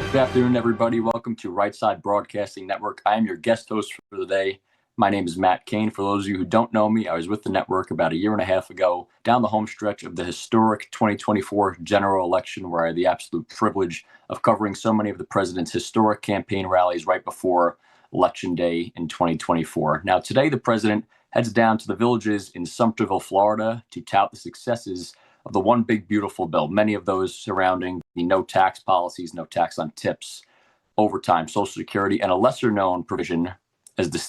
Good afternoon, everybody. Welcome to Right Side Broadcasting Network. I am your guest host for the day. My name is Matt Kane. For those of you who don't know me, I was with the network about a year and a half ago, down the home stretch of the historic 2024 general election, where I had the absolute privilege of covering so many of the president's historic campaign rallies right before Election Day in 2024. Now, today, the president heads down to the Villages in Sumterville, Florida, to tout the successes of the One Big Beautiful Bill, many of those surrounding the no tax policies, no tax on tips, overtime, Social Security, and a lesser-known provision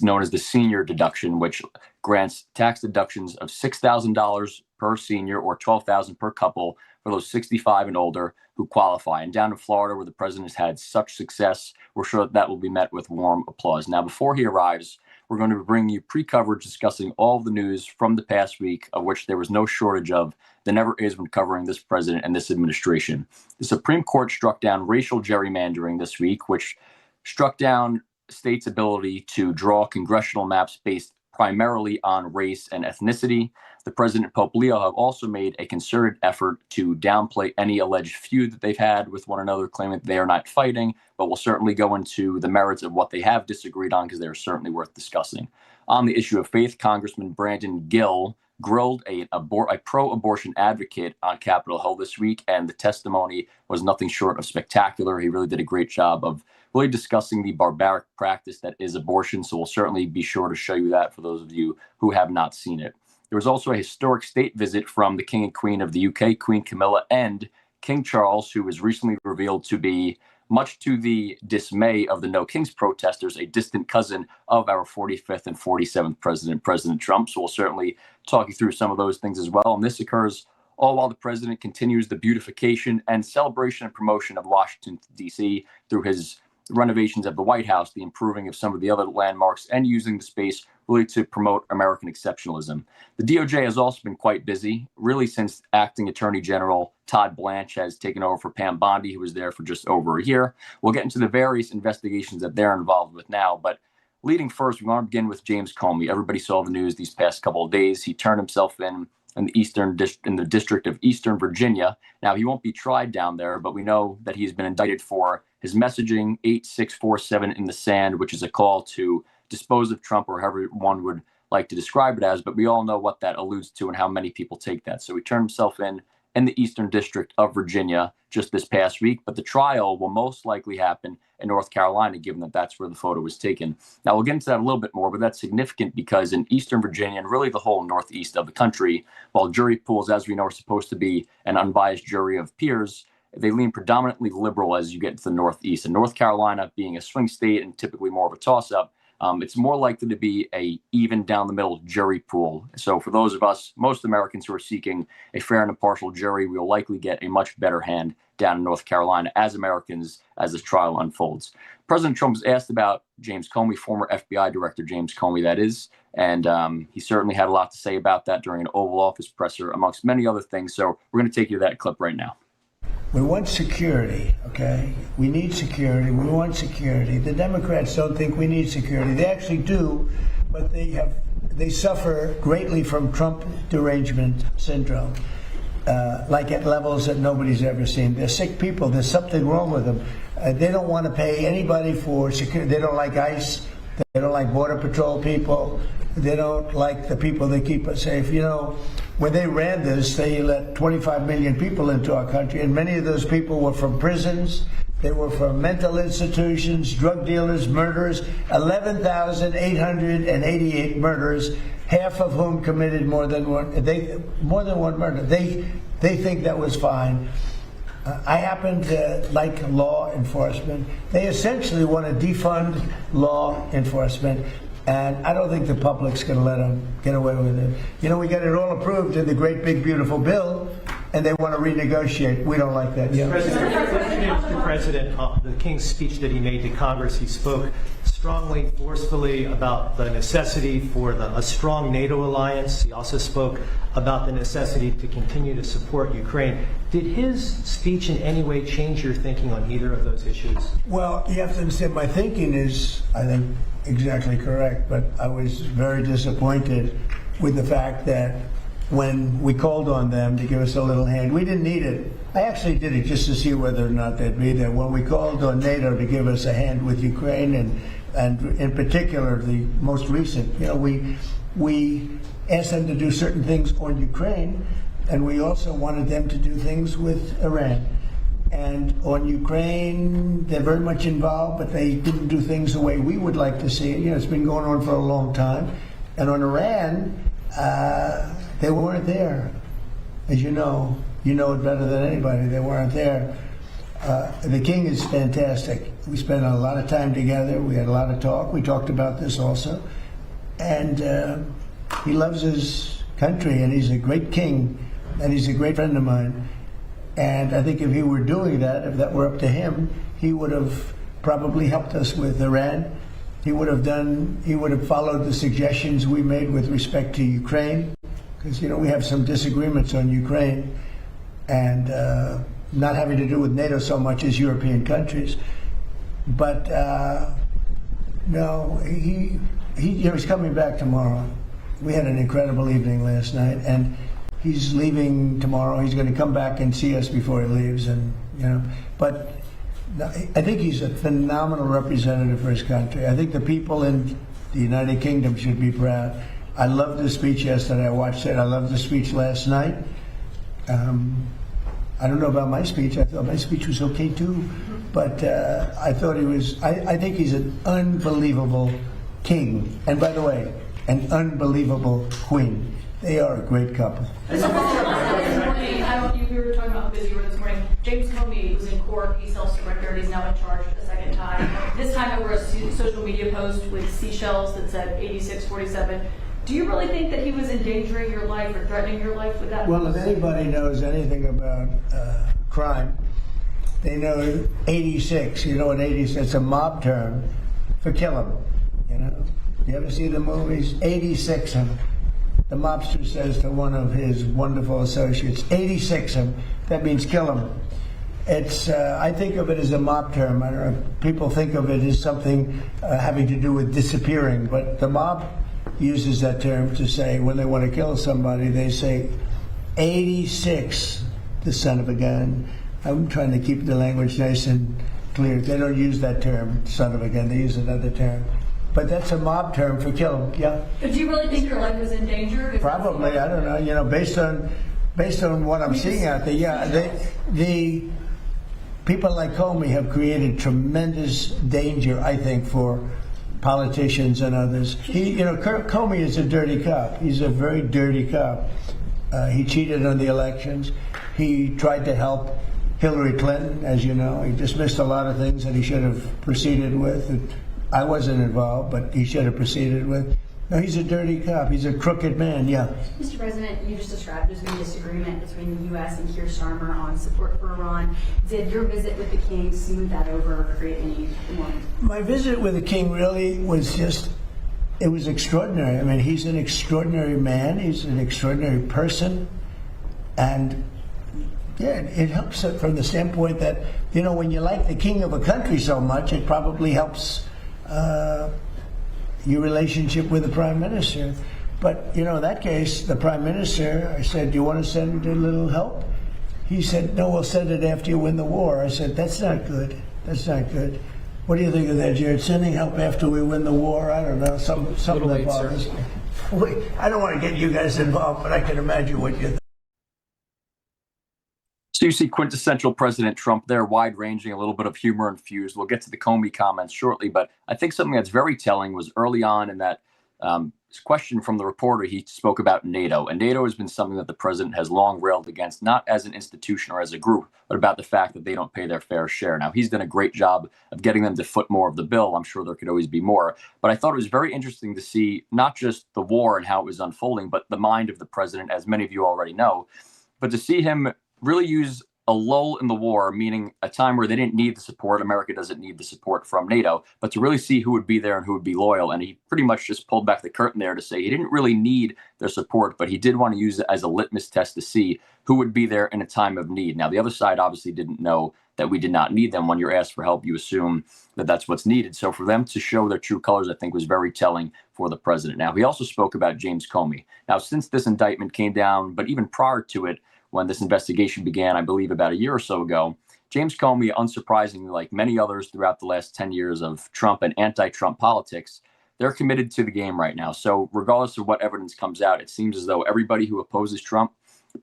known as the senior deduction, which grants tax deductions of $6,000 per senior or $12,000 per couple for those 65 and older who qualify. And down in Florida, where the president has had such success, we're sure that will be met with warm applause. Now, before he arrives, we're going to bring you pre-coverage discussing all of the news from the past week, of which there was no shortage of. There never is when covering this president and this administration. The Supreme Court struck down racial gerrymandering this week, which struck down states' ability to draw congressional maps based primarily on race and ethnicity. The President and Pope Leo have also made a concerted effort to downplay any alleged feud that they've had with one another, claiming that they are not fighting, but we'll certainly go into the merits of what they have disagreed on because they're certainly worth discussing. On the issue of faith, Congressman Brandon Gill grilled a pro-abortion advocate on Capitol Hill this week, and the testimony was nothing short of spectacular. He really did a great job of really discussing the barbaric practice that is abortion, so we'll certainly be sure to show you that for those of you who have not seen it. There was also a historic state visit from the King and Queen of the UK, Queen Camilla, and King Charles, who was recently revealed to be, much to the dismay of the No Kings protesters, a distant cousin of our 45th and 47th president, President Trump. So we'll certainly talk you through some of those things as well. And this occurs all while the president continues the beautification and celebration and promotion of Washington, D.C. through his renovations of the White House, the improving of some of the other landmarks, and using the space really to promote American exceptionalism. The DOJ has also been quite busy, really since acting Attorney General Todd Blanche has taken over for Pam Bondi, who was there for just over a year. We'll get into the various investigations that they're involved with now, but leading first, we want to begin with James Comey. Everybody saw the news these past couple of days. He turned himself in the District of Eastern Virginia. Now, he won't be tried down there, but we know that he's been indicted for his messaging 8647 in the sand, which is a call to dispose of Trump, or however one would like to describe it as, but we all know what that alludes to and how many people take that. So he turned himself in the Eastern District of Virginia just this past week, but the trial will most likely happen in North Carolina, given that that's where the photo was taken. Now, we'll get into that a little bit more, but that's significant because in Eastern Virginia and really the whole Northeast of the country, while jury pools, as we know, are supposed to be an unbiased jury of peers, they lean predominantly liberal as you get to the Northeast. And North Carolina, being a swing state and typically more of a toss-up, it's more likely to be a even down the middle jury pool. So for those of us, most Americans who are seeking a fair and impartial jury, we will likely get a much better hand down in North Carolina as Americans as this trial unfolds. President Trump was asked about James Comey, former FBI Director James Comey, that is, and he certainly had a lot to say about that during an Oval Office presser, amongst many other things. So we're going to take you to that clip right now. We want security, okay? We need security. We want security. The Democrats don't think we need security. They actually do, but they suffer greatly from Trump derangement syndrome, like at levels that nobody's ever seen. They're sick people. There's something wrong with them. They don't want to pay anybody for security. They don't like ICE. They don't like Border Patrol people. They don't like the people that keep us safe. You know, when they ran this, they let 25 million people into our country, and many of those people were from prisons. They were from mental institutions, drug dealers, murderers, 11,888 murders, half of whom committed more than one murder. They think that was fine. I happen to like law enforcement. They essentially want to defund law enforcement. And I don't think the public's going to let them get away with it. You know, we got it all approved in the great big beautiful bill, and they want to renegotiate. We don't like that. Mr. President, the King's speech that he made to Congress, he spoke strongly, forcefully about the necessity for a strong NATO alliance. He also spoke about the necessity to continue to support Ukraine. Did his speech in any way change your thinking on either of those issues? Well, you have to understand, my thinking is, I think, exactly correct, but I was very disappointed with the fact that when we called on them to give us a little hand, we didn't need it. I actually did it just to see whether or not they'd be there. When we called on NATO to give us a hand with Ukraine, and in particular the most recent, we asked them to do certain things on Ukraine, and we also wanted them to do things with Iran. And on Ukraine, they're very much involved, but they didn't do things the way we would like to see it. It's been going on for a long time. And on Iran, they weren't there. As you know it better than anybody. They weren't there. The king is fantastic. We spent a lot of time together. We had a lot of talk. We talked about this also. And he loves his country, and he's a great king, and he's a great friend of mine. And I think if he were doing that, if that were up to him, he would have probably helped us with Iran. He would have followed the suggestions we made with respect to Ukraine, because we have some disagreements on Ukraine, and not having to do with NATO so much as European countries. But no, he's coming back tomorrow. We had an incredible evening last night, and he's leaving tomorrow. He's going to come back and see us before he leaves, and but I think he's a phenomenal representative for his country. I think the people in the United Kingdom should be proud. I loved the speech yesterday. I watched it. I loved the speech last night. I don't know about my speech. I thought my speech was okay too, but I thought he was. I think he's an unbelievable king, and by the way, an unbelievable queen. They are a great couple. This morning, we were talking about how busy you were this morning. James Comey was in court. He self-surrendered. He's now in charge a second time. This time over a social media post with seashells that said 8647. Do you really think that he was endangering your life or threatening your life with that? Well, if anybody knows anything about crime, they know 86. You know what 86? It's a mob term for kill him. You ever see the movies? 86 him. The mobster says to one of his wonderful associates, 86 him. That means kill him. It's. I think of it as a mob term. I don't know. People think of it as something having to do with disappearing, but the mob uses that term to say when they want to kill somebody, they say 86, the son of a gun. I'm trying to keep the language nice and clear. They don't use that term, son of a gun. They use another term. But that's a mob term for kill him. Yeah. But do you really think your life was in danger? Probably. I don't know. Based on what I'm seeing out there, yeah. The people like Comey have created tremendous danger, I think, for politicians and others. Comey is a dirty cop. He's a very dirty cop. He cheated on the elections. He tried to help Hillary Clinton, as you know. He dismissed a lot of things that he should have proceeded with. I wasn't involved, but he should have proceeded with. No, he's a dirty cop. He's a crooked man, yeah. Mr. President, you just described there's been a disagreement between the U.S. and Keir Starmer on support for Iran. Did your visit with the king smooth that over or create any more? My visit with the king really was it was extraordinary. I mean, he's an extraordinary man. He's an extraordinary person. And yeah, it helps from the standpoint that, when you like the king of a country so much, it probably helps your relationship with the prime minister. But, in that case, the prime minister, I said, do you want to send a little help? He said, no, we'll send it after you win the war. I said, that's not good. That's not good. What do you think of that, Jared? Sending help after we win the war? I don't know. Something that bothers me. I don't want to get you guys involved, but I can imagine what you think. So you see quintessential President Trump there, wide-ranging, a little bit of humor infused. We'll get to the Comey comments shortly, but I think something that's very telling was early on in that question from the reporter, he spoke about NATO. And NATO has been something that the president has long railed against, not as an institution or as a group, but about the fact that they don't pay their fair share. Now, he's done a great job of getting them to foot more of the bill. I'm sure there could always be more. But I thought it was very interesting to see not just the war and how it was unfolding, but the mind of the president, as many of you already know. But to see him really use a lull in the war, meaning a time where they didn't need the support. America doesn't need the support from NATO, but to really see who would be there and who would be loyal. And he pretty much just pulled back the curtain there to say he didn't really need their support, but he did want to use it as a litmus test to see who would be there in a time of need. Now, the other side obviously didn't know that we did not need them. When you're asked for help, you assume that that's what's needed. So for them to show their true colors, I think was very telling for the president. Now, he also spoke about James Comey. Now, since this indictment came down, but even prior to it, when this investigation began, I believe about a year or so ago. James Comey, unsurprisingly, like many others throughout the last 10 years of Trump and anti-Trump politics, they're committed to the game right now. So regardless of what evidence comes out, it seems as though everybody who opposes Trump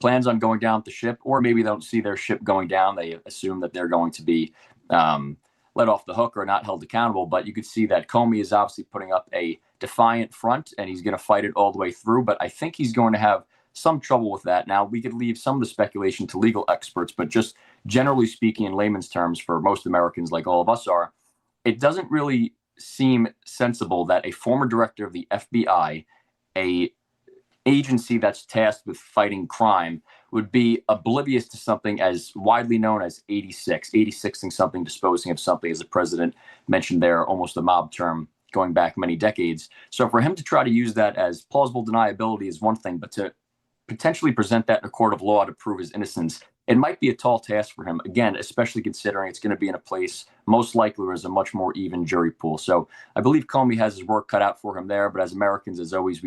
plans on going down with the ship, or maybe they don't see their ship going down. They assume that they're going to be let off the hook or not held accountable. But you could see that Comey is obviously putting up a defiant front, and he's going to fight it all the way through. But I think he's going to have some trouble with that. Now, we could leave some of the speculation to legal experts, but just generally speaking in layman's terms for most Americans, like all of us are, it doesn't really seem sensible that a former director of the FBI, a agency that's tasked with fighting crime, would be oblivious to something as widely known as 86ing something, disposing of something, as the president mentioned there, almost a mob term going back many decades. So for him to try to use that as plausible deniability is one thing, but to potentially present that in a court of law to prove his innocence, it might be a tall task for him, again, especially considering it's going to be in a place most likely where there's a much more even jury pool. So I believe Comey has his work cut out for him there. But as Americans, as always,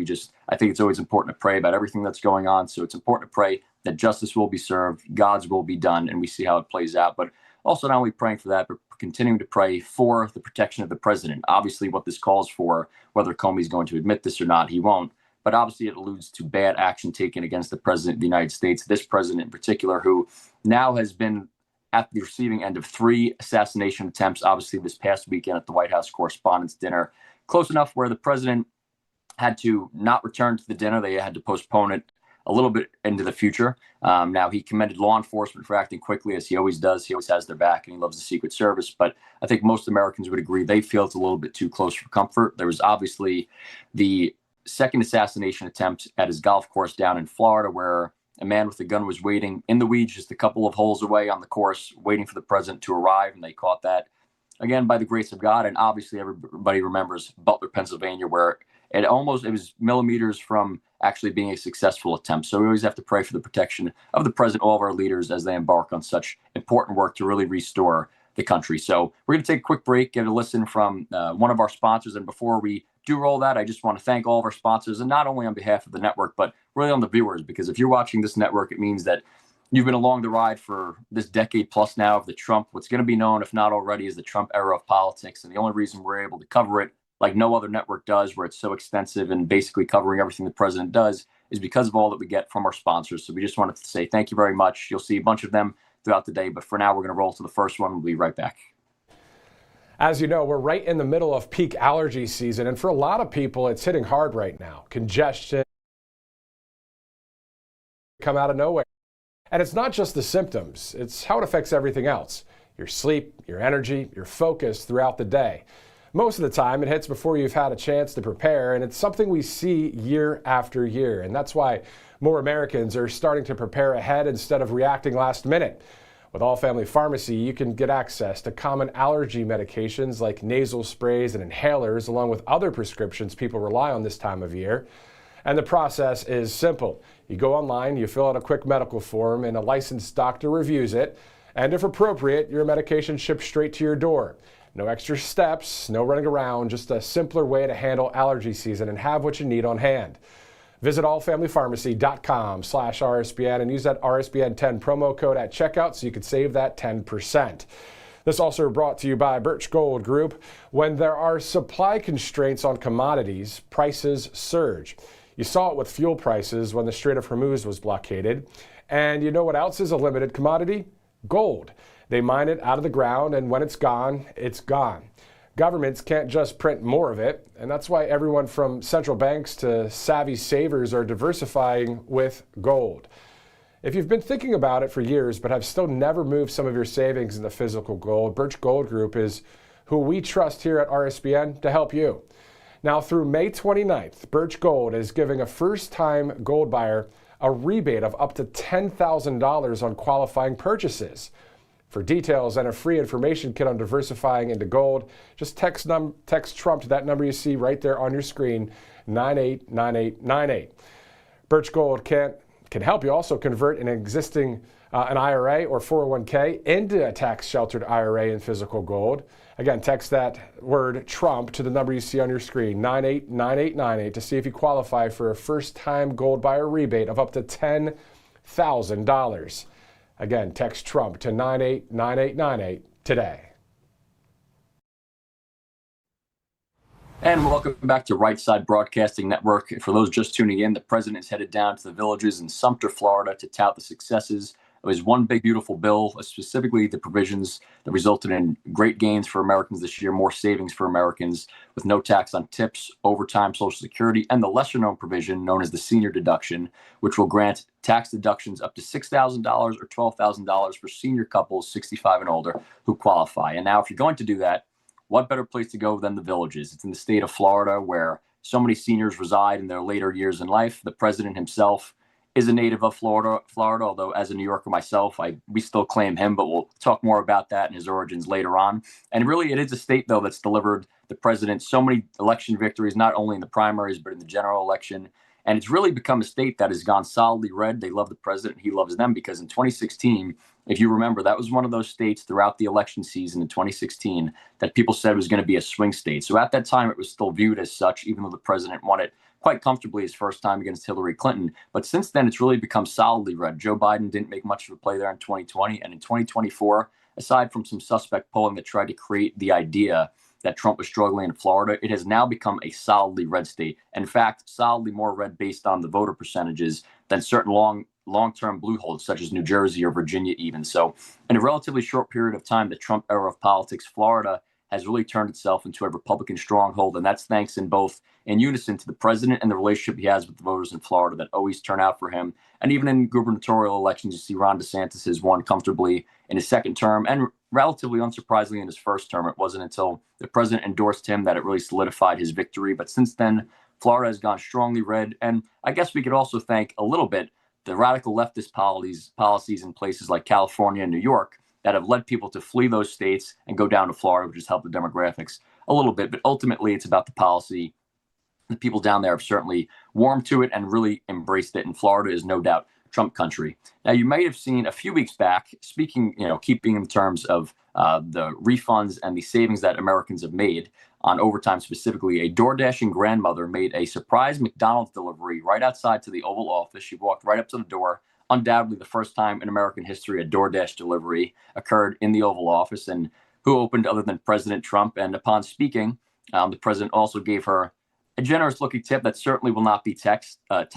I think it's always important to pray about everything that's going on. So it's important to pray that justice will be served, God's will be done, and we see how it plays out. But also not only praying for that, but continuing to pray for the protection of the president. Obviously, what this calls for, whether Comey's going to admit this or not, he won't. But obviously, it alludes to bad action taken against the president of the United States, this president in particular, who now has been at the receiving end of 3 assassination attempts, obviously this past weekend at the White House Correspondents' Dinner, close enough where the president had to not return to the dinner. They had to postpone it a little bit into the future. Now, he commended law enforcement for acting quickly, as he always does. He always has their back, and he loves the Secret Service. But I think most Americans would agree they feel it's a little bit too close for comfort. There was obviously the second assassination attempt at his golf course down in Florida, where a man with a gun was waiting in the weeds just a couple of holes away on the course, waiting for the president to arrive, and they caught that, again, by the grace of God. And obviously everybody remembers Butler, Pennsylvania, where it was millimeters from actually being a successful attempt. So we always have to pray for the protection of the president, all of our leaders, as they embark on such important work to really restore the country. So we're going to take a quick break, give it a listen from one of our sponsors. And before we do roll that, I just want to thank all of our sponsors, and not only on behalf of the network, but really on the viewers, because if you're watching this network, it means that you've been along the ride for this decade plus now of the Trump, what's going to be known, if not already, as the Trump era of politics. And the only reason we're able to cover it like no other network does, where it's so extensive and basically covering everything the president does, is because of all that we get from our sponsors. So we just wanted to say thank you very much. You'll see a bunch of them throughout the day, but for now, we're going to roll to the first one. We'll be right back. As you know, we're right in the middle of peak allergy season, and for a lot of people, it's hitting hard right now. Congestion come out of nowhere. And it's not just the symptoms, it's how it affects everything else. Your sleep, your energy, your focus throughout the day. Most of the time, it hits before you've had a chance to prepare, and it's something we see year after year. And that's why more Americans are starting to prepare ahead instead of reacting last minute. With All Family Pharmacy, you can get access to common allergy medications like nasal sprays and inhalers, along with other prescriptions people rely on this time of year. And the process is simple. You go online, you fill out a quick medical form, and a licensed doctor reviews it. And if appropriate, your medication ships straight to your door. No extra steps, no running around, just a simpler way to handle allergy season and have what you need on hand. Visit allfamilypharmacy.com/RSBN and use that RSBN 10 promo code at checkout so you can save that 10%. This also brought to you by Birch Gold Group. When there are supply constraints on commodities, prices surge. You saw it with fuel prices when the Strait of Hormuz was blockaded. And you know what else is a limited commodity? Gold. They mine it out of the ground, and when it's gone, it's gone. Governments can't just print more of it, and that's why everyone from central banks to savvy savers are diversifying with gold. If you've been thinking about it for years but have still never moved some of your savings into physical gold, Birch Gold Group is who we trust here at RSBN to help you. Now through May 29th, Birch Gold is giving a first-time gold buyer a rebate of up to $10,000 on qualifying purchases. For details and a free information kit on diversifying into gold, just text Trump to that number you see right there on your screen, 989898. Birch Gold can help you also convert an existing an IRA or 401k into a tax-sheltered IRA in physical gold. Again, text that word Trump to the number you see on your screen, 989898, to see if you qualify for a first-time gold buyer rebate of up to $10,000. $100,000. Again, text Trump to 989898 today. And welcome back to Right Side Broadcasting Network. For those just tuning in, the president is headed down to the Villages in Sumter, Florida to tout the successes of his One Big Beautiful Bill, specifically the provisions that resulted in great gains for Americans this year, more savings for Americans with no tax on tips, overtime, Social Security, and the lesser-known provision known as the senior deduction, which will grant tax deductions up to $6,000 or $12,000 for senior couples 65 and older who qualify. And now if you're going to do that, what better place to go than the Villages? It's in the state of Florida where so many seniors reside in their later years in life. The president himself is a native of Florida, although as a New Yorker myself, we still claim him, but we'll talk more about that and his origins later on. And really, it is a state, though, that's delivered the president so many election victories, not only in the primaries, but in the general election. And it's really become a state that has gone solidly red. They love the president. He loves them because in 2016, if you remember, that was one of those states throughout the election season in 2016 that people said was going to be a swing state. So at that time, it was still viewed as such, even though the president won it quite comfortably his first time against Hillary Clinton. But since then, it's really become solidly red. Joe Biden didn't make much of a play there in 2020. And in 2024, aside from some suspect polling that tried to create the idea that Trump was struggling in Florida, it has now become a solidly red state. In fact, solidly more red based on the voter percentages than certain long-term blue holds, such as New Jersey or Virginia even. So in a relatively short period of time, the Trump era of politics, Florida has really turned itself into a Republican stronghold. And that's thanks in unison to the president and the relationship he has with the voters in Florida that always turn out for him. And even in gubernatorial elections, you see Ron DeSantis has won comfortably in his second term and relatively unsurprisingly in his first term. It wasn't until the president endorsed him that it really solidified his victory. But since then, Florida has gone strongly red. And I guess we could also thank a little bit the radical leftist policies in places like California and New York that have led people to flee those states and go down to Florida, which has helped the demographics a little bit. But ultimately, it's about the policy. The people down there have certainly warmed to it and really embraced it. And Florida is no doubt Trump country. Now, you may have seen a few weeks back, speaking, keeping in terms of the refunds and the savings that Americans have made on overtime specifically, a DoorDashing grandmother made a surprise McDonald's delivery right outside to the Oval Office. She walked right up to the door. Undoubtedly the first time in American history a DoorDash delivery occurred in the Oval Office. And who opened other than President Trump? And upon speaking, the president also gave her a generous looking tip that certainly will not be taxed. And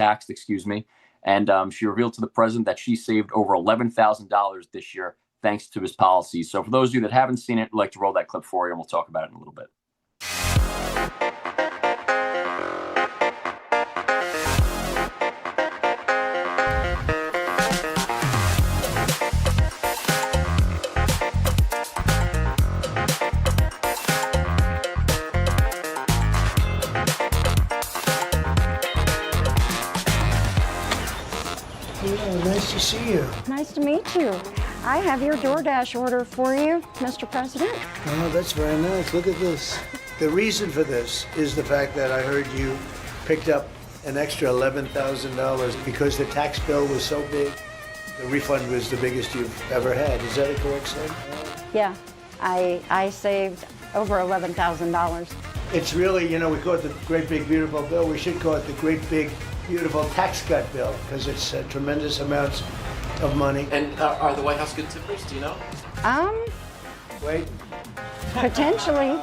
she revealed to the president that she saved over $11,000 this year thanks to his policies. So for those of you that haven't seen it, I'd like to roll that clip for you and we'll talk about it in a little bit. Yeah, nice to see you. Nice to meet you. I have your DoorDash order for you, Mr. President. Oh, that's very nice. Look at this. The reason for this is the fact that I heard you picked up an extra $11,000 because the tax bill was so big. The refund was the biggest you've ever had. Is that a correct statement? Yeah, I saved over $11,000. It's really, we call it the Great Big Beautiful Bill. We should call it the Great Big Beautiful Tax Cut Bill because it's tremendous amounts of money. And are the White House good tippers? Do you know? Wait. Potentially.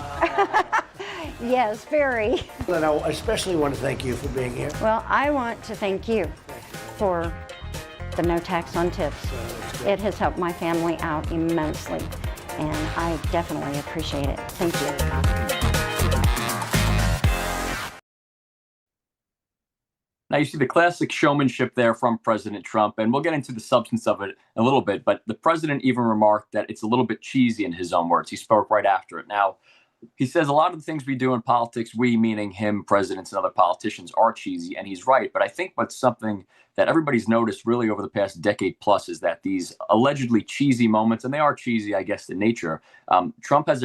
Yes, very. And I especially want to thank you for being here. Well, I want to thank you for the no tax on tips. It has helped my family out immensely, and I definitely appreciate it. Thank you. Now, you see the classic showmanship there from President Trump, and we'll get into the substance of it in a little bit, but the president even remarked that it's a little bit cheesy in his own words. He spoke right after it. Now, he says a lot of the things we do in politics, we meaning him, presidents, and other politicians, are cheesy, and he's right. But I think what's something that everybody's noticed really over the past decade plus is that these allegedly cheesy moments, and they are cheesy, I guess, in nature. Trump has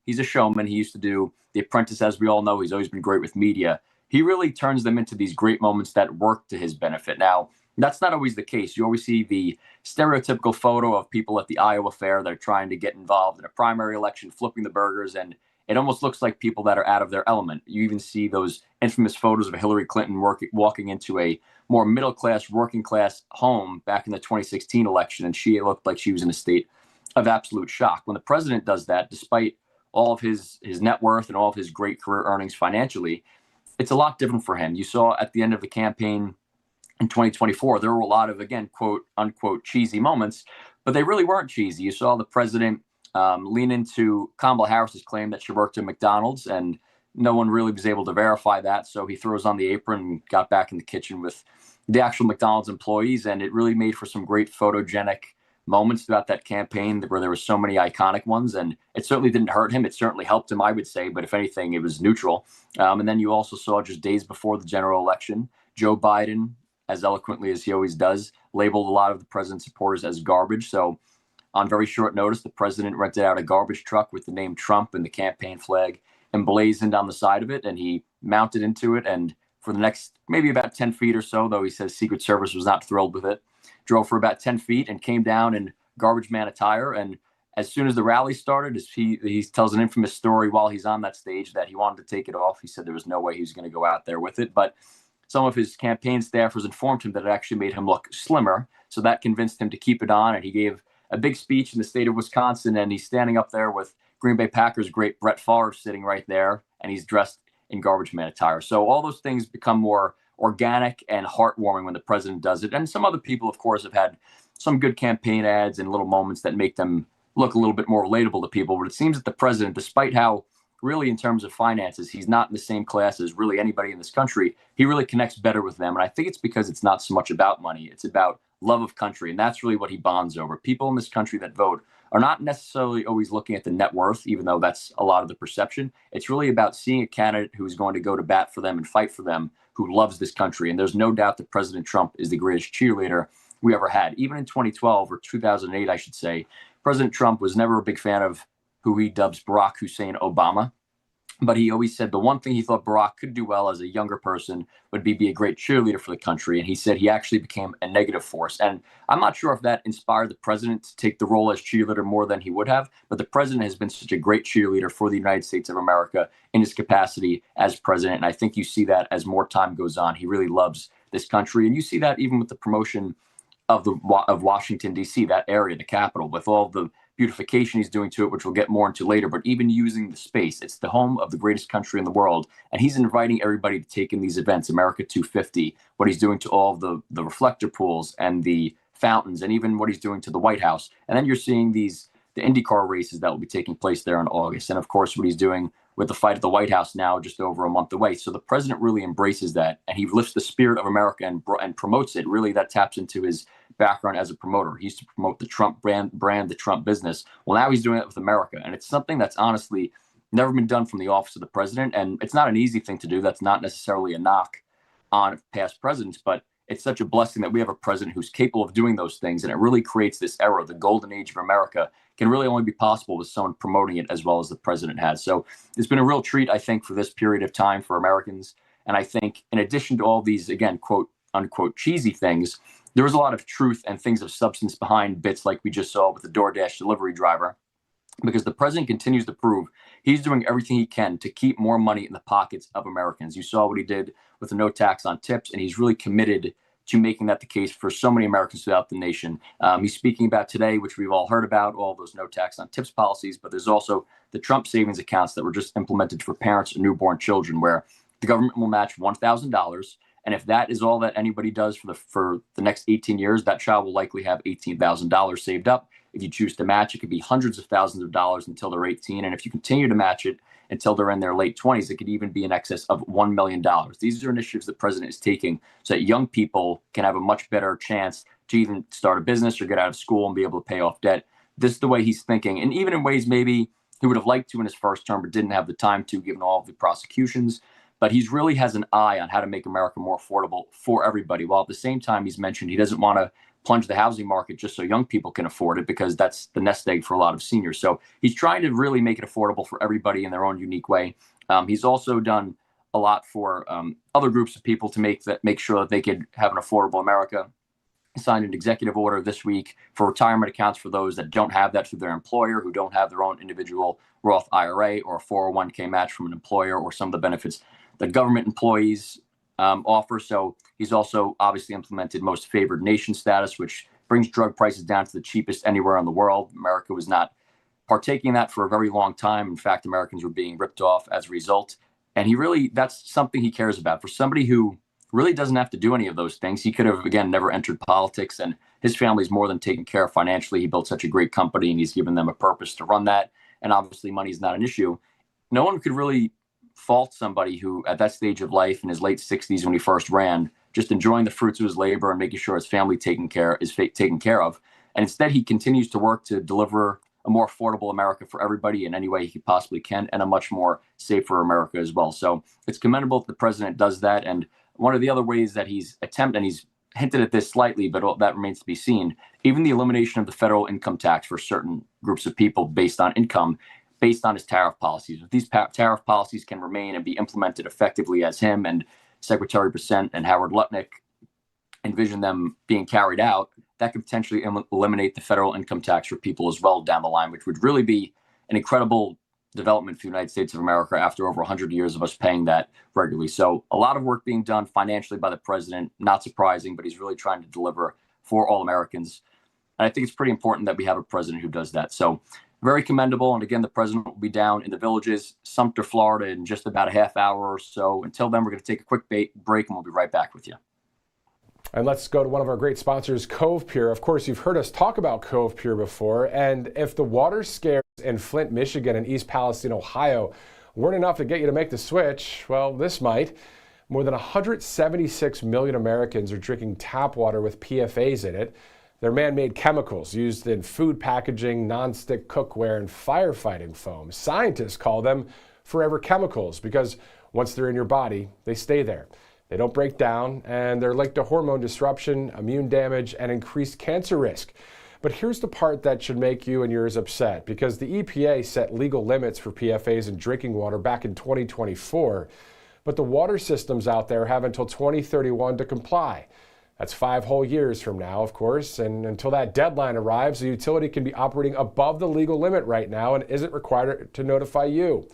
he's a showman. He used to do The Apprentice, as we all know. He's always been great with media. He really turns them into these great moments that work to his benefit. Now, that's not always the case. You always see the stereotypical photo of people at the Iowa fair that are trying to get involved in a primary election, flipping the burgers. And it almost looks like people that are out of their element. You even see those infamous photos of Hillary Clinton walking into a more middle-class, working-class home back in the 2016 election, and she looked like she was in a state of absolute shock. When the president does that, despite all of his net worth and all of his great career earnings financially, it's a lot different for him. You saw at the end of the campaign in 2024, there were a lot of, again, quote unquote, cheesy moments, but they really weren't cheesy. You saw the president lean into Kamala Harris's claim that she worked at McDonald's, and no one really was able to verify that. So he throws on the apron and got back in the kitchen with the actual McDonald's employees. And it really made for some great photogenic moments throughout that campaign where there were so many iconic ones. And it certainly didn't hurt him. It certainly helped him, I would say. But if anything, it was neutral. And then you also saw just days before the general election, Joe Biden, as eloquently as he always does, labeled a lot of the president's supporters as garbage. So on very short notice, the president rented out a garbage truck with the name Trump and the campaign flag emblazoned on the side of it, and he mounted into it. And for the next maybe about 10 feet or so, though he says Secret Service was not thrilled with it, drove for about 10 feet and came down in garbage man attire. And as soon as the rally started, he tells an infamous story while he's on that stage that he wanted to take it off. He said there was no way he was going to go out there with it. But some of his campaign staffers informed him that it actually made him look slimmer. So that convinced him to keep it on. And he gave a big speech in the state of Wisconsin. And he's standing up there with Green Bay Packers great Brett Favre sitting right there. And he's dressed in garbage man attire. So all those things become more organic and heartwarming when the president does it. And some other people, of course, have had some good campaign ads and little moments that make them look a little bit more relatable to people. But it seems that the president, despite how really in terms of finances, he's not in the same class as really anybody in this country, he really connects better with them. And I think it's because it's not so much about money. It's about love of country. And that's really what he bonds over. People in this country that vote are not necessarily always looking at the net worth, even though that's a lot of the perception. It's really about seeing a candidate who's going to go to bat for them and fight for them, who loves this country. And there's no doubt that President Trump is the greatest cheerleader we ever had. Even in 2012 or 2008, I should say, President Trump was never a big fan of who he dubs Barack Hussein Obama. But he always said the one thing he thought Barack could do well as a younger person would be a great cheerleader for the country. And he said he actually became a negative force. And I'm not sure if that inspired the president to take the role as cheerleader more than he would have. But the president has been such a great cheerleader for the United States of America in his capacity as president. And I think you see that as more time goes on. He really loves this country. And you see that even with the promotion of Washington, D.C., that area, the capital, with all the beautification he's doing to it, which we'll get more into later, but even using the space, it's the home of the greatest country in the world. And he's inviting everybody to take in these events, America 250, what he's doing to all of the reflector pools and the fountains, and even what he's doing to the White House. And then you're seeing the IndyCar races that will be taking place there in August. And of course, what he's doing with the fight at the White House now, just over a month away. So the president really embraces that, and he lifts the spirit of America and promotes it. Really, that taps into his background as a promoter. He used to promote the Trump brand, the Trump business. Well, now he's doing it with America. And it's something that's honestly never been done from the office of the president. And it's not an easy thing to do. That's not necessarily a knock on past presidents, but it's such a blessing that we have a president who's capable of doing those things. And it really creates this era. The golden age of America can really only be possible with someone promoting it as well as the president has. So it's been a real treat, I think, for this period of time for Americans. And I think in addition to all these, again, quote unquote, cheesy things, there was a lot of truth and things of substance behind bits like we just saw with the DoorDash delivery driver, because the president continues to prove he's doing everything he can to keep more money in the pockets of Americans. You saw what he did with the no tax on tips, and he's really committed to making that the case for so many Americans throughout the nation. He's speaking about today, which we've all heard about, all those no tax on tips policies, but there's also the Trump savings accounts that were just implemented for parents of newborn children, where the government will match $1,000. And if that is all that anybody does for the next 18 years, that child will likely have $18,000 saved up. If you choose to match, it could be hundreds of thousands of dollars until they're 18. And if you continue to match it until they're in their late 20s, it could even be in excess of $1 million. These are initiatives the president is taking so that young people can have a much better chance to even start a business or get out of school and be able to pay off debt. This is the way he's thinking. And even in ways maybe he would have liked to in his first term, but didn't have the time to, given all of the prosecutions. But he really has an eye on how to make America more affordable for everybody. While at the same time, he's mentioned he doesn't want to plunge the housing market just so young people can afford it, because that's the nest egg for a lot of seniors. So he's trying to really make it affordable for everybody in their own unique way. He's also done a lot for other groups of people to make sure that they could have an affordable America. signed an executive order this week for retirement accounts for those that don't have that through their employer, who don't have their own individual Roth IRA or a 401k match from an employer, or some of the benefits that government employees offer. So he's also obviously implemented most favored nation status, which brings drug prices down to the cheapest anywhere in the world. America was not partaking in that for a very long time. In fact, Americans were being ripped off as a result. And that's something he cares about. For somebody who really doesn't have to do any of those things, he could have, again, never entered politics, and his family's more than taken care of financially. He built such a great company, and he's given them a purpose to run that. And obviously money is not an issue. No one could really fault somebody who, at that stage of life in his late 60s when he first ran, just enjoying the fruits of his labor and making sure his family is taken care of. And instead, he continues to work to deliver a more affordable America for everybody in any way he possibly can, and a much more safer America as well. So it's commendable that the president does that. And one of the other ways that he's attempted, and he's hinted at this slightly, but that remains to be seen, even the elimination of the federal income tax for certain groups of people based on income, based on his tariff policies. If these tariff policies can remain and be implemented effectively as him and Secretary Bessent and Howard Lutnick envision them being carried out, that could potentially eliminate the federal income tax for people as well down the line, which would really be an incredible development for the United States of America after over 100 years of us paying that regularly. So a lot of work being done financially by the president, not surprising, but he's really trying to deliver for all Americans. And I think it's pretty important that we have a president who does that. So very commendable. And again, the president will be down in the Villages, Sumter, Florida, in just about a half hour or so. Until then, we're going to take a quick break, and we'll be right back with you. And let's go to one of our great sponsors, Cove Pure. Of course, you've heard us talk about Cove Pure before. And if the water scares in Flint, Michigan and East Palestine, Ohio weren't enough to get you to make the switch, well, this might. More than 176 million Americans are drinking tap water with PFAs in it. They're man-made chemicals used in food packaging, nonstick cookware, and firefighting foam. Scientists call them forever chemicals because once they're in your body, they stay there. They don't break down, and they're linked to hormone disruption, immune damage, and increased cancer risk. But here's the part that should make you and yours upset, because the EPA set legal limits for PFAs in drinking water back in 2024, but the water systems out there have until 2031 to comply. That's 5 whole years from now, of course, and until that deadline arrives, the utility can be operating above the legal limit right now and isn't required to notify you.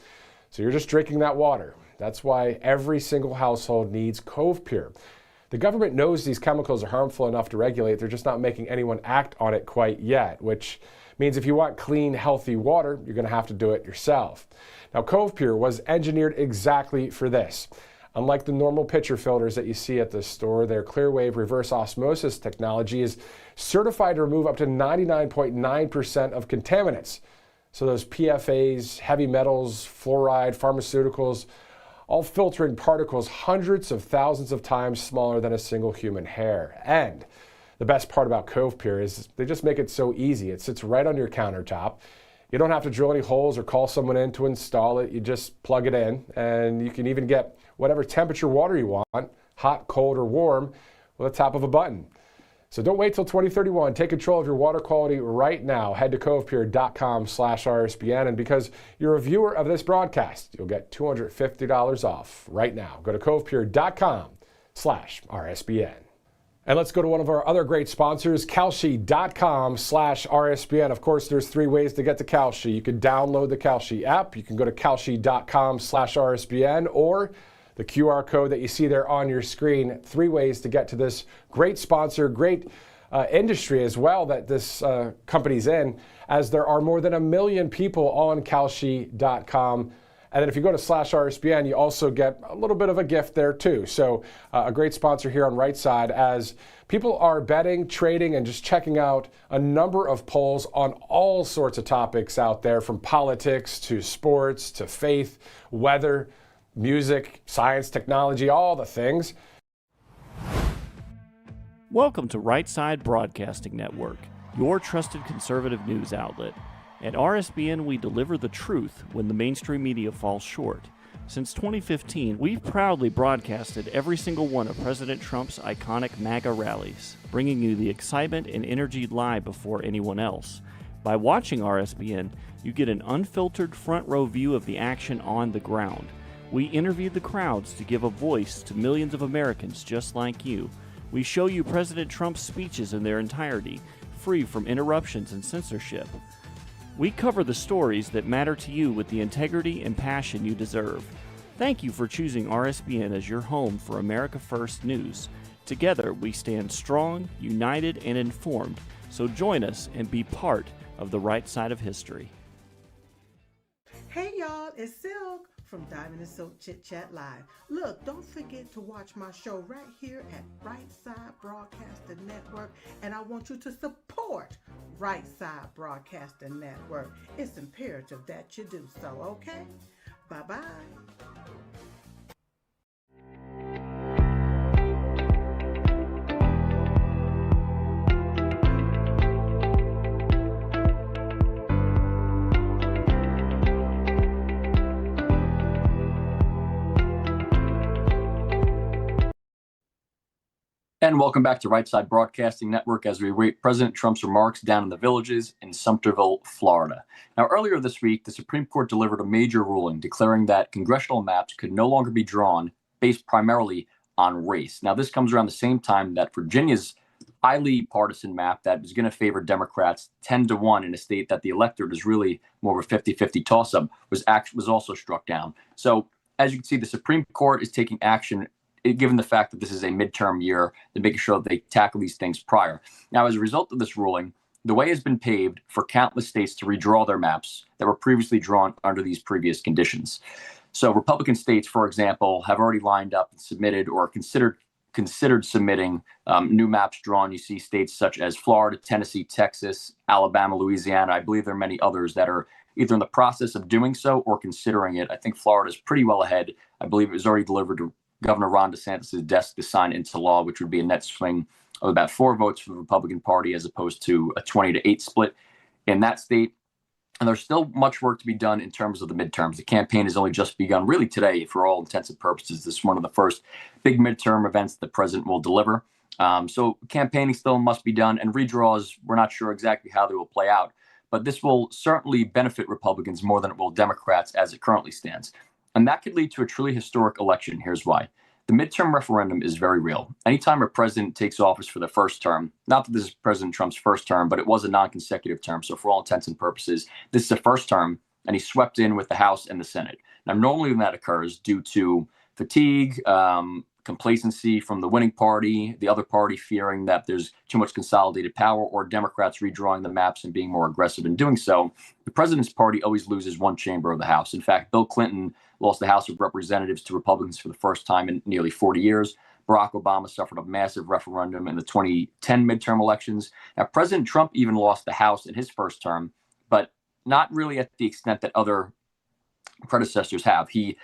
So you're just drinking that water. That's why every single household needs Cove Pure. The government knows these chemicals are harmful enough to regulate. They're just not making anyone act on it quite yet, which means if you want clean, healthy water, you're going to have to do it yourself. Now, Cove Pure was engineered exactly for this. Unlike the normal pitcher filters that you see at the store, their Clearwave reverse osmosis technology is certified to remove up to 99.9% of contaminants. So those PFAs, heavy metals, fluoride, pharmaceuticals, all filtering particles hundreds of thousands of times smaller than a single human hair. And the best part about Cove Pure is they just make it so easy. It sits right on your countertop. You don't have to drill any holes or call someone in to install it. You just plug it in, and you can even get whatever temperature water you want, hot, cold, or warm, with the tap of a button. So don't wait till 2031. Take control of your water quality right now. Head to covepure.com/RSBN. And because you're a viewer of this broadcast, you'll get $250 off right now. Go to covepure.com/RSBN. And let's go to one of our other great sponsors, Kalshi.com/RSBN. Of course, there's 3 ways to get to Kalshi. You can download the Kalshi app. You can go to Kalshi.com/RSBN, or the QR code that you see there on your screen. 3 ways to get to this great sponsor, great industry as well that this company's in, as there are more than 1 million people on Kalshi.com. And then if you go to /RSBN, you also get a little bit of a gift there too. So a great sponsor here on Right Side, as people are betting, trading, and just checking out a number of polls on all sorts of topics out there, from politics to sports to faith, weather, music, science, technology, all the things. Welcome to Right Side Broadcasting Network, your trusted conservative news outlet. At RSBN, we deliver the truth when the mainstream media falls short. Since 2015, we've proudly broadcasted every single one of President Trump's iconic MAGA rallies, bringing you the excitement and energy live before anyone else. By watching RSBN, you get an unfiltered front row view of the action on the ground. We interview the crowds to give a voice to millions of Americans just like you. We show you President Trump's speeches in their entirety, free from interruptions and censorship. We cover the stories that matter to you with the integrity and passion you deserve. Thank you for choosing RSBN as your home for America First News. Together, we stand strong, united, and informed. So join us and be part of the right side of history. Hey y'all, it's Silk from Diamond and Silk Chit Chat Live. Look, don't forget to watch my show right here at Right Side Broadcasting Network, and I want you to support Right Side Broadcasting Network. It's imperative that you do so, okay? Bye-bye. And welcome back to Right Side Broadcasting Network as we rate President Trump's remarks down in the Villages in Sumterville, Florida. Now, earlier this week, the Supreme Court delivered a major ruling declaring that congressional maps could no longer be drawn based primarily on race. Now, this comes around the same time that Virginia's highly partisan map that was going to favor Democrats 10-1 in a state that the electorate is really more of a 50-50 toss-up was also struck down. So, as you can see, the Supreme Court is taking action given the fact that this is a midterm year, they're making sure that they tackle these things prior. Now, as a result of this ruling, the way has been paved for countless states to redraw their maps that were previously drawn under these previous conditions. So Republican states, for example, have already lined up and submitted or considered submitting new maps drawn. You see states such as Florida, Tennessee, Texas, Alabama, Louisiana. I believe there are many others that are either in the process of doing so or considering it. I think Florida is pretty well ahead. I believe it was already delivered to Governor Ron DeSantis' desk to sign into law, which would be a net swing of about 4 votes for the Republican Party as opposed to a 20-8 split in that state. And there's still much work to be done in terms of the midterms. The campaign has only just begun, really today, for all intents and purposes. This is one of the first big midterm events the president will deliver. So campaigning still must be done, and redraws, we're not sure exactly how they will play out. But this will certainly benefit Republicans more than it will Democrats as it currently stands. And that could lead to a truly historic election. Here's why. The midterm referendum is very real. Anytime a president takes office for the first term, not that this is President Trump's first term, but it was a non-consecutive term. So for all intents and purposes, this is the first term, and he swept in with the House and the Senate. Now, normally when that occurs due to fatigue, complacency from the winning party, the other party fearing that there's too much consolidated power, or Democrats redrawing the maps and being more aggressive in doing so, the president's party always loses one chamber of the House. In fact, Bill Clinton lost the House of Representatives to Republicans for the first time in nearly 40 years. Barack Obama suffered a massive referendum in the 2010 midterm elections. Now, President Trump even lost the House in his first term, but not really at the extent that other predecessors have. He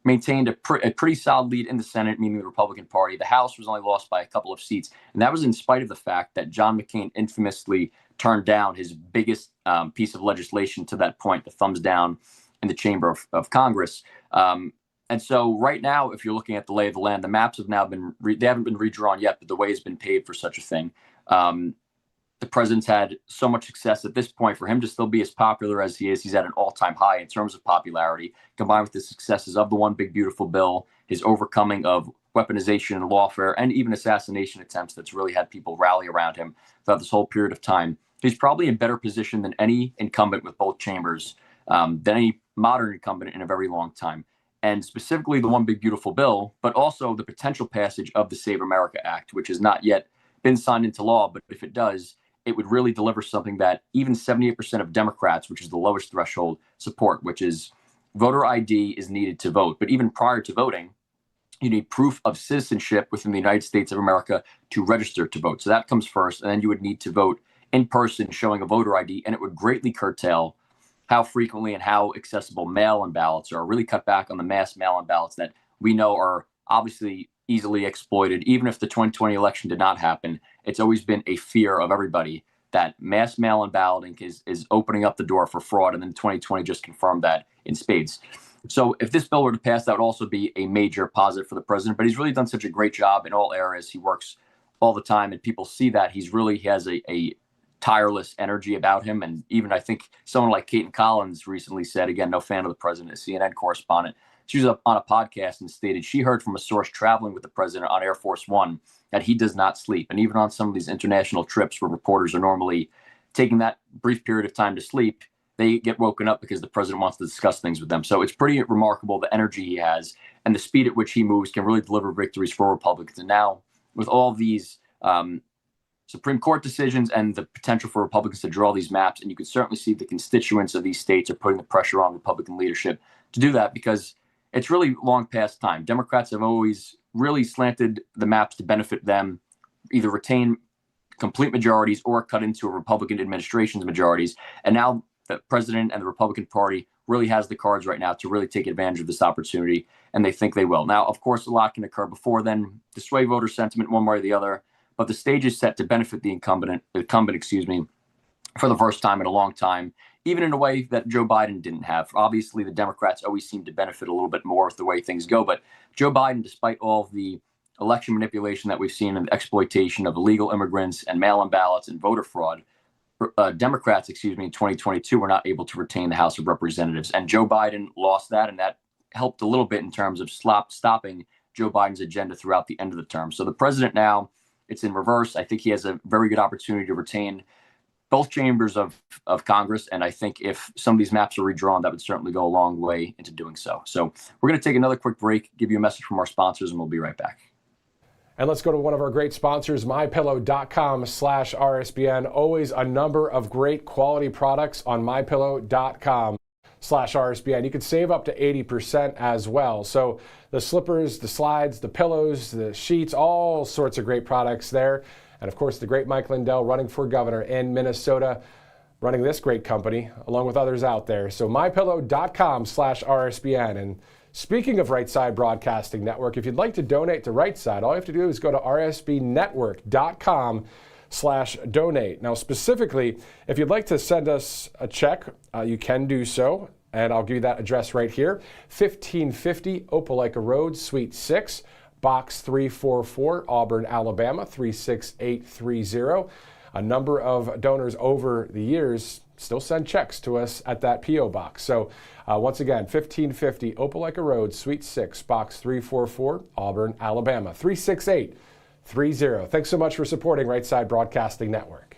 maintained a pretty solid lead in the Senate, meaning the Republican Party. The House was only lost by a couple of seats, and that was in spite of the fact that John McCain infamously turned down his biggest piece of legislation to that point, the thumbs down in the chamber of Congress. And so right now, if you're looking at the lay of the land, the maps have now been, they haven't been redrawn yet, but the way has been paved for such a thing. The president's had so much success at this point. For him to still be as popular as he is, he's at an all-time high in terms of popularity, combined with the successes of the One Big Beautiful Bill, his overcoming of weaponization and lawfare, and even assassination attempts that's really had people rally around him throughout this whole period of time. He's probably in better position than any incumbent with both chambers, than any modern incumbent in a very long time. And specifically the One Big Beautiful Bill, but also the potential passage of the Save America Act, which has not yet been signed into law. But if it does, it would really deliver something that even 78% of Democrats, which is the lowest threshold, support, which is voter ID is needed to vote. But even prior to voting, you need proof of citizenship within the United States of America to register to vote. So that comes first. And then you would need to vote in person showing a voter ID. And it would greatly curtail how frequently and how accessible mail-in ballots are, really cut back on the mass mail-in ballots that we know are obviously easily exploited. Even if the 2020 election did not happen, it's always been a fear of everybody that mass mail-in balloting is opening up the door for fraud. And then 2020 just confirmed that in spades. So if this bill were to pass, that would also be a major positive for the president. But he's really done such a great job in all areas. He works all the time, and people see that he has a tireless energy about him. And even I think someone like Caitlin Collins recently said, again, no fan of the president, a CNN correspondent, She was up on a podcast and stated she heard from a source traveling with the president on Air Force One that he does not sleep. And even on some of these international trips where reporters are normally taking that brief period of time to sleep, they get woken up because the president wants to discuss things with them. So it's pretty remarkable the energy he has and the speed at which he moves can really deliver victories for Republicans. And now with all these Supreme Court decisions and the potential for Republicans to draw these maps, and you can certainly see the constituents of these states are putting the pressure on Republican leadership to do that because it's really long past time. Democrats have always really slanted the maps to benefit them, either retain complete majorities or cut into a Republican administration's majorities. And now the president and the Republican Party really has the cards right now to really take advantage of this opportunity, and they think they will. Now, of course, a lot can occur before then to sway voter sentiment one way or the other, but the stage is set to benefit the incumbent, for the first time in a long time, even in a way that Joe Biden didn't have. Obviously, the Democrats always seem to benefit a little bit more with the way things go, but Joe Biden, despite all of the election manipulation that we've seen and the exploitation of illegal immigrants and mail-in ballots and voter fraud, Democrats, in 2022 were not able to retain the House of Representatives. And Joe Biden lost that, and that helped a little bit in terms of stopping Joe Biden's agenda throughout the end of the term. So the president now, it's in reverse. I think he has a very good opportunity to retain both chambers of Congress. And I think if some of these maps are redrawn, that would certainly go a long way into doing so. So we're going to take another quick break, give you a message from our sponsors, and we'll be right back. And let's go to one of our great sponsors, mypillow.com/RSBN. Always a number of great quality products on mypillow.com/RSBN. You can save up to 80% as well. So the slippers, the slides, the pillows, the sheets, all sorts of great products there. And of course, the great Mike Lindell running for governor in Minnesota, running this great company along with others out there. So mypillow.com/RSBN. And speaking of Right Side Broadcasting Network, if you'd like to donate to Right Side, all you have to do is go to rsbnetwork.com/donate. Now, specifically, if you'd like to send us a check, you can do so. And I'll give you that address right here, 1550 Opelika Road, Suite 6, Box 344, Auburn, Alabama, 36830. A number of donors over the years still send checks to us at that P.O. box. So once again, 1550 Opelika Road, Suite 6, Box 344, Auburn, Alabama, 36830. Thanks so much for supporting Right Side Broadcasting Network.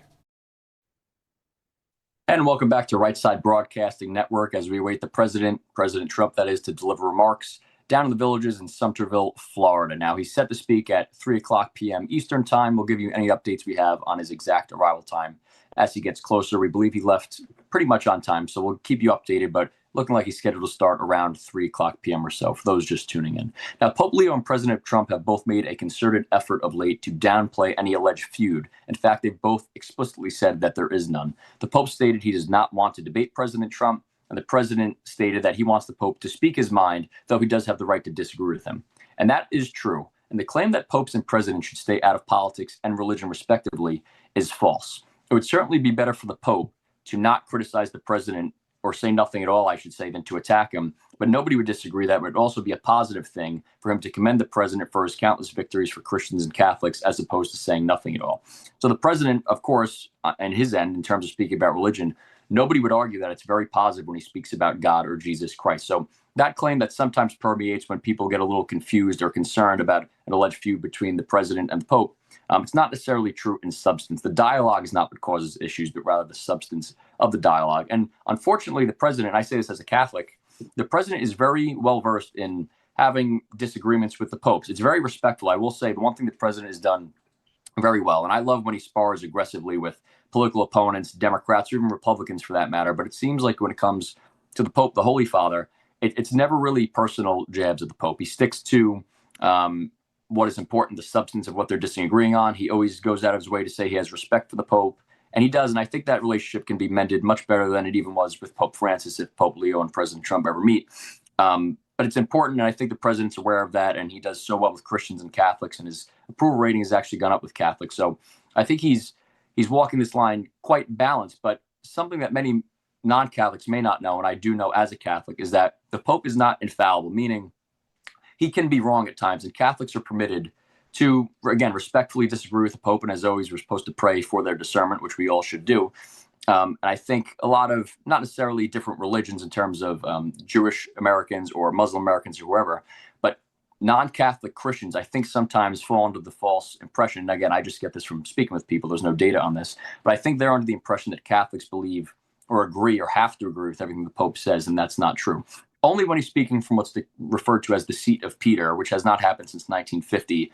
And welcome back to Right Side Broadcasting Network as we await the President Trump, that is, to deliver remarks down in the Villages in Sumterville, Florida. Now, he's set to speak at 3 o'clock p.m. Eastern Time. We'll give you any updates we have on his exact arrival time as he gets closer. We believe he left pretty much on time, so we'll keep you updated, but looking like he's scheduled to start around 3 o'clock p.m. or so, for those just tuning in. Now, Pope Leo and President Trump have both made a concerted effort of late to downplay any alleged feud. In fact, they've both explicitly said that there is none. The Pope stated he does not want to debate President Trump, and the president stated that he wants the Pope to speak his mind, though he does have the right to disagree with him. And that is true. And the claim that popes and presidents should stay out of politics and religion respectively is false. It would certainly be better for the Pope to not criticize the president, or say nothing at all, I should say, than to attack him. But nobody would disagree that it would also be a positive thing for him to commend the president for his countless victories for Christians and Catholics, as opposed to saying nothing at all. So the president, of course, and his end, in terms of speaking about religion, nobody would argue that it's very positive when he speaks about God or Jesus Christ. So that claim that sometimes permeates when people get a little confused or concerned about an alleged feud between the president and the Pope, it's not necessarily true in substance. The dialogue is not what causes issues, but rather the substance of the dialogue. And unfortunately, the president, I say this as a Catholic, the president is very well versed in having disagreements with the popes. It's very respectful. I will say the one thing the president has done very well, and I love when he spars aggressively with political opponents, Democrats, or even Republicans for that matter. But it seems like when it comes to the Pope, the Holy Father, it's never really personal jabs at the Pope. He sticks to what is important, the substance of what they're disagreeing on. He always goes out of his way to say he has respect for the Pope, and he does. And I think that relationship can be mended much better than it even was with Pope Francis if Pope Leo and President Trump ever meet. But it's important, and I think the president's aware of that, and he does so well with Christians and Catholics, and his approval rating has actually gone up with Catholics. So I think he's walking this line quite balanced. But something that many non-Catholics may not know, and I do know as a Catholic, is that the Pope is not infallible, meaning he can be wrong at times, and Catholics are permitted to, again, respectfully disagree with the Pope. And as always, we're supposed to pray for their discernment, which we all should do. And I think a lot of, not necessarily different religions in terms of Jewish Americans or Muslim Americans or whoever, but non-Catholic Christians, I think sometimes fall under the false impression. And again, I just get this from speaking with people. There's no data on this, but I think they're under the impression that Catholics believe or agree or have to agree with everything the Pope says, and that's not true. Only when he's speaking from what's referred to as the seat of Peter, which has not happened since 1950,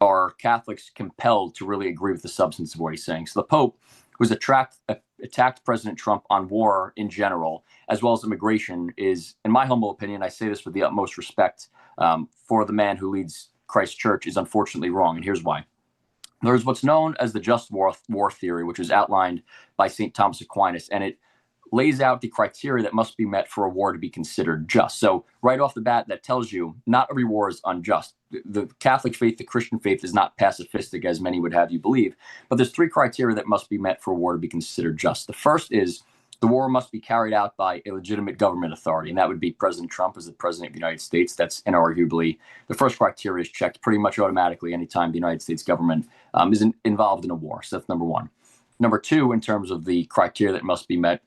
are Catholics compelled to really agree with the substance of what he's saying. So the Pope, who's attacked President Trump on war in general, as well as immigration, is, in my humble opinion, I say this with the utmost respect for the man who leads Christ Church, is unfortunately wrong. And here's why. There's what's known as the just war theory, which is outlined by St. Thomas Aquinas, and it lays out the criteria that must be met for a war to be considered just. So right off the bat, that tells you not every war is unjust. The Catholic faith, the Christian faith, is not pacifistic, as many would have you believe. But there's three criteria that must be met for a war to be considered just. The first is the war must be carried out by a legitimate government authority, and that would be President Trump as the president of the United States. That's inarguably the first criteria is checked pretty much automatically anytime the United States government is involved in a war. So that's number one. Number two, in terms of the criteria that must be met,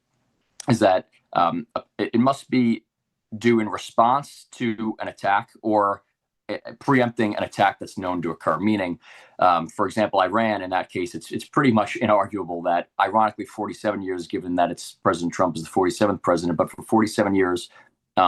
is that it must be due in response to an attack or preempting an attack that's known to occur. Meaning, for example, Iran, in that case, it's pretty much inarguable that, ironically, 47 years, given that it's President Trump is the 47th president, but for 47 years,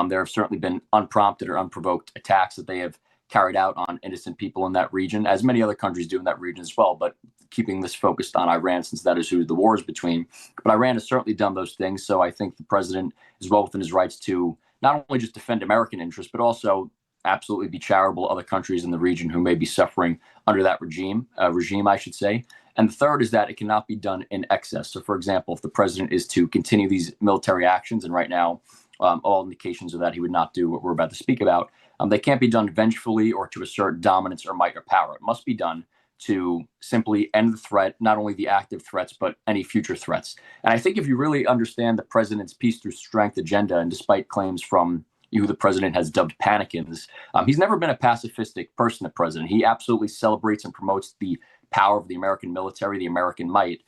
there have certainly been unprompted or unprovoked attacks that they have carried out on innocent people in that region, as many other countries do in that region as well. But keeping this focused on Iran, since that is who the war is between. But Iran has certainly done those things. So I think the president is well within his rights to not only just defend American interests, but also absolutely be charitable to other countries in the region who may be suffering under that regime, I should say. And the third is that it cannot be done in excess. So, for example, if the president is to continue these military actions, and right now all indications are that he would not do what we're about to speak about, they can't be done vengefully or to assert dominance or might or power. It must be done to simply end the threat, not only the active threats, but any future threats. And I think if you really understand the president's peace through strength agenda, and despite claims from who the president has dubbed panicans, he's never been a pacifistic person, the president. He absolutely celebrates and promotes the power of the American military, the American might.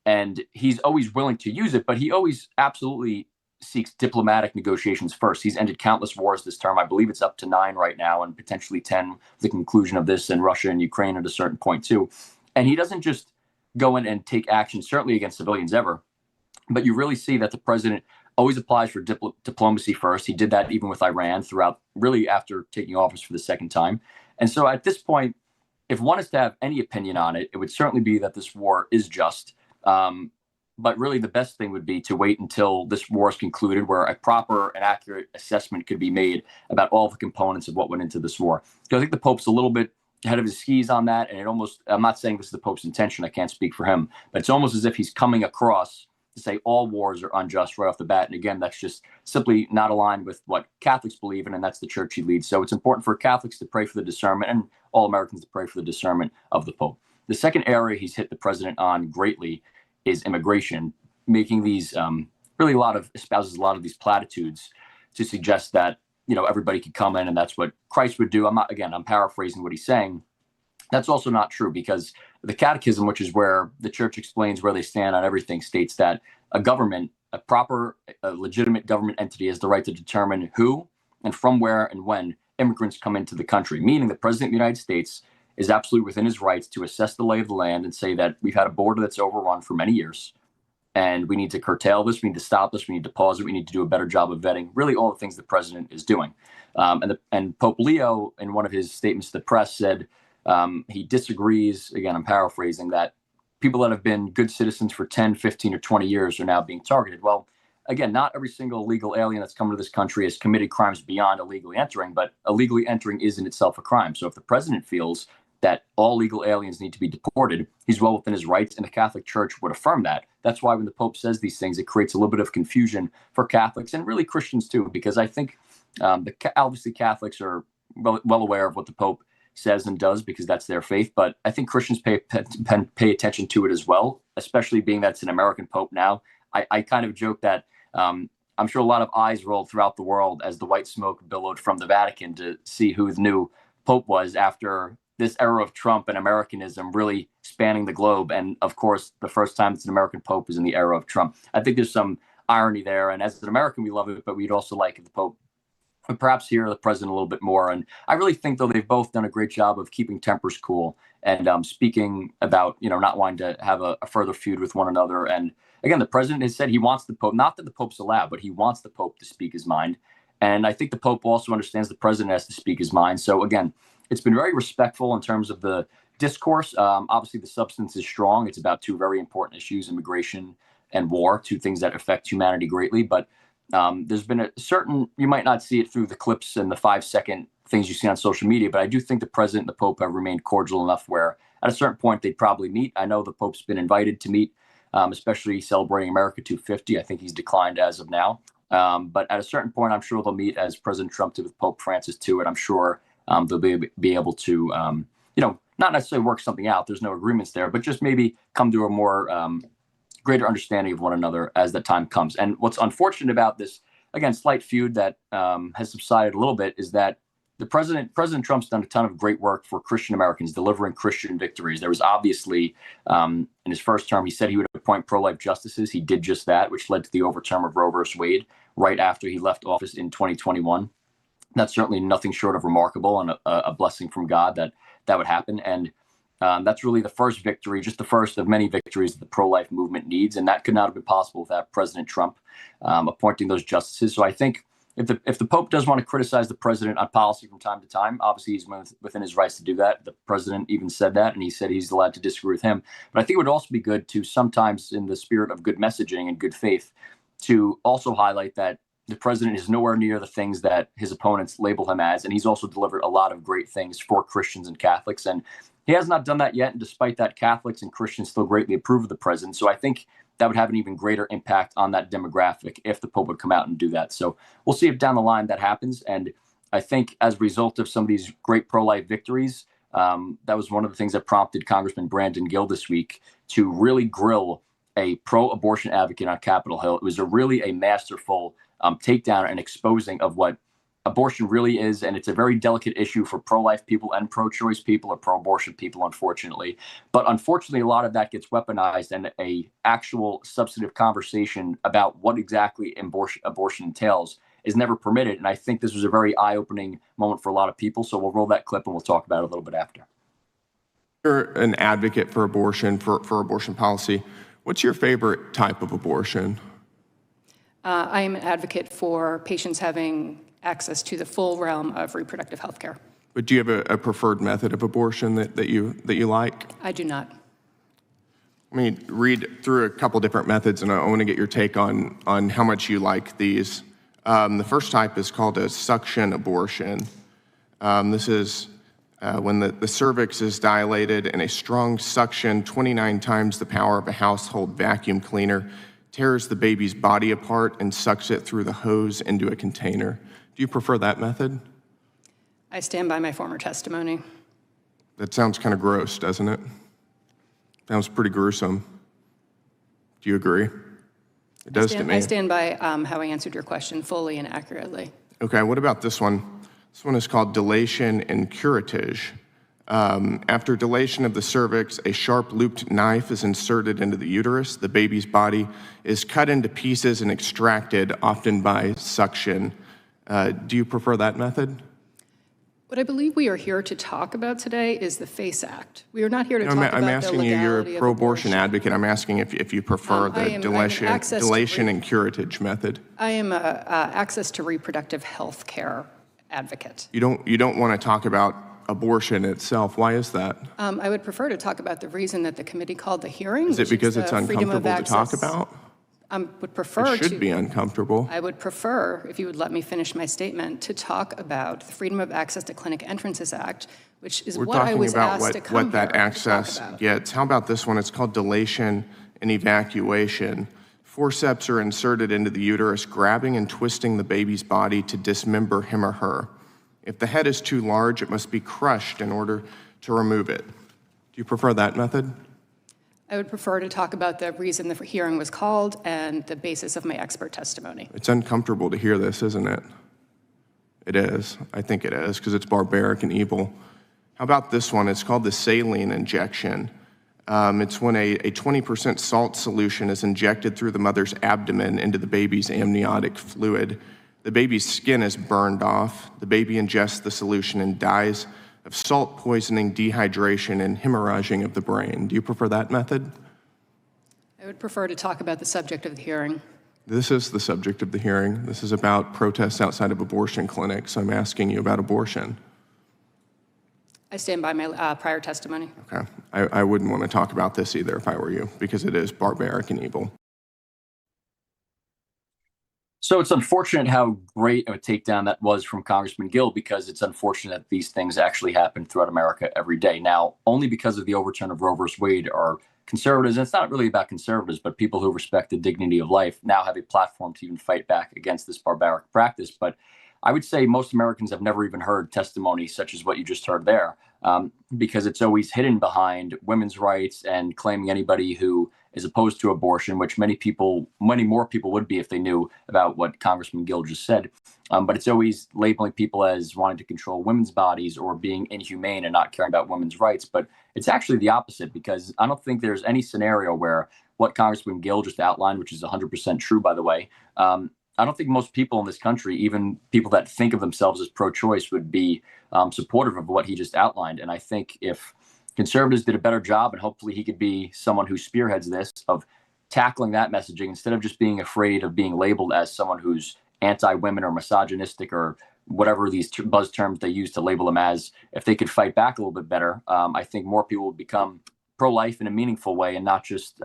And he's always willing to use it, but he always absolutely seeks diplomatic negotiations first. He's ended countless wars this term. I believe it's up to 9 right now, and potentially 10 with the conclusion of this in Russia and Ukraine at a certain point too. And he doesn't just go in and take action, certainly against civilians ever, but you really see that the president always applies for diplomacy first. He did that even with Iran throughout, really after taking office for the second time. And so at this point, if one is to have any opinion on it, it would certainly be that this war is just. But really, the best thing would be to wait until this war is concluded, where a proper and accurate assessment could be made about all the components of what went into this war. So I think the Pope's a little bit ahead of his skis on that. And it almost, I'm not saying this is the Pope's intention, I can't speak for him, but it's almost as if he's coming across to say all wars are unjust right off the bat. And again, that's just simply not aligned with what Catholics believe in, and that's the church he leads. So it's important for Catholics to pray for the discernment, and all Americans to pray for the discernment of the Pope. The second area he's hit the president on greatly is immigration, making these espouses a lot of these platitudes to suggest that, everybody could come in and that's what Christ would do. I'm paraphrasing what he's saying. That's also not true, because the Catechism, which is where the church explains where they stand on everything, states that a legitimate government entity has the right to determine who and from where and when immigrants come into the country, meaning the president of the United States is absolutely within his rights to assess the lay of the land and say that we've had a border that's overrun for many years, and we need to curtail this, we need to stop this, we need to pause it, we need to do a better job of vetting, really all the things the president is doing. And Pope Leo, in one of his statements to the press, said he disagrees, again, I'm paraphrasing, that people that have been good citizens for 10, 15, or 20 years are now being targeted. Well, again, not every single illegal alien that's come to this country has committed crimes beyond illegally entering, but illegally entering is in itself a crime. So if the president feels that all legal aliens need to be deported, he's well within his rights, and the Catholic Church would affirm that. That's why when the Pope says these things, it creates a little bit of confusion for Catholics and really Christians too, because I think obviously Catholics are well aware of what the Pope says and does, because that's their faith. But I think Christians pay attention to it as well, especially being that it's an American Pope now. I kind of joke that I'm sure a lot of eyes rolled throughout the world as the white smoke billowed from the Vatican to see who the new Pope was after this era of Trump and Americanism really spanning the globe. And of course, the first time it's an American Pope is in the era of Trump. I think there's some irony there. And as an American, we love it, but we'd also like if the Pope would perhaps hear the president a little bit more. And I really think, though, they've both done a great job of keeping tempers cool and speaking about, not wanting to have a further feud with one another. And again, the president has said he wants the Pope, not that the Pope's allowed, but he wants the Pope to speak his mind. And I think the Pope also understands the president has to speak his mind. So again, it's been very respectful in terms of the discourse. Obviously, the substance is strong. It's about two very important issues, immigration and war, two things that affect humanity greatly. But there's been a certain, you might not see it through the clips and the 5-second things you see on social media, but I do think the president and the Pope have remained cordial enough where at a certain point they'd probably meet. I know the Pope's been invited to meet, especially celebrating America 250. I think he's declined as of now. But at a certain point, I'm sure they'll meet, as President Trump did with Pope Francis too, and I'm sure they'll be able to, not necessarily work something out. There's no agreements there, but just maybe come to a more greater understanding of one another as that time comes. And what's unfortunate about this, again, slight feud that has subsided a little bit, is that President Trump's done a ton of great work for Christian Americans, delivering Christian victories. There was obviously, in his first term, he said he would appoint pro-life justices. He did just that, which led to the overturn of Roe versus Wade right after he left office in 2021. That's certainly nothing short of remarkable and a blessing from God that would happen. And that's really the first victory, just the first of many victories that the pro-life movement needs. And that could not have been possible without President Trump appointing those justices. So I think if the Pope does want to criticize the president on policy from time to time, obviously he's within his rights to do that. The president even said that, and he said he's allowed to disagree with him. But I think it would also be good to sometimes, in the spirit of good messaging and good faith, to also highlight that the president is nowhere near the things that his opponents label him as. And he's also delivered a lot of great things for Christians and Catholics. And he has not done that yet. And despite that, Catholics and Christians still greatly approve of the president. So I think that would have an even greater impact on that demographic if the Pope would come out and do that. So we'll see if down the line that happens. And I think as a result of some of these great pro-life victories, that was one of the things that prompted Congressman Brandon Gill this week to really grill a pro-abortion advocate on Capitol Hill. It was really a masterful takedown and exposing of what abortion really is. And it's a very delicate issue for pro-life people and pro-choice people or pro-abortion people, unfortunately. But unfortunately, a lot of that gets weaponized, and a actual substantive conversation about what exactly abortion entails is never permitted. And I think this was a very eye-opening moment for a lot of people. So we'll roll that clip and we'll talk about it a little bit after. You're an advocate for abortion, for abortion policy. What's your favorite type of abortion? I am an advocate for patients having access to the full realm of reproductive health care. But do you have a preferred method of abortion that you like? I do not. Let me read through a couple different methods, and I want to get your take on how much you like these. The first type is called a suction abortion. This is when the cervix is dilated and a strong suction, 29 times the power of a household vacuum cleaner, tears the baby's body apart and sucks it through the hose into a container. Do you prefer that method? I stand by my former testimony. That sounds kind of gross, doesn't it? Sounds pretty gruesome. Do you agree? It does to me. I stand by how I answered your question fully and accurately. Okay, what about this one? This one is called dilation and curettage. After dilation of the cervix, a sharp looped knife is inserted into the uterus. The baby's body is cut into pieces and extracted, often by suction. Do you prefer that method? What I believe we are here to talk about today is the FACE Act. We are not here to talk about the legality of abortion. I'm asking you, you're a pro-abortion advocate. I'm asking if you prefer the dilation and curettage method. I am an access to reproductive health care advocate. You don't want to talk about abortion itself. Why is that? I would prefer to talk about the reason that the committee called the hearing. Is it because it's uncomfortable to talk about? I would prefer it should be uncomfortable. I would prefer, if you would let me finish my statement, to talk about the Freedom of Access to Clinic Entrances Act, which is what I was asked to come here to talk about. We're talking about what that access gets. How about this one? It's called dilation and evacuation. Forceps are inserted into the uterus, grabbing and twisting the baby's body to dismember him or her. If the head is too large, it must be crushed in order to remove it. Do you prefer that method? I would prefer to talk about the reason the hearing was called and the basis of my expert testimony. It's uncomfortable to hear this, isn't it? It is. I think it is, because it's barbaric and evil. How about this one? It's called the saline injection. It's when a 20% salt solution is injected through the mother's abdomen into the baby's amniotic fluid. The baby's skin is burned off. The baby ingests the solution and dies of salt poisoning, dehydration, and hemorrhaging of the brain. Do you prefer that method? I would prefer to talk about the subject of the hearing. This is the subject of the hearing. This is about protests outside of abortion clinics. I'm asking you about abortion. I stand by my prior testimony. Okay. I wouldn't want to talk about this either if I were you, because it is barbaric and evil. So it's unfortunate how great of a takedown that was from Congressman Gill, because it's unfortunate that these things actually happen throughout America every day. Now, only because of the overturn of Roe v. Wade are conservatives, and it's not really about conservatives, but people who respect the dignity of life now have a platform to even fight back against this barbaric practice. But I would say most Americans have never even heard testimony such as what you just heard there, because it's always hidden behind women's rights and claiming anybody who is opposed to abortion, which many more people would be if they knew about what Congressman Gill just said. But it's always labeling people as wanting to control women's bodies or being inhumane and not caring about women's rights. But it's actually the opposite, because I don't think there's any scenario where what Congressman Gill just outlined, which is 100% true, by the way, I don't think most people in this country, even people that think of themselves as pro-choice, would be supportive of what he just outlined. And I think if conservatives did a better job, and hopefully he could be someone who spearheads this, of tackling that messaging instead of just being afraid of being labeled as someone who's anti-women or misogynistic or whatever these buzz terms they use to label them as, if they could fight back a little bit better, I think more people would become pro-life in a meaningful way and not just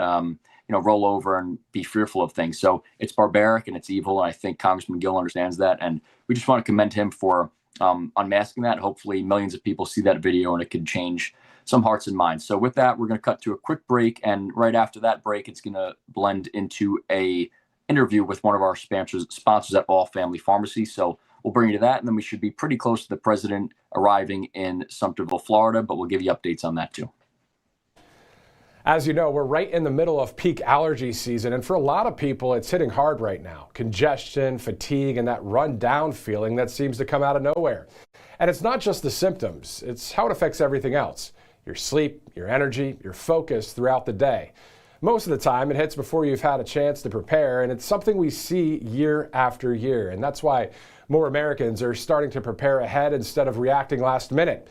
roll over and be fearful of things. So it's barbaric and it's evil, and I think Congressman Gill understands that, and we just want to commend him for unmasking that. Hopefully millions of people see that video and it could change some hearts and minds. So with that, we're going to cut to a quick break, and right after that break, it's going to blend into a interview with one of our sponsors at All Family Pharmacy. So we'll bring you to that, and then we should be pretty close to the president arriving in Sumterville, Florida, but we'll give you updates on that too. As you know, we're right in the middle of peak allergy season, and for a lot of people, it's hitting hard right now. Congestion, fatigue, and that run-down feeling that seems to come out of nowhere. And it's not just the symptoms, it's how it affects everything else. Your sleep, your energy, your focus throughout the day. Most of the time, it hits before you've had a chance to prepare, and it's something we see year after year. And that's why more Americans are starting to prepare ahead instead of reacting last minute.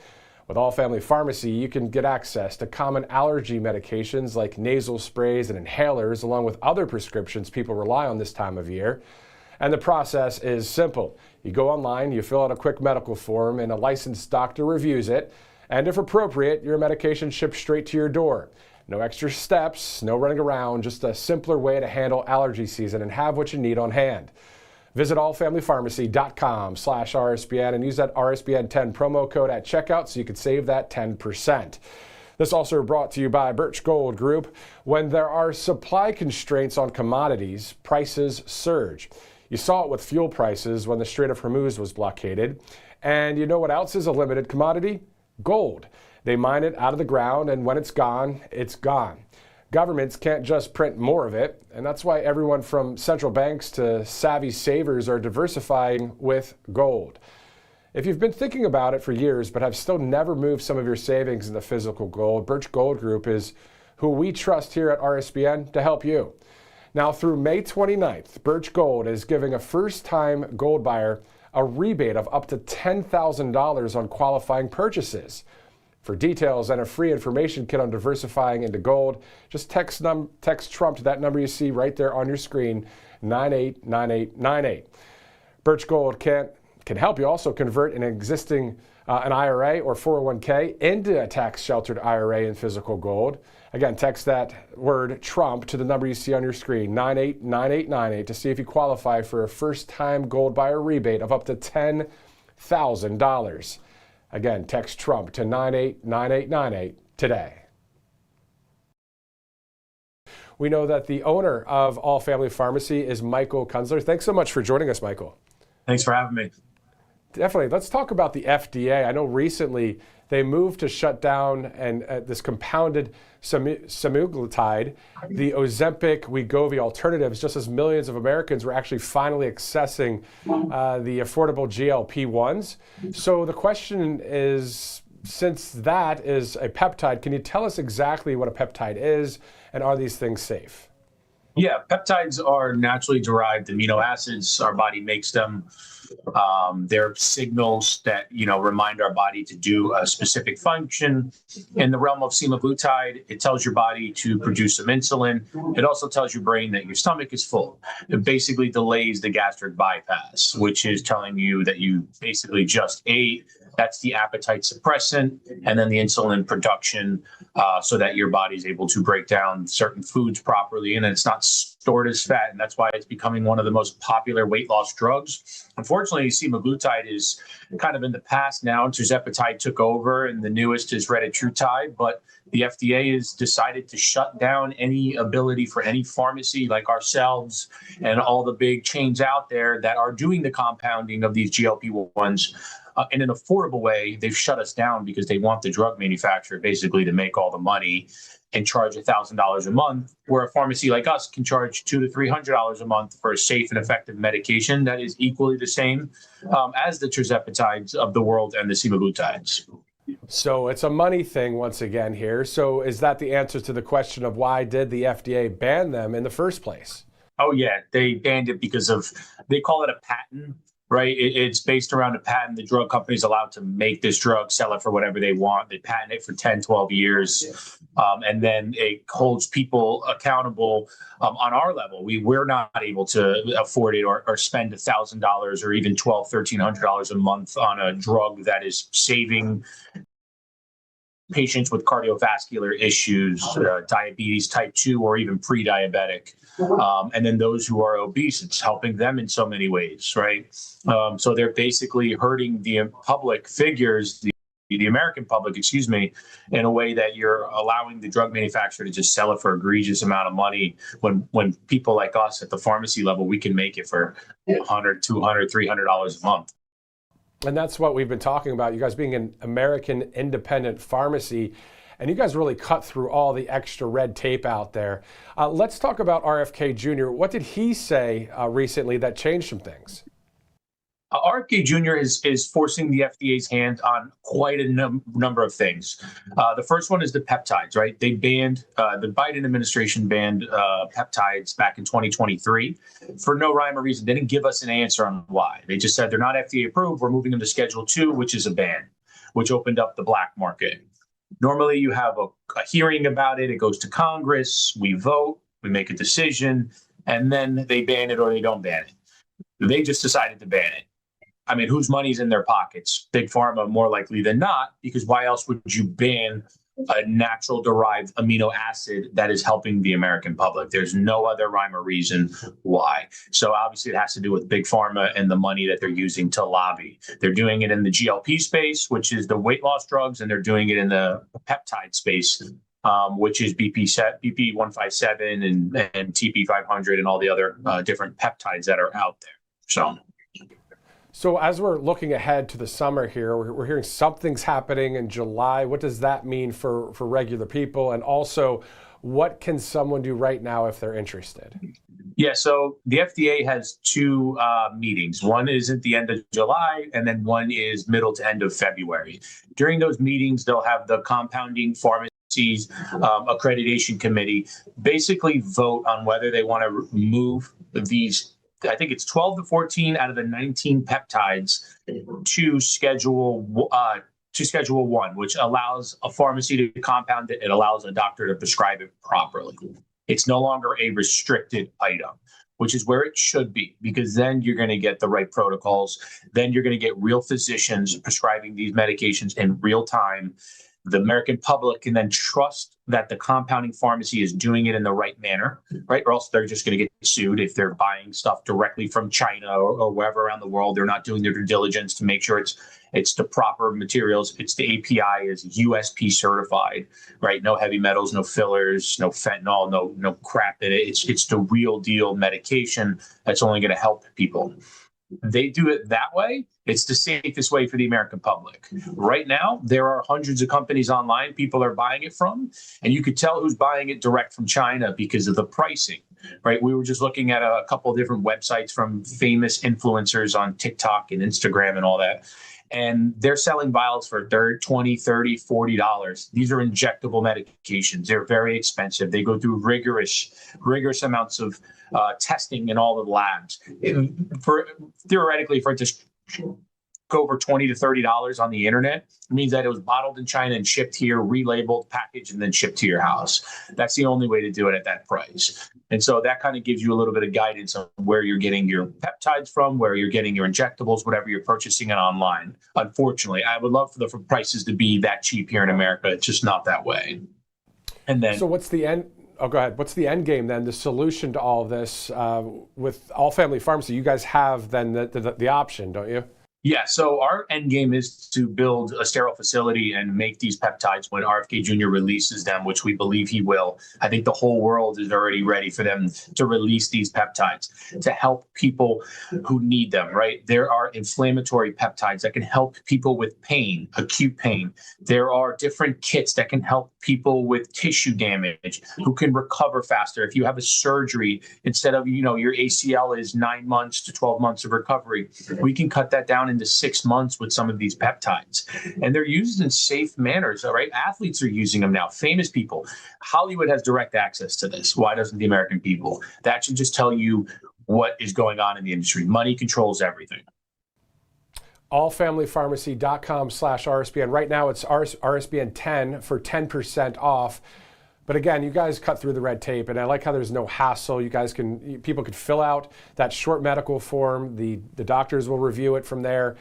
With All Family Pharmacy, you can get access to common allergy medications like nasal sprays and inhalers, along with other prescriptions people rely on this time of year. And the process is simple. You go online, you fill out a quick medical form, and a licensed doctor reviews it. And if appropriate, your medication ships straight to your door. No extra steps, no running around, just a simpler way to handle allergy season and have what you need on hand. Visit allfamilypharmacy.com/RSBN and use that RSBN 10 promo code at checkout so you can save that 10%. This also brought to you by Birch Gold Group. When there are supply constraints on commodities, prices surge. You saw it with fuel prices when the Strait of Hormuz was blockaded. And you know what else is a limited commodity? Gold. They mine it out of the ground, and when it's gone, it's gone. Governments can't just print more of it, and that's why everyone from central banks to savvy savers are diversifying with gold. If you've been thinking about it for years but have still never moved some of your savings into physical gold, Birch Gold Group is who we trust here at RSBN to help you. Now through May 29th, Birch Gold is giving a first-time gold buyer a rebate of up to $10,000 on qualifying purchases. For details and a free information kit on diversifying into gold, just text Trump to that number you see right there on your screen, 989898. Birch Gold can help you also convert an existing an IRA or 401k into a tax-sheltered IRA in physical gold. Again, text that word Trump to the number you see on your screen, 989898, to see if you qualify for a first-time gold buyer rebate of up to $10,000. Again, text Trump to 989898 today. We know that the owner of All Family Pharmacy is Michael Kunzler. Thanks so much for joining us, Michael. Thanks for having me. Definitely. Let's talk about the FDA. I know recently they moved to shut down this compounded semaglutide, the Ozempic, Wegovy alternatives, just as millions of Americans were actually finally accessing the affordable GLP-1s. So the question is, since that is a peptide, can you tell us exactly what a peptide is, and are these things safe? Yeah, peptides are naturally derived amino acids. Our body makes them. They're signals that, remind our body to do a specific function. In the realm of semaglutide, it tells your body to produce some insulin. It also tells your brain that your stomach is full. It basically delays the gastric bypass, which is telling you that you basically just ate. That's the appetite suppressant, and then the insulin production, so that your body's able to break down certain foods properly, and it's not stored as fat, and that's why it's becoming one of the most popular weight loss drugs. Unfortunately, semaglutide is kind of in the past now. Tirzepatide took over, and the newest is retatrutide, but the FDA has decided to shut down any ability for any pharmacy like ourselves and all the big chains out there that are doing the compounding of these GLP-1s. In an affordable way. They've shut us down because they want the drug manufacturer basically to make all the money and charge $1,000 a month, where a pharmacy like us can charge $200 to $300 a month for a safe and effective medication that is equally the same as the tirzepatides of the world and the semaglutides. So it's a money thing once again here. So is that the answer to the question of why did the FDA ban them in the first place? Oh, yeah, they banned it because they call it a patent. Right. It's based around a patent. The drug company is allowed to make this drug, sell it for whatever they want. They patent it for 10, 12 years. And then it holds people accountable on our level. We're not able to afford it or spend $1,000 or even $1,200, $1,300 a month on a drug that is saving patients with cardiovascular issues, diabetes type 2, or even pre-diabetic. And then those who are obese, it's helping them in so many ways, right? So they're basically hurting the public figures, the American public, excuse me, in a way that you're allowing the drug manufacturer to just sell it for an egregious amount of money when people like us at the pharmacy level, we can make it for $100, $200, $300 a month. And that's what we've been talking about, you guys being an American independent pharmacy, and you guys really cut through all the extra red tape out there. Let's talk about RFK Jr. What did he say recently that changed some things? RFK Jr. is forcing the FDA's hand on quite a number of things. The first one is the peptides, right? They banned, the Biden administration banned peptides back in 2023 for no rhyme or reason. They didn't give us an answer on why. They just said they're not FDA approved. We're moving them to Schedule 2, which is a ban, which opened up the black market. Normally, you have a hearing about it. It goes to Congress. We vote. We make a decision. And then they ban it or they don't ban it. They just decided to ban it. I mean, whose money's in their pockets? Big Pharma, more likely than not, because why else would you ban a natural derived amino acid that is helping the American public? There's no other rhyme or reason why. So obviously it has to do with Big Pharma and the money that they're using to lobby. They're doing it in the GLP space, which is the weight loss drugs, and they're doing it in the peptide space, which is BP157 and TP500 and all the other different peptides that are out there. So as we're looking ahead to the summer here, we're hearing something's happening in July. What does that mean for regular people? And also, what can someone do right now if they're interested? Yeah, so the FDA has two meetings. One is at the end of July, and then one is middle to end of February. During those meetings, they'll have the compounding pharmacies accreditation committee basically vote on whether they want to remove these, I think it's 12 to 14 out of the 19 peptides to Schedule 1, which allows a pharmacy to compound it. It allows a doctor to prescribe it properly. It's no longer a restricted item, which is where it should be, because then you're going to get the right protocols. Then you're going to get real physicians prescribing these medications in real time. The American public can then trust that the compounding pharmacy is doing it in the right manner, right? Or else they're just going to get sued if they're buying stuff directly from China or wherever around the world. They're not doing their due diligence to make sure it's the proper materials. It's the API is USP certified, right? No heavy metals, no fillers, no fentanyl, no crap in it. It's the real deal medication that's only going to help people. They do it that way. It's the safest way for the American public. Right now, there are hundreds of companies online people are buying it from, and you could tell who's buying it direct from China because of the pricing. right? We were just looking at a couple of different websites from famous influencers on TikTok and Instagram and all that. And they're selling vials for $20, $30, $40. These are injectable medications. They're very expensive. They go through rigorous amounts of testing in all the labs. Theoretically, for it to go over $20 to $30 on the internet, it means that it was bottled in China and shipped here, relabeled, packaged, and then shipped to your house. That's the only way to do it at that price. And so that kind of gives you a little bit of guidance on where you're getting your peptides from, where you're getting your injectables, whatever you're purchasing it online. Unfortunately, I would love for the prices to be that cheap here in America. It's just not that way. And then, so what's the end? Oh, go ahead. What's the end game then? The solution to all of this with All Family Pharmacy, you guys have then the option, don't you? Yeah, so our end game is to build a sterile facility and make these peptides when RFK Jr. releases them, which we believe he will. I think the whole world is already ready for them to release these peptides to help people who need them, right? There are inflammatory peptides that can help people with pain, acute pain. There are different kits that can help people with tissue damage who can recover faster. If you have a surgery, instead of, your ACL is 9 months to 12 months of recovery, we can cut that down into 6 months with some of these peptides. And they're used in safe manners, all right? Athletes are using them now, famous people. Hollywood has direct access to this. Why doesn't the American people? That should just tell you what is going on in the industry. Money controls everything. allfamilypharmacy.com/RSBN. Right now it's RSBN 10 for 10% off. But again, you guys cut through the red tape, and I like how there's no hassle. People could fill out that short medical form. The doctors will review it from there,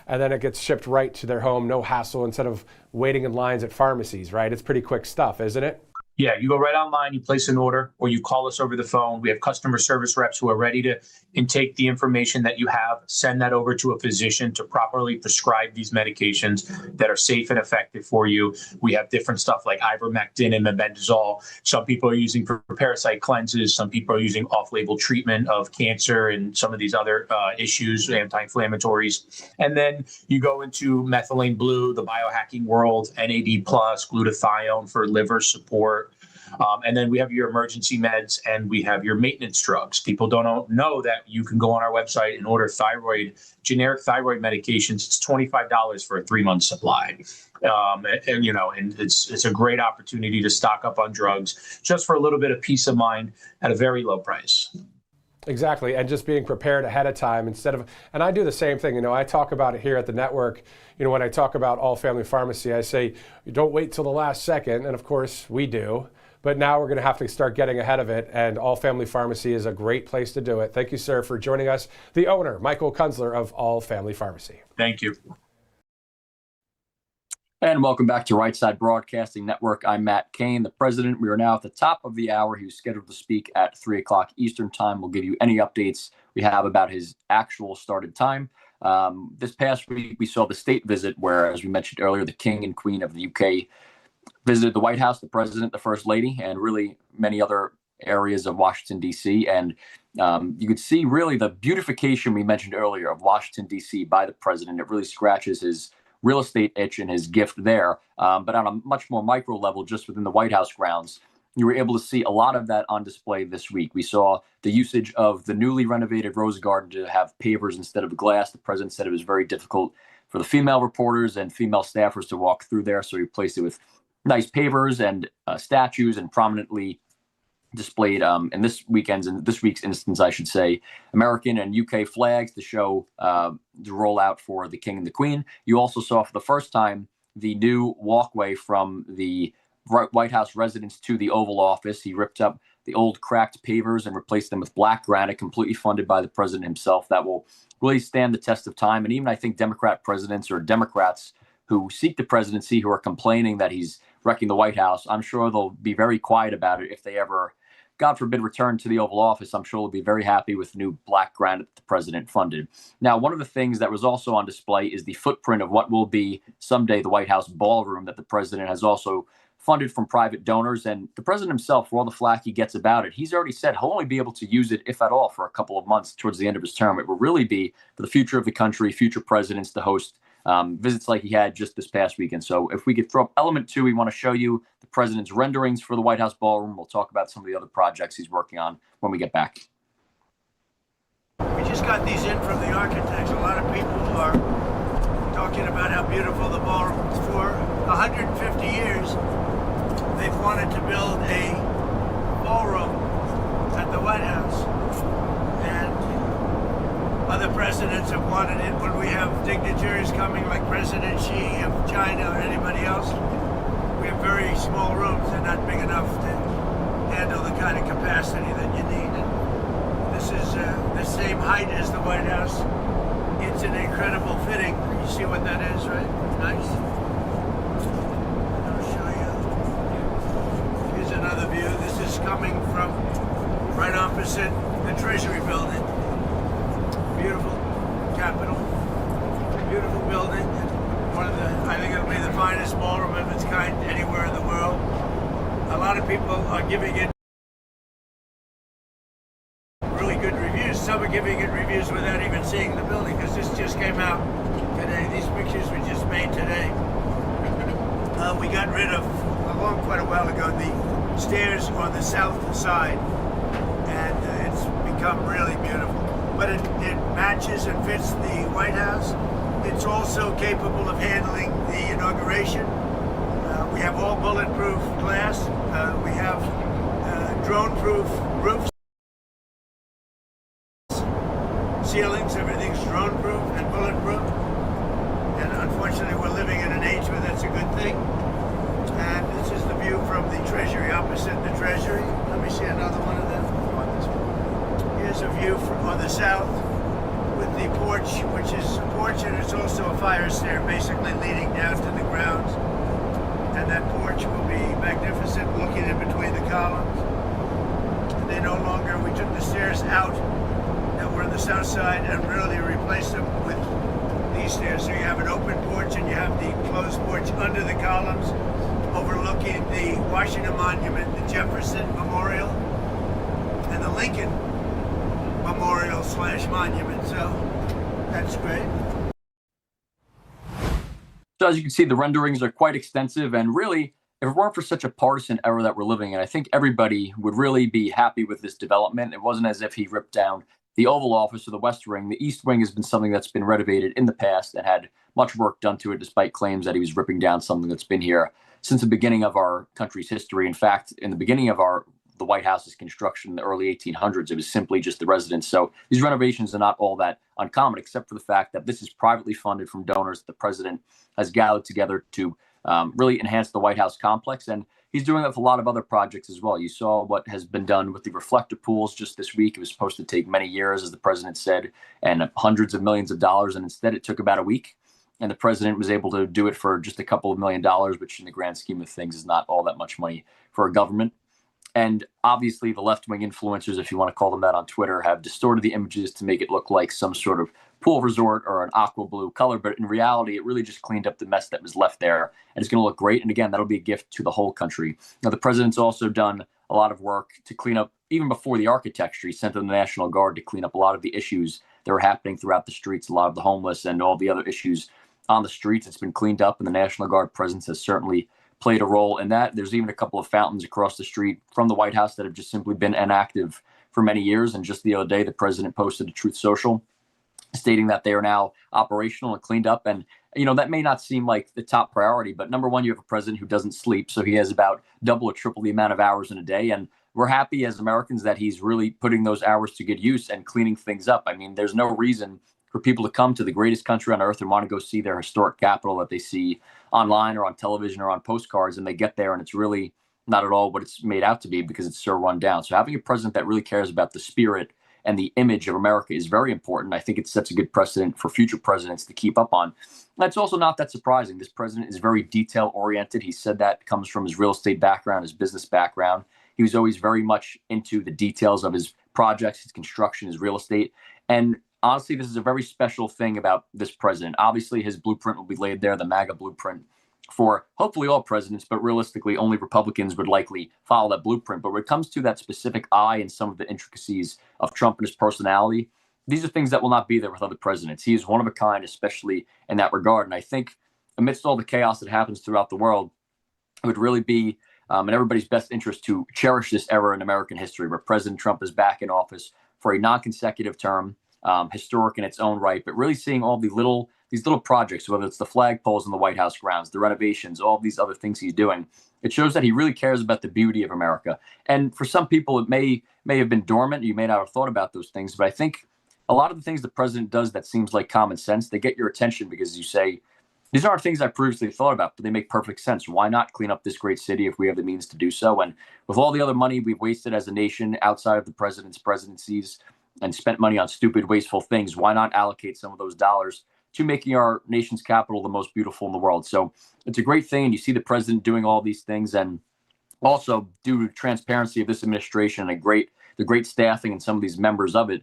and then it gets shipped right to their home, no hassle, instead of waiting in lines at pharmacies, right? It's pretty quick stuff, isn't it? Yeah, you go right online, you place an order, or you call us over the phone. We have customer service reps who are ready to intake the information that you have, send that over to a physician to properly prescribe these medications that are safe and effective for you. We have different stuff like ivermectin and mebendazole. Some people are using for parasite cleanses. Some people are using off-label treatment of cancer and some of these other issues, anti-inflammatories. And then you go into methylene blue, the biohacking world, NAD+, glutathione for liver support. And then we have your emergency meds and we have your maintenance drugs. People don't know that you can go on our website and order generic thyroid medications. It's $25 for a 3-month supply. And it's a great opportunity to stock up on drugs just for a little bit of peace of mind at a very low price. Exactly, and just being prepared ahead of time and I do the same thing. I talk about it here at the network. When I talk about All Family Pharmacy, I say, don't wait till the last second, and of course we do. But now we're going to have to start getting ahead of it, and All Family Pharmacy is a great place to do it. Thank you, sir, for joining us. The owner, Michael Kunzler of All Family Pharmacy. Thank you. And welcome back to Right Side Broadcasting Network. I'm Matt Kane, the president. We are now at the top of the hour. He was scheduled to speak at 3 o'clock Eastern time. We'll give you any updates we have about his actual started time. This past week, we saw the state visit where, as we mentioned earlier, the King and Queen of the UK visited the White House, the president, the first lady, and really many other areas of Washington, D.C. And you could see really the beautification we mentioned earlier of Washington, D.C. by the president. It really scratches his real estate itch and his gift there. But on a much more micro level, just within the White House grounds, you were able to see a lot of that on display this week. We saw the usage of the newly renovated Rose Garden to have pavers instead of glass. The president said it was very difficult for the female reporters and female staffers to walk through there, so he replaced it with nice pavers and statues, and prominently displayed in this week's instance, I should say, American and UK flags to show the rollout for the King and the Queen. You also saw for the first time the new walkway from the White House residence to the Oval Office. He ripped up the old cracked pavers and replaced them with black granite, completely funded by the president himself. That will really stand the test of time. And even I think Democrat presidents or Democrats who seek the presidency, who are complaining that he's wrecking the White House, I'm sure they'll be very quiet about it if they ever, God forbid, return to the Oval Office. I'm sure they'll be very happy with the new black granite that the president funded. Now, one of the things that was also on display is the footprint of what will be someday the White House ballroom that the president has also funded from private donors. And the president himself, for all the flack he gets about it, he's already said he'll only be able to use it, if at all, for a couple of months towards the end of his term. It will really be for the future of the country, future presidents to host visits like he had just this past weekend. So if we could throw up element 2, we want to show you the president's renderings for the White House ballroom. We'll talk about some of the other projects he's working on when we get back. We just got these in from the architects. A lot of people are talking about how beautiful the ballroom is. For 150 years, they've wanted to build a ballroom at the White House. And other presidents have wanted it. When we have dignitaries coming like President Xi of China or anybody else, we have very small rooms. They're not big enough to handle the kind of capacity that you need. And this is the same height as the White House. It's an incredible fitting. You see what that is, right? Nice. I'll show you. Here's another view. This is coming from right opposite the Treasury building. Beautiful Capitol. Beautiful building. One of the, I think it'll be the finest ballroom of its kind anywhere in the world. A lot of people are giving it really good reviews. Some are giving it reviews without even seeing the building, because this just came out today. These pictures were just made today. We got rid of, quite a while ago, the stairs on the south side, and it's become really beautiful. But it matches and fits the White House. It's also capable of handling the inauguration. We have all bulletproof glass. We have drone-proof roofs, ceilings. Everything's drone-proof and bulletproof. And unfortunately, we're living in an age where that's a good thing. And this is the view from the Treasury, opposite the Treasury. Let me see another one of them. Here's a view from on the south with the porch, which is a porch, and it's also a fire stair, basically leading down to the grounds. And that porch will be magnificent, looking in between the columns. And they no longer, we took the stairs out that were on the south side and really replaced them with these stairs. So you have an open porch and you have the closed porch under the columns, overlooking the Washington Monument, the Jefferson Memorial, and the Lincoln Memorial/Monument. So that's great. So as you can see, the renderings are quite extensive, and really, if it weren't for such a partisan era that we're living in, I think everybody would really be happy with this development. It wasn't as if he ripped down the Oval Office or the West Wing. The East Wing has been something that's been renovated in the past and had much work done to it, despite claims that he was ripping down something that's been here since the beginning of our country's history. In fact, in the beginning of the White House's construction in the early 1800s, it was simply just the residence. So these renovations are not all that uncommon, except for the fact that this is privately funded from donors that the president has gathered together to really enhance the White House complex. And he's doing that with a lot of other projects as well. You saw what has been done with the reflector pools just this week. It was supposed to take many years, as the president said, and hundreds of millions of dollars. And instead, it took about a week. And the president was able to do it for just a couple of $1 million, which in the grand scheme of things is not all that much money for a government. And obviously, the left-wing influencers, if you want to call them that, on Twitter have distorted the images to make it look like some sort of pool resort or an aqua blue color. But in reality, it really just cleaned up the mess that was left there. And it's going to look great. And again, that'll be a gift to the whole country. Now, the president's also done a lot of work to clean up, even before the architecture. He sent in the National Guard to clean up a lot of the issues that were happening throughout the streets, a lot of the homeless and all the other issues on the streets. It's been cleaned up, and the National Guard presence has certainly played a role in that. There's even a couple of fountains across the street from the White House that have just simply been inactive for many years. And just the other day, the president posted to Truth Social stating that they are now operational and cleaned up. And, you know, that may not seem like the top priority, but number one, you have a president who doesn't sleep. So he has about double or triple the amount of hours in a day. And we're happy as Americans that he's really putting those hours to good use and cleaning things up. I mean, there's no reason for people to come to the greatest country on earth and want to go see their historic capital that they see online or on television or on postcards, and they get there and it's really not at all what it's made out to be because it's so run down. So having a president that really cares about the spirit and the image of America is very important. I think it sets a good precedent for future presidents to keep up on. That's also not that surprising. This president is very detail oriented. He said that comes from his real estate background, his business background. He was always very much into the details of his projects, his construction, his real estate. And honestly, this is a very special thing about this president. Obviously, his blueprint will be laid there, the MAGA blueprint, for hopefully all presidents, but realistically, only Republicans would likely follow that blueprint. But when it comes to that specific eye and some of the intricacies of Trump and his personality, these are things that will not be there with other presidents. He is one of a kind, especially in that regard. And I think amidst all the chaos that happens throughout the world, it would really be in everybody's best interest to cherish this era in American history where President Trump is back in office for a non-consecutive term, historic in its own right, but really seeing all these little projects, whether it's the flagpoles in the White House grounds, the renovations, all these other things he's doing. It shows that he really cares about the beauty of America. And for some people, it may have been dormant. You may not have thought about those things, but I think a lot of the things the president does that seems like common sense, they get your attention because you say, these aren't things I previously thought about, but they make perfect sense. Why not clean up this great city if we have the means to do so? And with all the other money we've wasted as a nation outside of the president's presidencies and spent money on stupid, wasteful things, why not allocate some of those dollars to making our nation's capital the most beautiful in the world? So it's a great thing. And you see the president doing all these things. And also, due to transparency of this administration and the great staffing and some of these members of it,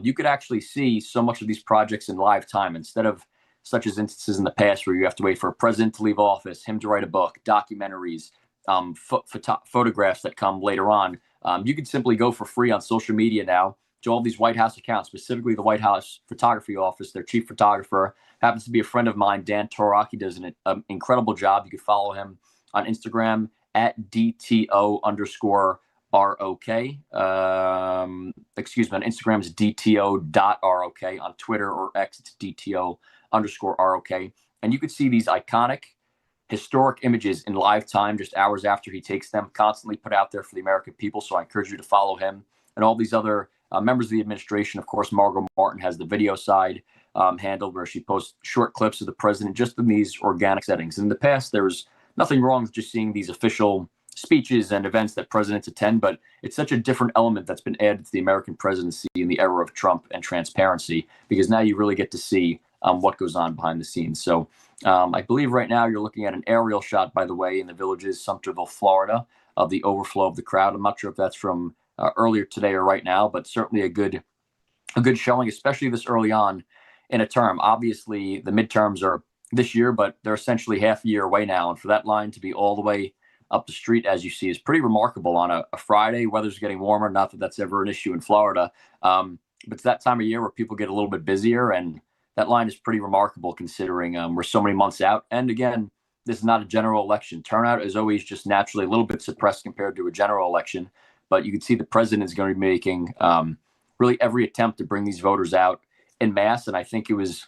you could actually see so much of these projects in live time instead of such as instances in the past where you have to wait for a president to leave office, him to write a book, documentaries, photographs that come later on. You could simply go for free on social media now to all these White House accounts, specifically the White House Photography Office. Their chief photographer happens to be a friend of mine, Dan Torok. He does an incredible job. You can follow him on Instagram at DTO_ROK. On Instagram is DTO.ROK. On Twitter or X, it's DTO_ROK. And you could see these iconic, historic images in live time just hours after he takes them, constantly put out there for the American people. So I encourage you to follow him and all these other members of the administration. Of course, Margot Martin has the video side handled where she posts short clips of the president just in these organic settings. In the past, there was nothing wrong with just seeing these official speeches and events that presidents attend, but it's such a different element that's been added to the American presidency in the era of Trump and transparency, because now you really get to see what goes on behind the scenes. So I believe right now you're looking at an aerial shot, by the way, in the Villages, Sumterville, Florida, of the overflow of the crowd. I'm not sure if that's from earlier today or right now, but certainly a good showing, especially this early on in a term. Obviously, the midterms are this year, but they're essentially half a year away now. And for that line to be all the way up the street, as you see, is pretty remarkable on a Friday. Weather's getting warmer. Not that that's ever an issue in Florida, but it's that time of year where people get a little bit busier, and that line is pretty remarkable considering we're so many months out. And again, this is not a general election. Turnout is always just naturally a little bit suppressed compared to a general election, but you can see the president is going to be making really every attempt to bring these voters out en masse. And I think it was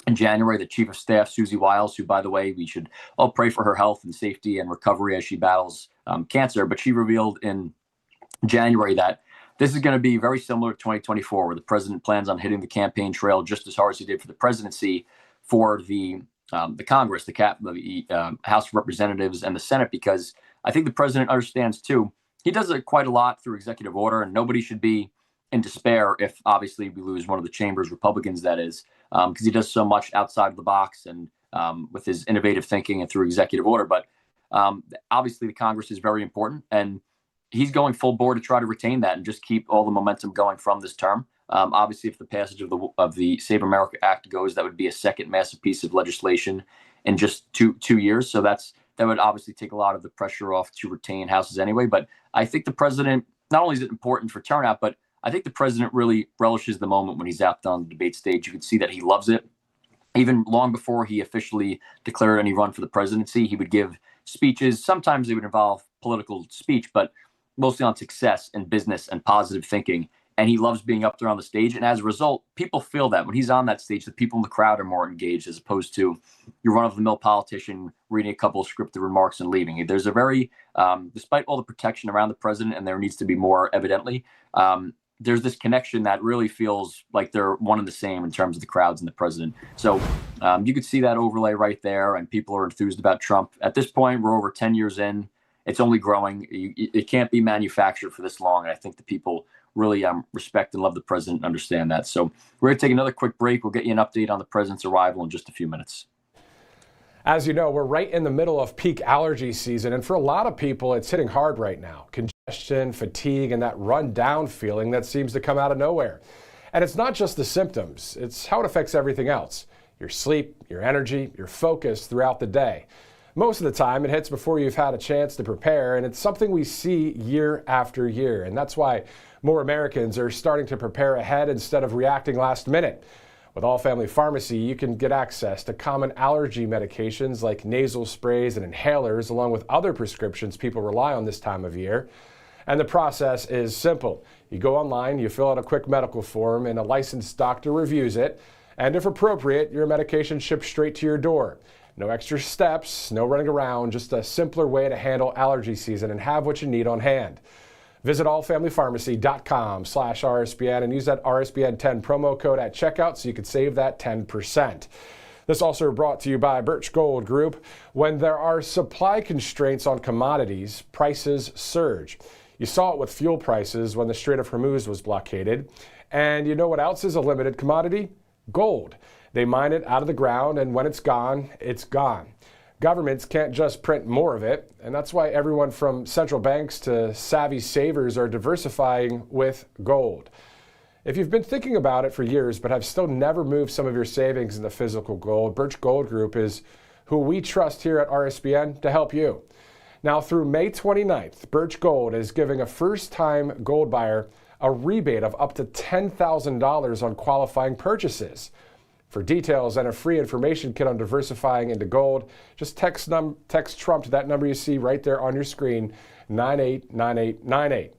in January, the chief of staff, Susie Wiles, who, by the way, we should all pray for her health and safety and recovery as she battles cancer. But she revealed in January that this is going to be very similar to 2024, where the president plans on hitting the campaign trail just as hard as he did for the presidency for the Congress, the House of Representatives and the Senate, because I think the president understands, too, he does it quite a lot through executive order, and nobody should be in despair if obviously we lose one of the chamber's Republicans, that is, because he does so much outside of the box and with his innovative thinking and through executive order. But obviously the Congress is very important, and he's going full bore to try to retain that and just keep all the momentum going from this term. Obviously, if the passage of the Save America Act goes, that would be a second massive piece of legislation in just two years. So that would obviously take a lot of the pressure off to retain houses anyway. But I think the president, not only is it important for turnout, but I think the president really relishes the moment when he's out on the debate stage. You can see that he loves it. Even long before he officially declared any run for the presidency, he would give speeches. Sometimes they would involve political speech, but mostly on success and business and positive thinking. And he loves being up there on the stage. And as a result, people feel that when he's on that stage, the people in the crowd are more engaged as opposed to your run-of-the-mill politician reading a couple of scripted remarks and leaving. There's a very, despite all the protection around the president, and there needs to be more evidently, there's this connection that really feels like they're one and the same in terms of the crowds and the president. So you could see that overlay right there, and people are enthused about Trump. At this point, we're over 10 years in. It's only growing. It can't be manufactured for this long. And I think the people really respect and love the president and understand that. So we're going to take another quick break. We'll get you an update on the president's arrival in just a few minutes. As you know, we're right in the middle of peak allergy season, and for a lot of people, it's hitting hard right now. Congestion, fatigue, and that run-down feeling that seems to come out of nowhere. And it's not just the symptoms, it's how it affects everything else. Your sleep, your energy, your focus throughout the day. Most of the time, it hits before you've had a chance to prepare, and it's something we see year after year. And that's why more Americans are starting to prepare ahead instead of reacting last minute. With All Family Pharmacy, you can get access to common allergy medications like nasal sprays and inhalers, along with other prescriptions people rely on this time of year. And the process is simple. You go online, you fill out a quick medical form, and a licensed doctor reviews it. And if appropriate, your medication ships straight to your door. No extra steps, no running around, just a simpler way to handle allergy season and have what you need on hand. Visit allfamilypharmacy.com/RSBN and use that RSBN 10 promo code at checkout so you can save that 10%. This also brought to you by Birch Gold Group. When there are supply constraints on commodities, prices surge. You saw it with fuel prices when the Strait of Hormuz was blockaded. And you know what else is a limited commodity? Gold. They mine it out of the ground, and when it's gone, it's gone. Governments can't just print more of it, and that's why everyone from central banks to savvy savers are diversifying with gold. If you've been thinking about it for years but have still never moved some of your savings into physical gold, Birch Gold Group is who we trust here at RSBN to help you. Now through May 29th, Birch Gold is giving a first-time gold buyer a rebate of up to $10,000 on qualifying purchases. For details and a free information kit on diversifying into gold, just text Trump to that number you see right there on your screen, 989898.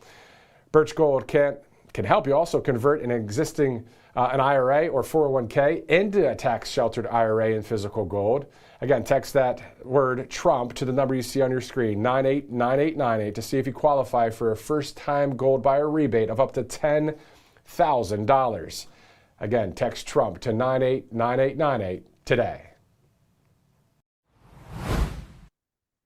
Birch Gold can help you also convert an existing an IRA or 401k into a tax-sheltered IRA in physical gold. Again, text that word Trump to the number you see on your screen, 989898, to see if you qualify for a first-time gold buyer rebate of up to $10,000. Again, text Trump to 989898 today.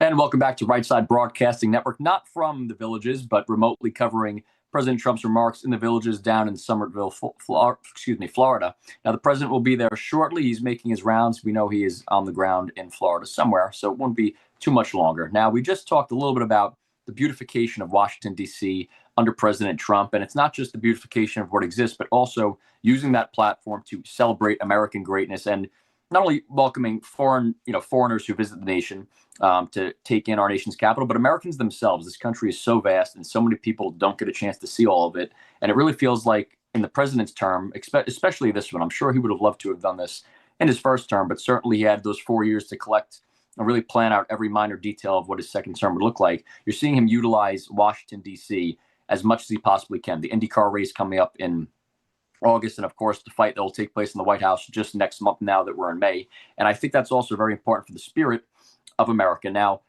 And welcome back to Right Side Broadcasting Network, not from the Villages, but remotely covering President Trump's remarks in the Villages down in Somerville, Florida. Now, the president will be there shortly. He's making his rounds. We know he is on the ground in Florida somewhere, so it won't be too much longer. Now, we just talked a little bit about the beautification of Washington, D.C. under President Trump. And it's not just the beautification of what exists, but also using that platform to celebrate American greatness and not only welcoming foreigners who visit the nation to take in our nation's capital, but Americans themselves. This country is so vast and so many people don't get a chance to see all of it. And it really feels like in the president's term, especially this one, I'm sure he would have loved to have done this in his first term, but certainly he had those 4 years to collect and really plan out every minor detail of what his second term would look like. You're seeing him utilize Washington, D.C. as much as he possibly can. The IndyCar race coming up in August, and of course, the fight that will take place in the White House just next month now that we're in May. And I think that's also very important for the spirit of America. Now,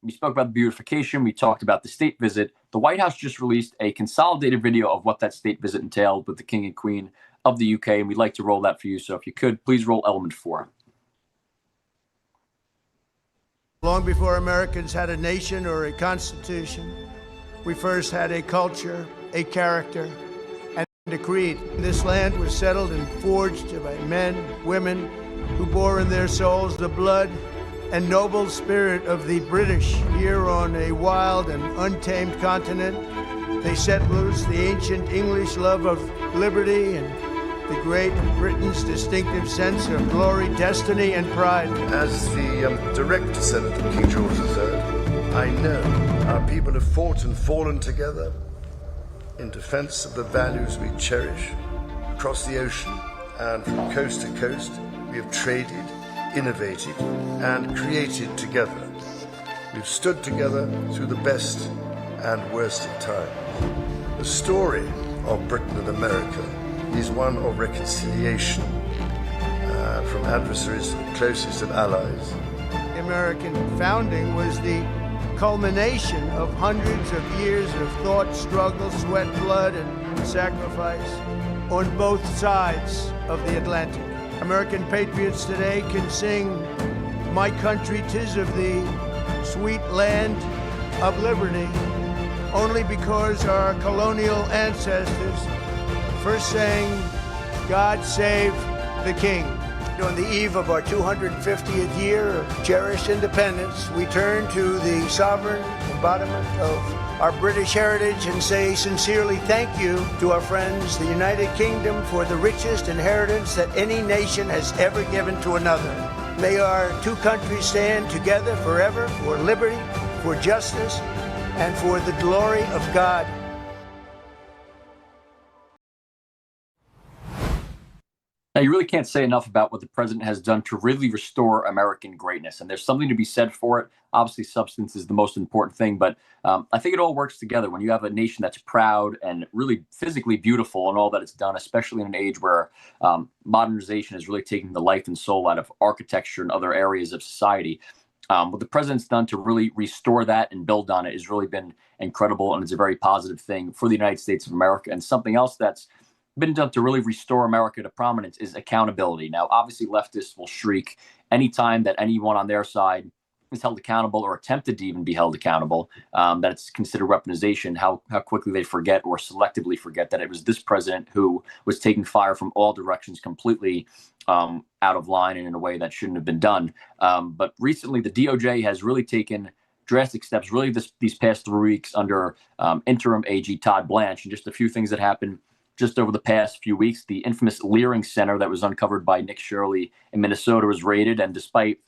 we spoke about the beautification. We talked about the state visit. The White House just released a consolidated video of what that state visit entailed with the King and Queen of the UK, and we'd like to roll that for you. So if you could, please roll element 4. Long before Americans had a nation or a constitution, we first had a culture, a character, and a creed. This land was settled and forged by men, women, who bore in their souls the blood and noble spirit of the British here on a wild and untamed continent. They set loose the ancient English love of liberty and the Great Britain's distinctive sense of glory, destiny, and pride. As the direct descendant of King George III, I know our people have fought and fallen together in defense of the values we cherish. Across the ocean and from coast to coast, we have traded, innovated, and created together. We've stood together through the best and worst of times. The story of Britain and America is one of reconciliation from adversaries to the closest of allies. The American founding was the culmination of hundreds of years of thought, struggle, sweat, blood, and sacrifice on both sides of the Atlantic. American patriots today can sing, "My country, 'tis of thee, sweet land of liberty," only because our colonial ancestors first sang, "God save the King." On the eve of our 250th year of cherished independence, we turn to the sovereign embodiment of our British heritage and say sincerely thank you to our friends, the United Kingdom, for the richest inheritance that any nation has ever given to another. May our two countries stand together forever for liberty, for justice, and for the glory of God. Now, you really can't say enough about what the president has done to really restore American greatness. And there's something to be said for it. Obviously, substance is the most important thing, but I think it all works together when you have a nation that's proud and really physically beautiful in all that it's done, especially in an age where modernization is really taking the life and soul out of architecture and other areas of society. What the president's done to really restore that and build on it has really been incredible, and it's a very positive thing for the United States of America. And something else that's been done to really restore America to prominence is accountability. Now, obviously, leftists will shriek anytime that anyone on their side is held accountable or attempted to even be held accountable, that it's considered weaponization, how quickly they forget or selectively forget that it was this president who was taking fire from all directions completely out of line and in a way that shouldn't have been done. But recently, the DOJ has really taken drastic steps, really these past 3 weeks under interim AG Todd Blanche, and just a few things that happened just over the past few weeks. The infamous Leering Center that was uncovered by Nick Shirley in Minnesota was raided, and despite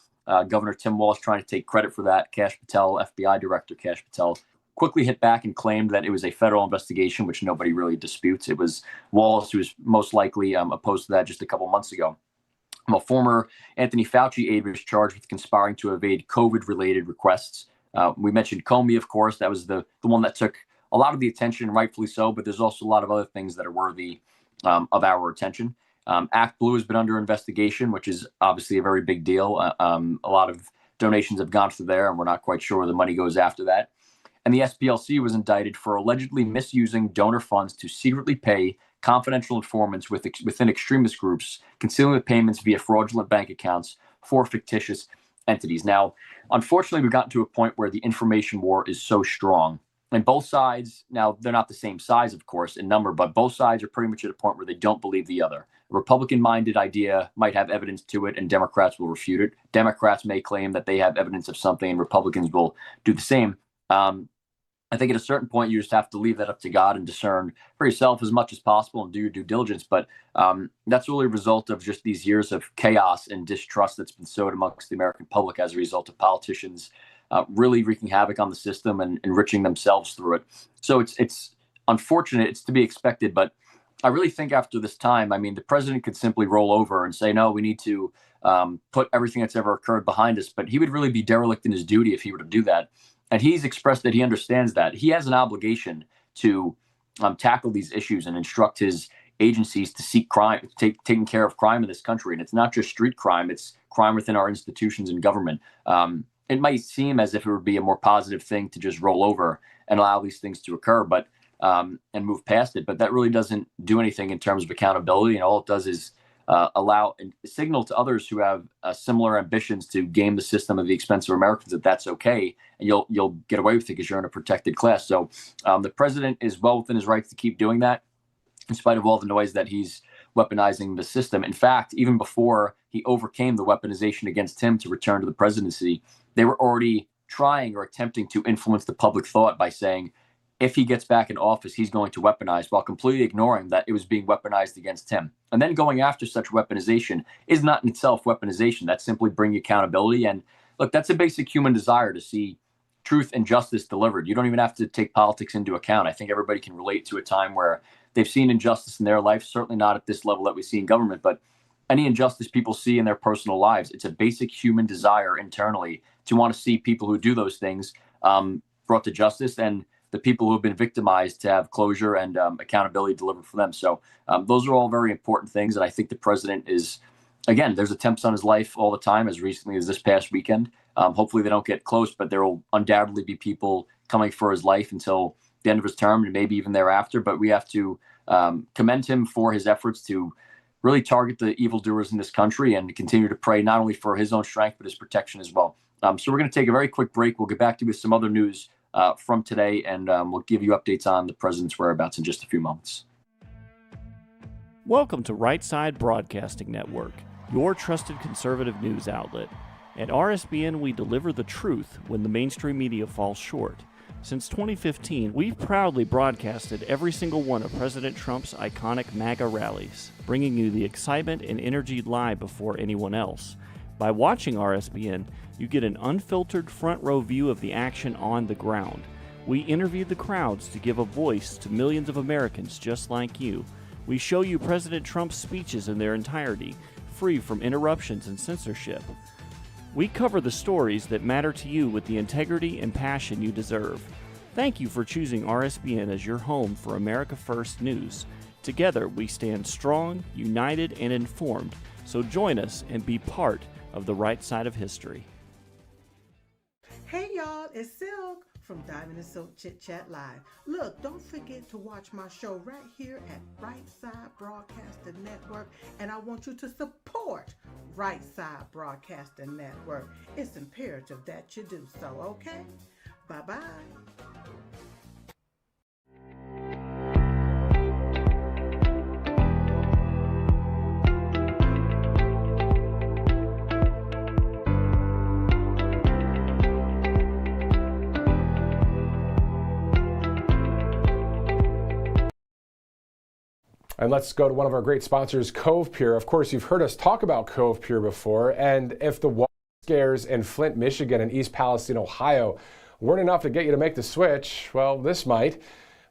Governor Tim Walz trying to take credit for that, Kash Patel, FBI Director Kash Patel, quickly hit back and claimed that it was a federal investigation, which nobody really disputes. It was Walz who was most likely opposed to that just a couple months ago. A former Anthony Fauci aide was charged with conspiring to evade COVID-related requests. We mentioned Comey, of course. That was the one that took a lot of the attention, rightfully so, but there's also a lot of other things that are worthy of our attention. Act Blue has been under investigation, which is obviously a very big deal. A lot of donations have gone through there, and we're not quite sure where the money goes after that. And the SPLC was indicted for allegedly misusing donor funds to secretly pay confidential informants within extremist groups, concealing the payments via fraudulent bank accounts for fictitious entities. Now, unfortunately, we've gotten to a point where the information war is so strong. And both sides, now they're not the same size, of course, in number, but both sides are pretty much at a point where they don't believe the other. A Republican-minded idea might have evidence to it, and Democrats will refute it. Democrats may claim that they have evidence of something, and Republicans will do the same. I think at a certain point, you just have to leave that up to God and discern for yourself as much as possible and do your due diligence. But that's really a result of just these years of chaos and distrust that's been sowed amongst the American public as a result of politicians really wreaking havoc on the system and enriching themselves through it. So it's unfortunate. It's to be expected. But I really think after this time, I mean, the president could simply roll over and say, no, we need to put everything that's ever occurred behind us. But he would really be derelict in his duty if he were to do that. And he's expressed that he understands that. He has an obligation to tackle these issues and instruct his agencies to seek crime, taking care of crime in this country. And it's not just street crime, it's crime within our institutions and government. It might seem as if it would be a more positive thing to just roll over and allow these things to occur, but and move past it. But that really doesn't do anything in terms of accountability. And all it does is allow and signal to others who have similar ambitions to game the system at the expense of Americans that that's okay, and you'll get away with it because you're in a protected class. So the president is well within his rights to keep doing that, in spite of all the noise that he's weaponizing the system. In fact, even before he overcame the weaponization against him to return to the presidency, they were already trying or attempting to influence the public thought by saying, if he gets back in office, he's going to weaponize, while completely ignoring that it was being weaponized against him. And then going after such weaponization is not in itself weaponization. That's simply bringing accountability. And look, that's a basic human desire to see truth and justice delivered. You don't even have to take politics into account. I think everybody can relate to a time where they've seen injustice in their life, certainly not at this level that we see in government, but any injustice people see in their personal lives. It's a basic human desire internally to want to see people who do those things brought to justice, and the people who have been victimized to have closure and accountability delivered for them. So those are all very important things. And I think the president is, again, there's attempts on his life all the time, as recently as this past weekend. Hopefully they don't get close, but there will undoubtedly be people coming for his life until the end of his term and maybe even thereafter. But we have to commend him for his efforts to really target the evildoers in this country and continue to pray not only for his own strength, but his protection as well. So we're going to take a very quick break. We'll get back to you with some other news from today, and we'll give you updates on the president's whereabouts in just a few moments. Welcome to Right Side Broadcasting Network, your trusted conservative news outlet. At RSBN, we deliver the truth when the mainstream media falls short. Since 2015, we've proudly broadcasted every single one of President Trump's iconic MAGA rallies, bringing you the excitement and energy live before anyone else. By watching RSBN, you get an unfiltered front row view of the action on the ground. We interview the crowds to give a voice to millions of Americans just like you. We show you President Trump's speeches in their entirety, free from interruptions and censorship. We cover the stories that matter to you with the integrity and passion you deserve. Thank you for choosing RSBN as your home for America First News. Together, we stand strong, united, and informed. So join us and be part of the right side of history. Hey y'all, it's Silk from Diamond and Silk Chit Chat Live. Look, don't forget to watch my show right here at Right Side Broadcasting Network, and I want you to support Right Side Broadcasting Network. It's imperative that you do so, okay? Bye-bye. And let's go to one of our great sponsors, Cove Pure. Of course, you've heard us talk about Cove Pure before, and if the water scares in Flint, Michigan and East Palestine, Ohio weren't enough to get you to make the switch, well, this might.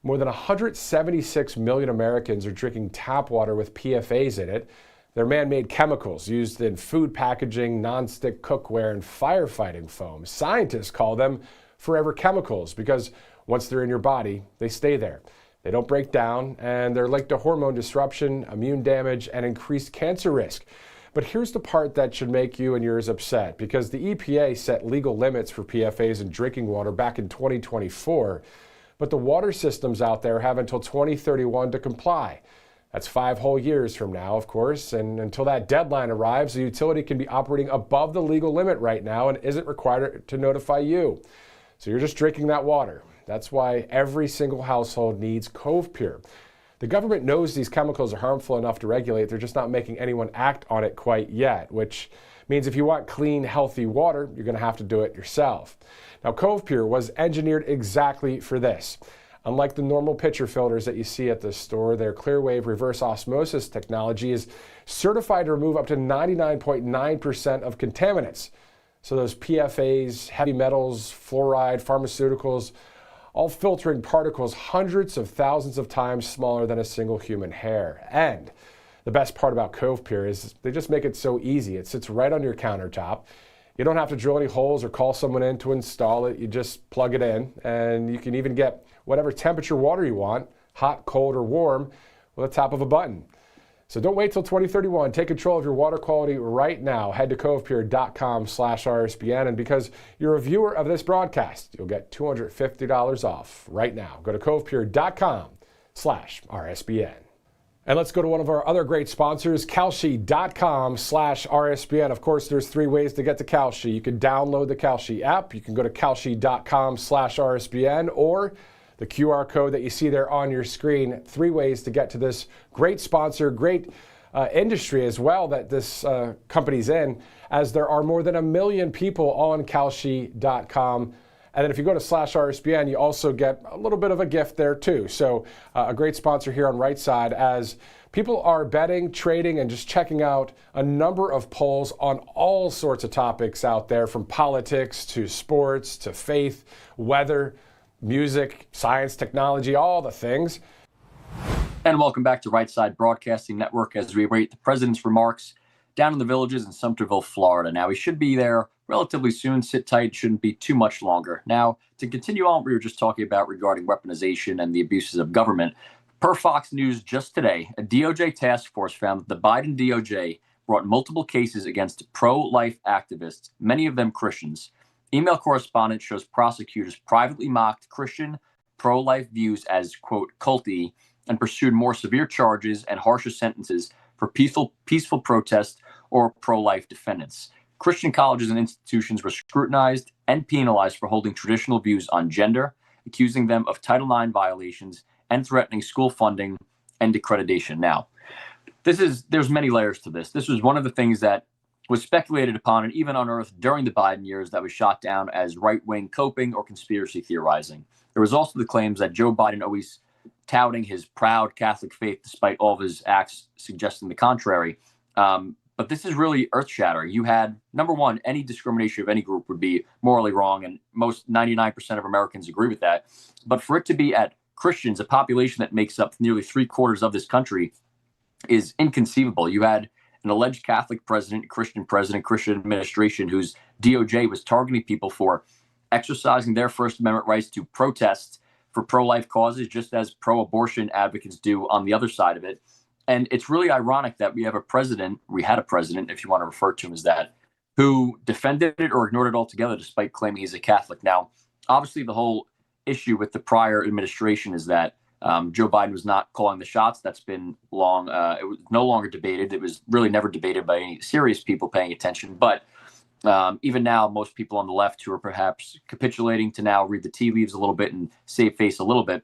More than 176 million Americans are drinking tap water with PFAs in it. They're man-made chemicals used in food packaging, nonstick cookware, and firefighting foam. Scientists call them forever chemicals because once they're in your body, they stay there. They don't break down, and they're linked to hormone disruption, immune damage, and increased cancer risk. But here's the part that should make you and yours upset, because the EPA set legal limits for PFAS in drinking water back in 2024, but the water systems out there have until 2031 to comply. That's 5 whole years from now, of course, and until that deadline arrives, the utility can be operating above the legal limit right now and isn't required to notify you. So you're just drinking that water. That's why every single household needs Cove Pure. The government knows these chemicals are harmful enough to regulate. They're just not making anyone act on it quite yet, which means if you want clean, healthy water, you're going to have to do it yourself. Now, Cove Pure was engineered exactly for this. Unlike the normal pitcher filters that you see at the store, their Clearwave reverse osmosis technology is certified to remove up to 99.9% of contaminants. So those PFAs, heavy metals, fluoride, pharmaceuticals, all filtering particles hundreds of thousands of times smaller than a single human hair. And the best part about Cove Pure is they just make it so easy. It sits right on your countertop. You don't have to drill any holes or call someone in to install it. You just plug it in, and you can even get whatever temperature water you want, hot, cold, or warm, with the tap of a button. So don't wait till 2031. Take control of your water quality right now. Head to covepure.com/RSBN. And because you're a viewer of this broadcast, you'll get $250 off right now. Go to covepure.com/RSBN. And let's go to one of our other great sponsors, Kalshi.com/RSBN. Of course, there's 3 ways to get to Kalshi. You can download the Kalshi app. You can go to Kalshi.com/RSBN, or the QR code that you see there on your screen. 3 ways to get to this great sponsor, great industry as well that this company's in, as there are more than 1 million people on Kalshi.com. And then if you go to /RSBN, you also get a little bit of a gift there too. So a great sponsor here on Right Side, as people are betting, trading, and just checking out a number of polls on all sorts of topics out there, from politics to sports to faith, weather, music, science, technology, all the things. And welcome back to Right Side Broadcasting Network as we await the president's remarks down in the Villages in Sumterville, Florida. Now, he should be there relatively soon. Sit tight, shouldn't be too much longer. Now, to continue on what we were just talking about regarding weaponization and the abuses of government, per Fox News just today, a DOJ task force found that the Biden DOJ brought multiple cases against pro-life activists, many of them Christians. Email correspondence shows prosecutors privately mocked Christian pro-life views as, quote, culty, and pursued more severe charges and harsher sentences for peaceful protest or pro-life defendants. Christian colleges and institutions were scrutinized and penalized for holding traditional views on gender, accusing them of Title IX violations, and threatening school funding and accreditation. Now, there's many layers to this. This was one of the things that was speculated upon and even unearthed during the Biden years that was shot down as right-wing coping or conspiracy theorizing. There was also the claims that Joe Biden, always touting his proud Catholic faith despite all of his acts suggesting the contrary. But this is really earth-shattering. You had, number one, any discrimination of any group would be morally wrong, and most 99% of Americans agree with that. But for it to be at Christians, a population that makes up nearly 3/4 of this country, is inconceivable. You had an alleged Catholic president, Christian administration, whose DOJ was targeting people for exercising their First Amendment rights to protest for pro-life causes, just as pro-abortion advocates do on the other side of it. And it's really ironic that we had a president, if you want to refer to him as that, who defended it or ignored it altogether, despite claiming he's a Catholic. Now, obviously, the whole issue with the prior administration is that Joe Biden was not calling the shots. That's been long. It was no longer debated. It was really never debated by any serious people paying attention. But even now, most people on the left who are perhaps capitulating to now read the tea leaves a little bit and save face a little bit,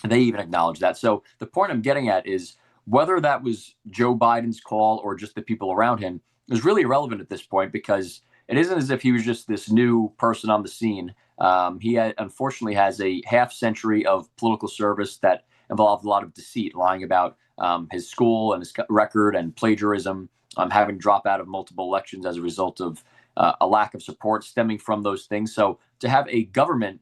they even acknowledge that. So the point I'm getting at is whether that was Joe Biden's call or just the people around him is really irrelevant at this point, because it isn't as if he was just this new person on the scene. Unfortunately has a half century of political service that involved a lot of deceit, lying about his school and his record and plagiarism, having dropped out of multiple elections as a result of a lack of support stemming from those things. So to have a government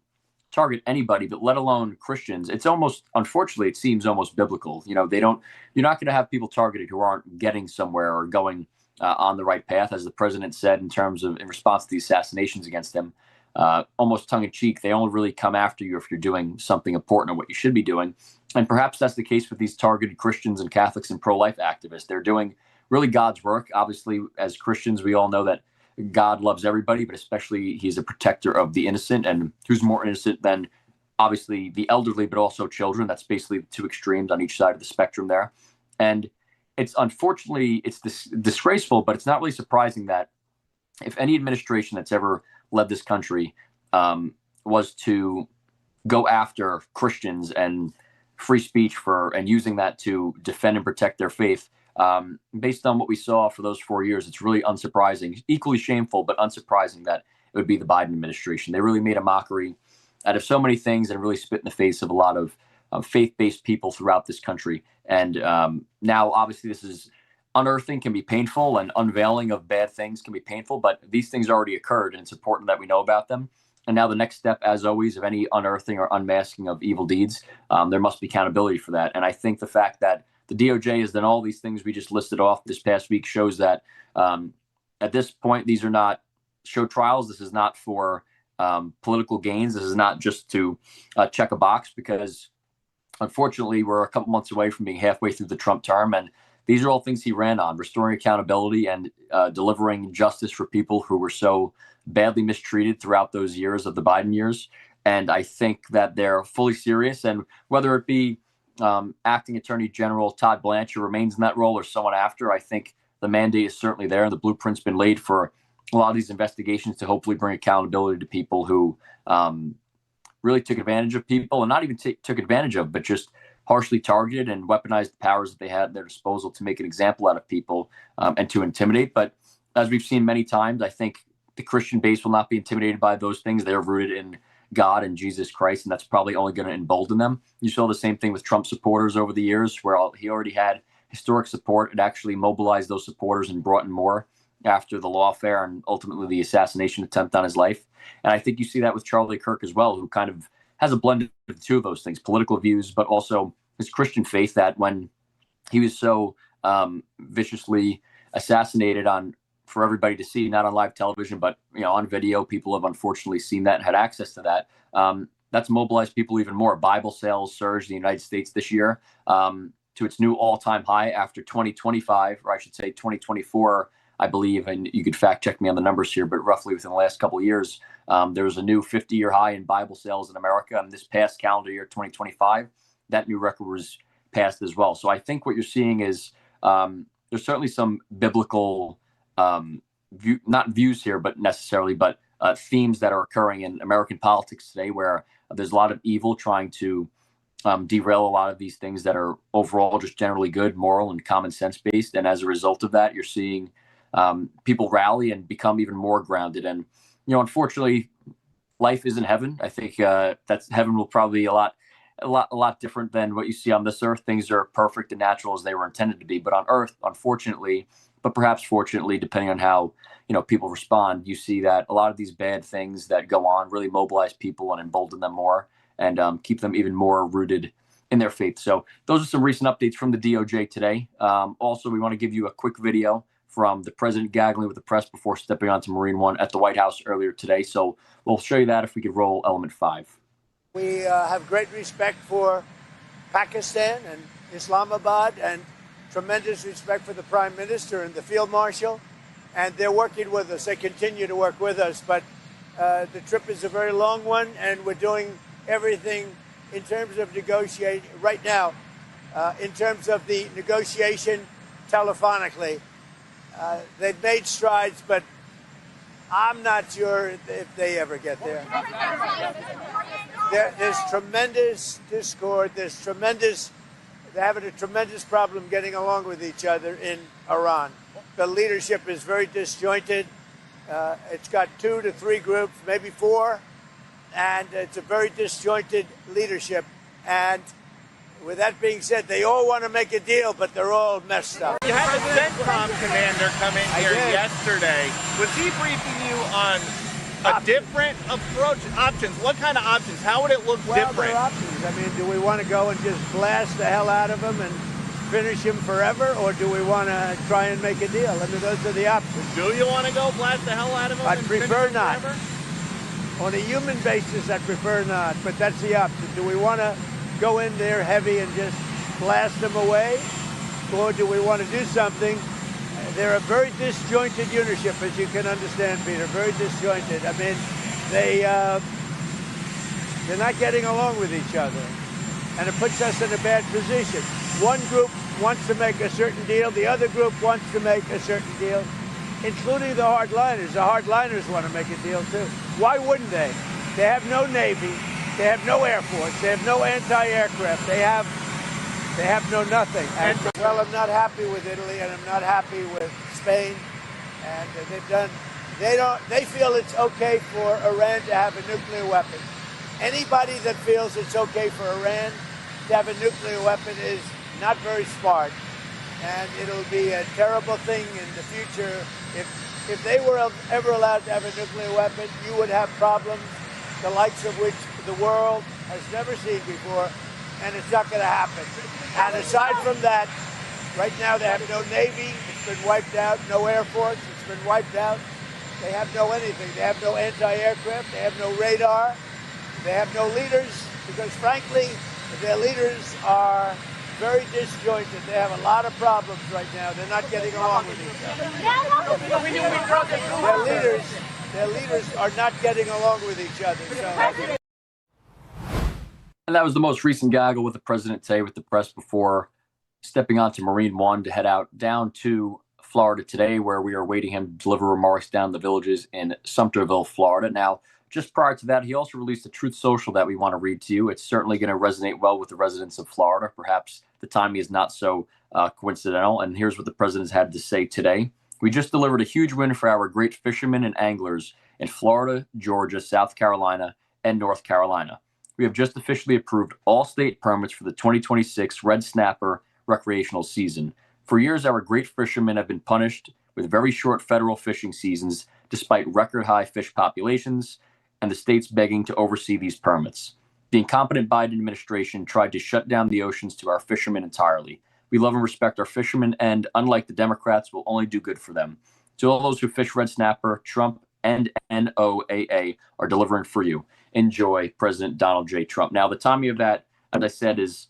target anybody, but let alone Christians, it's almost, unfortunately, it seems almost biblical. You're not going to have people targeted who aren't getting somewhere or going on the right path, as the president said, in response to the assassinations against him. Almost tongue in cheek, they only really come after you if you're doing something important or what you should be doing. And perhaps that's the case with these targeted Christians and Catholics and pro-life activists. They're doing really God's work. Obviously, as Christians, we all know that God loves everybody, but especially he's a protector of the innocent. And who's more innocent than obviously the elderly, but also children? That's basically the two extremes on each side of the spectrum there. And it's unfortunately, it's disgraceful, but it's not really surprising that if any administration that's ever led this country was to go after Christians and free speech and using that to defend and protect their faith, based on what we saw for those 4 years, it's really unsurprising, equally shameful, but unsurprising that it would be the Biden administration. They really made a mockery out of so many things and really spit in the face of a lot of faith-based people throughout this country. And now, obviously, this is unearthing can be painful, and unveiling of bad things can be painful, but these things already occurred, and it's important that we know about them. And now the next step, as always, of any unearthing or unmasking of evil deeds, there must be accountability for that. And I think the fact that the DOJ has done all these things we just listed off this past week shows that at this point, these are not show trials. This is not for political gains. This is not just to check a box, because unfortunately, we're a couple months away from being halfway through the Trump term. And these are all things he ran on: restoring accountability and delivering justice for people who were so badly mistreated throughout those years of the Biden years. And I think that they're fully serious. And whether it be Acting Attorney General Todd Blanchard remains in that role or someone after, I think the mandate is certainly there, and the blueprint's been laid for a lot of these investigations to hopefully bring accountability to people who really took advantage of people, and not even took advantage of, but just harshly targeted and weaponized the powers that they had at their disposal to make an example out of people and to intimidate. But as we've seen many times, I think the Christian base will not be intimidated by those things. They're rooted in God and Jesus Christ, and that's probably only going to embolden them. You saw the same thing with Trump supporters over the years, where he already had historic support. It actually mobilized those supporters and brought in more after the lawfare and ultimately the assassination attempt on his life. And I think you see that with Charlie Kirk as well, who kind of has a blend of the two of those things: political views, but also his Christian faith, that when he was so viciously assassinated for everybody to see, not on live television, but on video, people have unfortunately seen that and had access to that. That's mobilized people even more. Bible sales surged in the United States this year to its new all-time high after 2025, or I should say 2024, I believe, and you could fact check me on the numbers here, but roughly within the last couple of years, there was a new 50-year high in Bible sales in America. And this past calendar year, 2025, that new record was passed as well. So I think what you're seeing is there's certainly some biblical not views here, but themes that are occurring in American politics today, where there's a lot of evil trying to derail a lot of these things that are overall just generally good, moral, and common sense based. And as a result of that, you're seeing people rally and become even more grounded. And unfortunately, life isn't heaven. I think that's heaven will probably be a lot different than what you see on this earth. Things are perfect and natural as they were intended to be. But on earth, unfortunately, but perhaps fortunately, depending on how people respond, you see that a lot of these bad things that go on really mobilize people and embolden them more. and keep them even more rooted in their faith. So those are some recent updates from the DOJ today. Also, we want to give you a quick video from the president gaggling with the press before stepping onto Marine One at the White House earlier today. So we'll show you that if we could roll element 5. We have great respect for Pakistan and Islamabad, and tremendous respect for the Prime Minister and the Field Marshal. And they're working with us. They continue to work with us. But the trip is a very long one, and we're doing everything in terms of negotiating right now, in terms of the negotiation telephonically. They've made strides, but I'm not sure if they ever get there. There's tremendous discord. They're having a tremendous problem getting along with each other in Iran. The leadership is very disjointed. It's got 2 to 3 groups, maybe 4, and it's a very disjointed leadership. And with that being said, they all want to make a deal, but they're all messed up. You had the CENTCOM commander come in here yesterday. Was he briefing you on a different approach, options? What kind of options? How would it look different? There are options. I mean, do we want to go and just blast the hell out of him and finish him forever, or do we want to try and make a deal? I mean, those are the options. Do you want to go blast the hell out of him? I'd prefer not. On a human basis, I'd prefer not, but that's the option. Do we want to go in there heavy and just blast them away, or do we want to do something? They're a very disjointed leadership, as you can understand, Peter, very disjointed. I mean, they're not getting along with each other, and it puts us in a bad position. One group wants to make a certain deal, the other group wants to make a certain deal, including the hardliners. The hardliners want to make a deal, too. Why wouldn't they? They have no Navy. They have no Air Force. They have no anti-aircraft. They have no nothing. And, well, I'm not happy with Italy, and I'm not happy with Spain. And they feel it's okay for Iran to have a nuclear weapon. Anybody that feels it's okay for Iran to have a nuclear weapon is not very smart. And it'll be a terrible thing in the future. If they were ever allowed to have a nuclear weapon, you would have problems the likes of which the world has never seen before, and it's not going to happen. And aside from that, right now they have no Navy, it's been wiped out, no Air Force, it's been wiped out. They have no anything. They have no anti-aircraft, they have no radar, they have no leaders, because frankly, their leaders are very disjointed. They have a lot of problems right now. They're not getting along with each other. Their leaders are not getting along with each other. So. And that was the most recent gaggle with the president today with the press before stepping onto Marine One to head out down to Florida today, where we are waiting him to deliver remarks down the villages in Sumterville, Florida. Now, just prior to that, he also released a Truth Social that we want to read to you. It's certainly going to resonate well with the residents of Florida. Perhaps the timing is not so coincidental. And here's what the president had to say today. We just delivered a huge win for our great fishermen and anglers in Florida, Georgia, South Carolina, and North Carolina. We have just officially approved all state permits for the 2026 red snapper recreational season. For years, our great fishermen have been punished with very short federal fishing seasons, despite record high fish populations and the states begging to oversee these permits. The incompetent Biden administration tried to shut down the oceans to our fishermen entirely. We love and respect our fishermen, and unlike the Democrats, will only do good for them. To all those who fish red snapper, Trump and NOAA are delivering for you. Enjoy, President Donald J. Trump. Now, the timing of that, as I said, is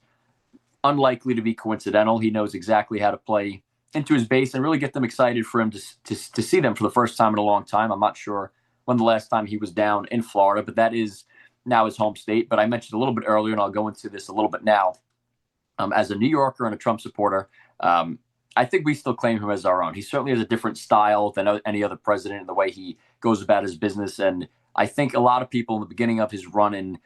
unlikely to be coincidental. He knows exactly how to play into his base and really get them excited for him to see them for the first time in a long time. I'm not sure when the last time he was down in Florida, but that is now his home state. But I mentioned a little bit earlier, and I'll go into this a little bit now. As a New Yorker and a Trump supporter, I think we still claim him as our own. He certainly has a different style than any other president in the way he goes about his business. And I think a lot of people in the beginning of his run in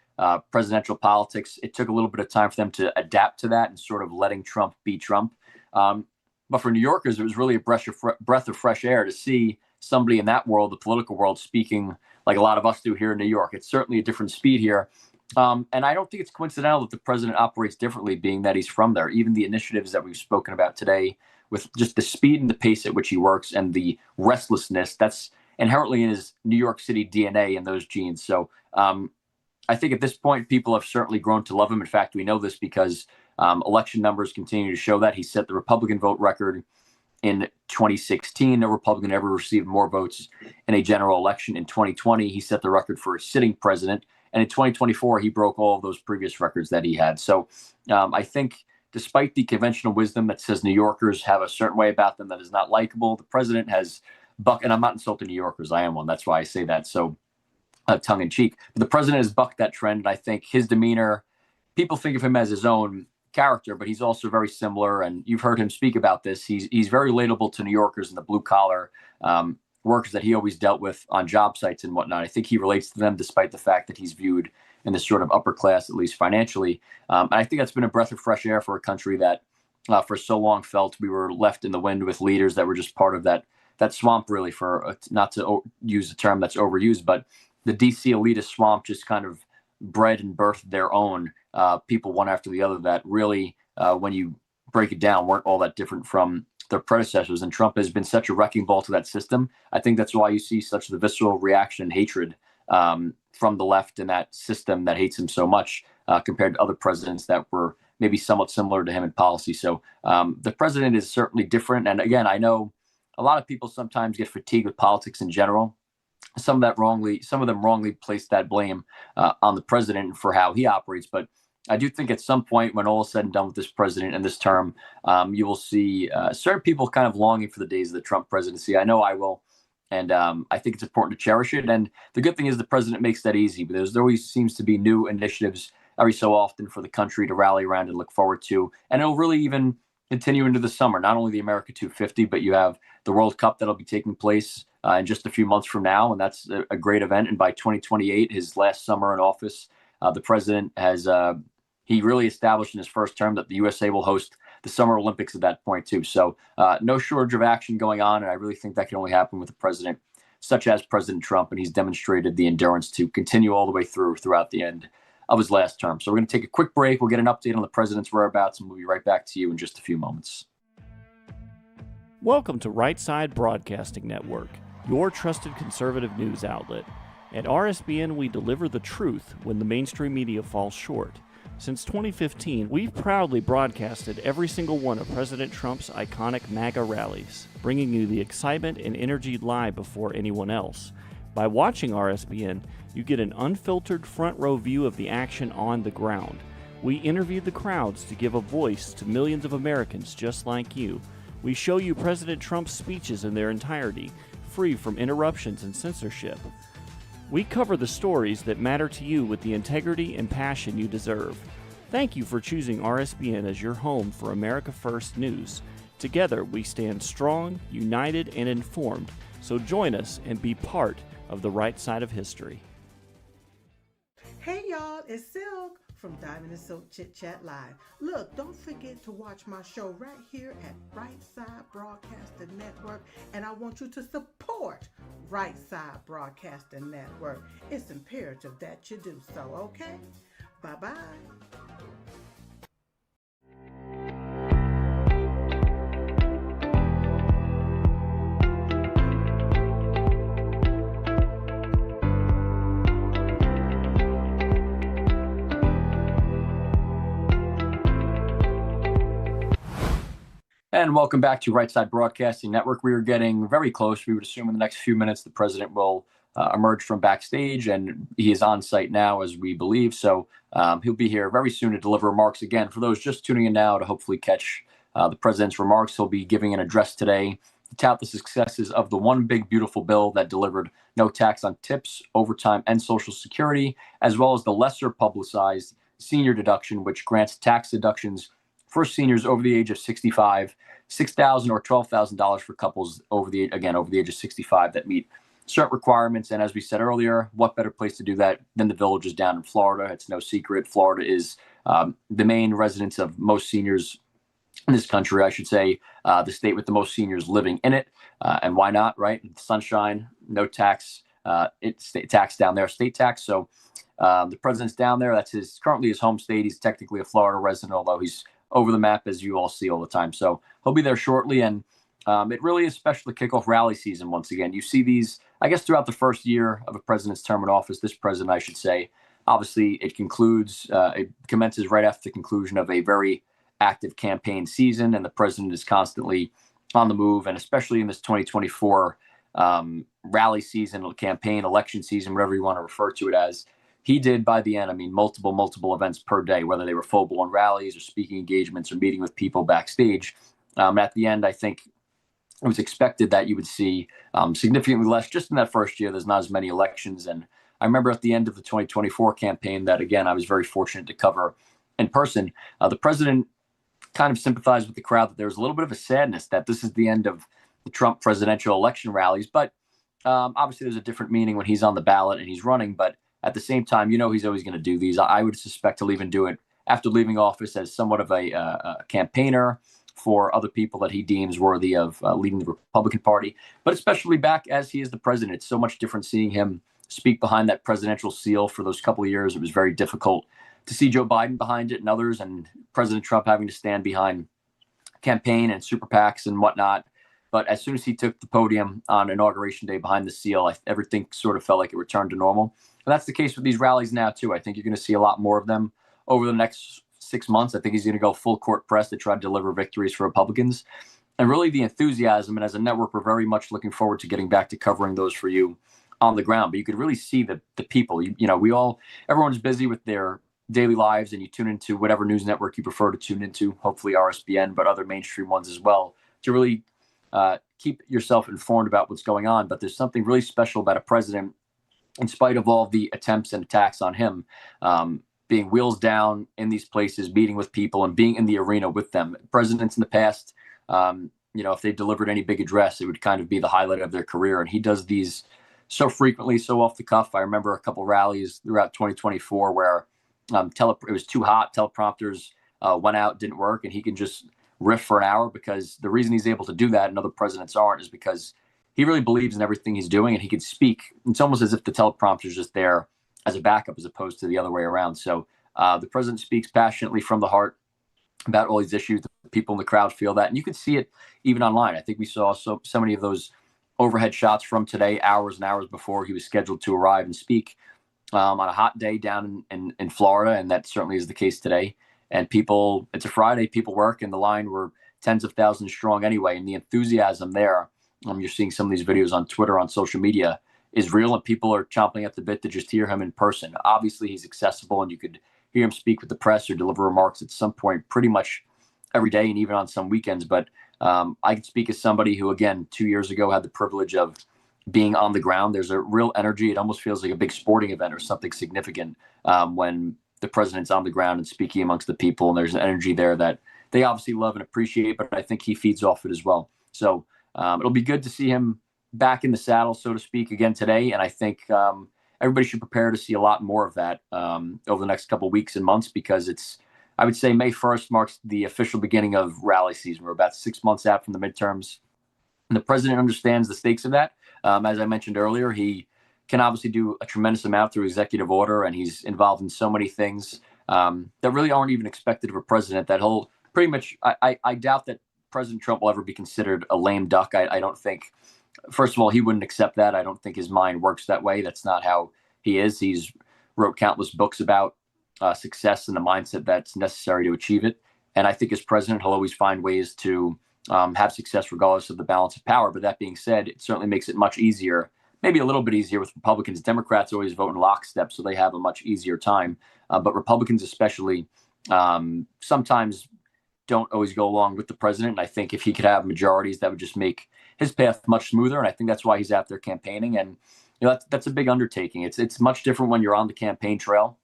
presidential politics, it took a little bit of time for them to adapt to that and sort of letting Trump be Trump. But for New Yorkers, it was really a breath of fresh air to see somebody in that world, the political world, speaking like a lot of us do here in New York. It's certainly a different speed here. And I don't think it's coincidental that the president operates differently, being that he's from there. Even the initiatives that we've spoken about today, with just the speed and the pace at which he works and the restlessness, that's inherently in his New York City DNA and those genes. So I think at this point, people have certainly grown to love him. In fact, we know this because election numbers continue to show that. He set the Republican vote record in 2016. No Republican ever received more votes in a general election. In 2020, he set the record for a sitting president. And in 2024, he broke all of those previous records that he had. So I think despite the conventional wisdom that says New Yorkers have a certain way about them that is not likable, the president has bucked, and I'm not insulting New Yorkers, I am one. That's why I say that so tongue in cheek. But the president has bucked that trend. And I think his demeanor, people think of him as his own character, but he's also very similar. And you've heard him speak about this. He's very relatable to New Yorkers and the blue collar workers that he always dealt with on job sites and whatnot. I think he relates to them despite the fact that he's viewed in this sort of upper class, at least financially. And I think that's been a breath of fresh air for a country that for so long felt we were left in the wind with leaders that were just part of that swamp, really, for not to use a term that's overused, but the DC elitist swamp just kind of bred and birthed their own people one after the other that really, when you break it down, weren't all that different from their predecessors. And Trump has been such a wrecking ball to that system. I think that's why you see such the visceral reaction and hatred from the left in that system that hates him so much compared to other presidents that were maybe somewhat similar to him in policy. So the president is certainly different. And again, I know a lot of people sometimes get fatigued with politics in general. Some of them wrongly place that blame on the president for how he operates. But I do think at some point, when all is said and done with this president and this term, you will see certain people kind of longing for the days of the Trump presidency. I know I will. And I think it's important to cherish it. And the good thing is the president makes that easy. But there always seems to be new initiatives every so often for the country to rally around and look forward to. And it'll really even continue into the summer, not only the America 250, but you have the World Cup that'll be taking place in just a few months from now. And that's a great event. And by 2028, his last summer in office, the president has he really established in his first term that the USA will host the Summer Olympics at that point, too. So no shortage of action going on. And I really think that can only happen with a president such as President Trump. And he's demonstrated the endurance to continue all the way throughout the end of his last term. So we're going to take a quick break. We'll get an update on the president's whereabouts, and we'll be right back to you in just a few moments. Welcome to Right Side Broadcasting Network, your trusted conservative news outlet. At RSBN, we deliver the truth when the mainstream media falls short. Since 2015, we've proudly broadcasted every single one of President Trump's iconic MAGA rallies, bringing you the excitement and energy live before anyone else. By watching RSBN, you get an unfiltered front row view of the action on the ground. We interview the crowds to give a voice to millions of Americans just like you. We show you President Trump's speeches in their entirety, free from interruptions and censorship. We cover the stories that matter to you with the integrity and passion you deserve. Thank you for choosing RSBN as your home for America First News. Together, we stand strong, united, and informed. So join us and be part of the right side of history. Hey y'all, it's Silk from Diamond and Silk Chit Chat Live. Look, don't forget to watch my show right here at Right Side Broadcasting Network, and I want you to support Right Side Broadcasting Network. It's imperative that you do so, okay? Bye-bye. And welcome back to Right Side Broadcasting Network. We are getting very close. We would assume in the next few minutes the president will emerge from backstage, and he is on site now, as we believe. So he'll be here very soon to deliver remarks again. For those just tuning in now to hopefully catch the president's remarks, he'll be giving an address today to tout the successes of the one big beautiful bill that delivered no tax on tips, overtime, and Social Security, as well as the lesser publicized senior deduction, which grants tax deductions for seniors over the age of 65, $6,000 or $12,000 for couples over the age of 65 that meet certain requirements. And as we said earlier, what better place to do that than the Villages down in Florida? It's no secret. Florida is the main residence of most seniors in this country, I should say, the state with the most seniors living in it. And why not, right? Sunshine, no tax, it's state tax down there, state tax. So the president's down there. That's currently his home state. He's technically a Florida resident, although he's over the map, as you all see all the time. So he'll be there shortly. And it really is special to kick off rally season once again. You see these, I guess, throughout the first year of a president's term in office, this president, I should say, obviously, it commences right after the conclusion of a very active campaign season, and the president is constantly on the move, and especially in this 2024 rally season, campaign, election season, whatever you want to refer to it as. He did, by the end, multiple events per day, whether they were full-blown rallies or speaking engagements or meeting with people backstage. At the end, I think it was expected that you would see significantly less just in that first year. There's not as many elections. And I remember at the end of the 2024 campaign that, again, I was very fortunate to cover in person. The president kind of sympathized with the crowd that there was a little bit of a sadness that this is the end of the Trump presidential election rallies. But obviously, there's a different meaning when he's on the ballot and he's running. But at the same time, he's always going to do these. I would suspect he'll even do it after leaving office as somewhat of a campaigner for other people that he deems worthy of leading the Republican Party, but especially back as he is the president. It's so much different seeing him speak behind that presidential seal for those couple of years. It was very difficult to see Joe Biden behind it and others, and President Trump having to stand behind campaign and super PACs and whatnot. But as soon as he took the podium on Inauguration Day behind the seal, everything sort of felt like it returned to normal. And that's the case with these rallies now, too. I think you're going to see a lot more of them over the next 6 months. I think he's going to go full court press to try to deliver victories for Republicans. And really the enthusiasm, and as a network, we're very much looking forward to getting back to covering those for you on the ground. But you could really see the people. Everyone's busy with their daily lives, and you tune into whatever news network you prefer to tune into, hopefully RSBN, but other mainstream ones as well, to really keep yourself informed about what's going on. But there's something really special about a president, in spite of all the attempts and attacks on him, being wheels down in these places, meeting with people and being in the arena with them. Presidents in the past, if they delivered any big address, it would kind of be the highlight of their career. And he does these so frequently, so off the cuff. I remember a couple rallies throughout 2024 where it was too hot. Teleprompters went out, didn't work, and he can just riff for an hour, because the reason he's able to do that and other presidents aren't is because he really believes in everything he's doing, and he can speak. It's almost as if the teleprompter is just there as a backup as opposed to the other way around. So the president speaks passionately from the heart about all these issues. The people in the crowd feel that. And you could see it even online. I think we saw so many of those overhead shots from today, hours and hours before he was scheduled to arrive and speak on a hot day down in Florida. And that certainly is the case today. And it's a Friday, people work, and the line were tens of thousands strong anyway. And the enthusiasm there, you're seeing some of these videos on Twitter, on social media, is real, and people are chomping at the bit to just hear him in person. Obviously, he's accessible, and you could hear him speak with the press or deliver remarks at some point pretty much every day and even on some weekends. But I can speak as somebody who, again, 2 years ago had the privilege of being on the ground. There's a real energy. It almost feels like a big sporting event or something significant when the president's on the ground and speaking amongst the people, and there's an energy there that they obviously love and appreciate, but I think he feeds off it as well. So it'll be good to see him back in the saddle, so to speak, again today. And I think everybody should prepare to see a lot more of that over the next couple of weeks and months, because I would say May 1st marks the official beginning of rally season. We're about 6 months out from the midterms, and the president understands the stakes of that. As I mentioned earlier, he can obviously do a tremendous amount through executive order, and he's involved in so many things that really aren't even expected of a president. That he'll pretty much, I doubt that President Trump will ever be considered a lame duck. I don't think, first of all, he wouldn't accept that. I don't think his mind works that way. That's not how he is. He's wrote countless books about success and the mindset that's necessary to achieve it. And I think as president, he'll always find ways to have success regardless of the balance of power. But that being said, it certainly makes it much easier, maybe a little bit easier with Republicans. Democrats always vote in lockstep, so they have a much easier time. But Republicans especially sometimes don't always go along with the president. And I think if he could have majorities, that would just make his path much smoother. And I think that's why he's out there campaigning. And that's a big undertaking. It's much different when you're on the campaign trail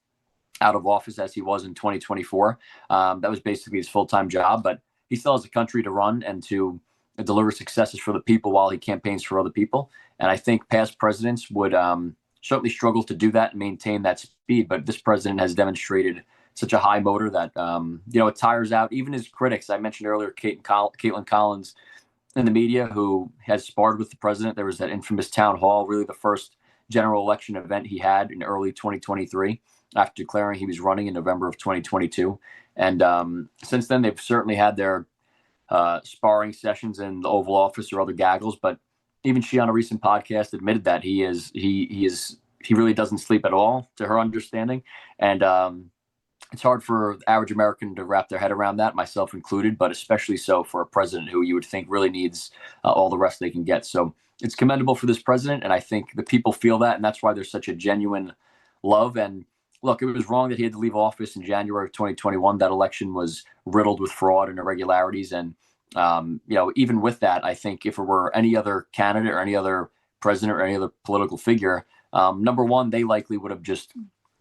out of office, as he was in 2024. That was basically his full-time job, but he still has a country to run and to deliver successes for the people while he campaigns for other people. And I think past presidents would certainly struggle to do that and maintain that speed. But this president has demonstrated such a high motor that, it tires out even his critics. I mentioned earlier, Caitlin Collins in the media, who has sparred with the president. There was that infamous town hall, really the first general election event he had in early 2023, after declaring he was running in November of 2022. And since then, they've certainly had their sparring sessions in the Oval Office or other gaggles. But even she, on a recent podcast, admitted that he is he really doesn't sleep at all, to her understanding. And it's hard for the average American to wrap their head around that, myself included, but especially so for a president who you would think really needs all the rest they can get. So it's commendable for this president, and I think the people feel that, and that's why there's such a genuine love. And look, it was wrong that he had to leave office in January of 2021. That election was riddled with fraud and irregularities. And, even with that, I think if it were any other candidate or any other president or any other political figure, number one, they likely would have just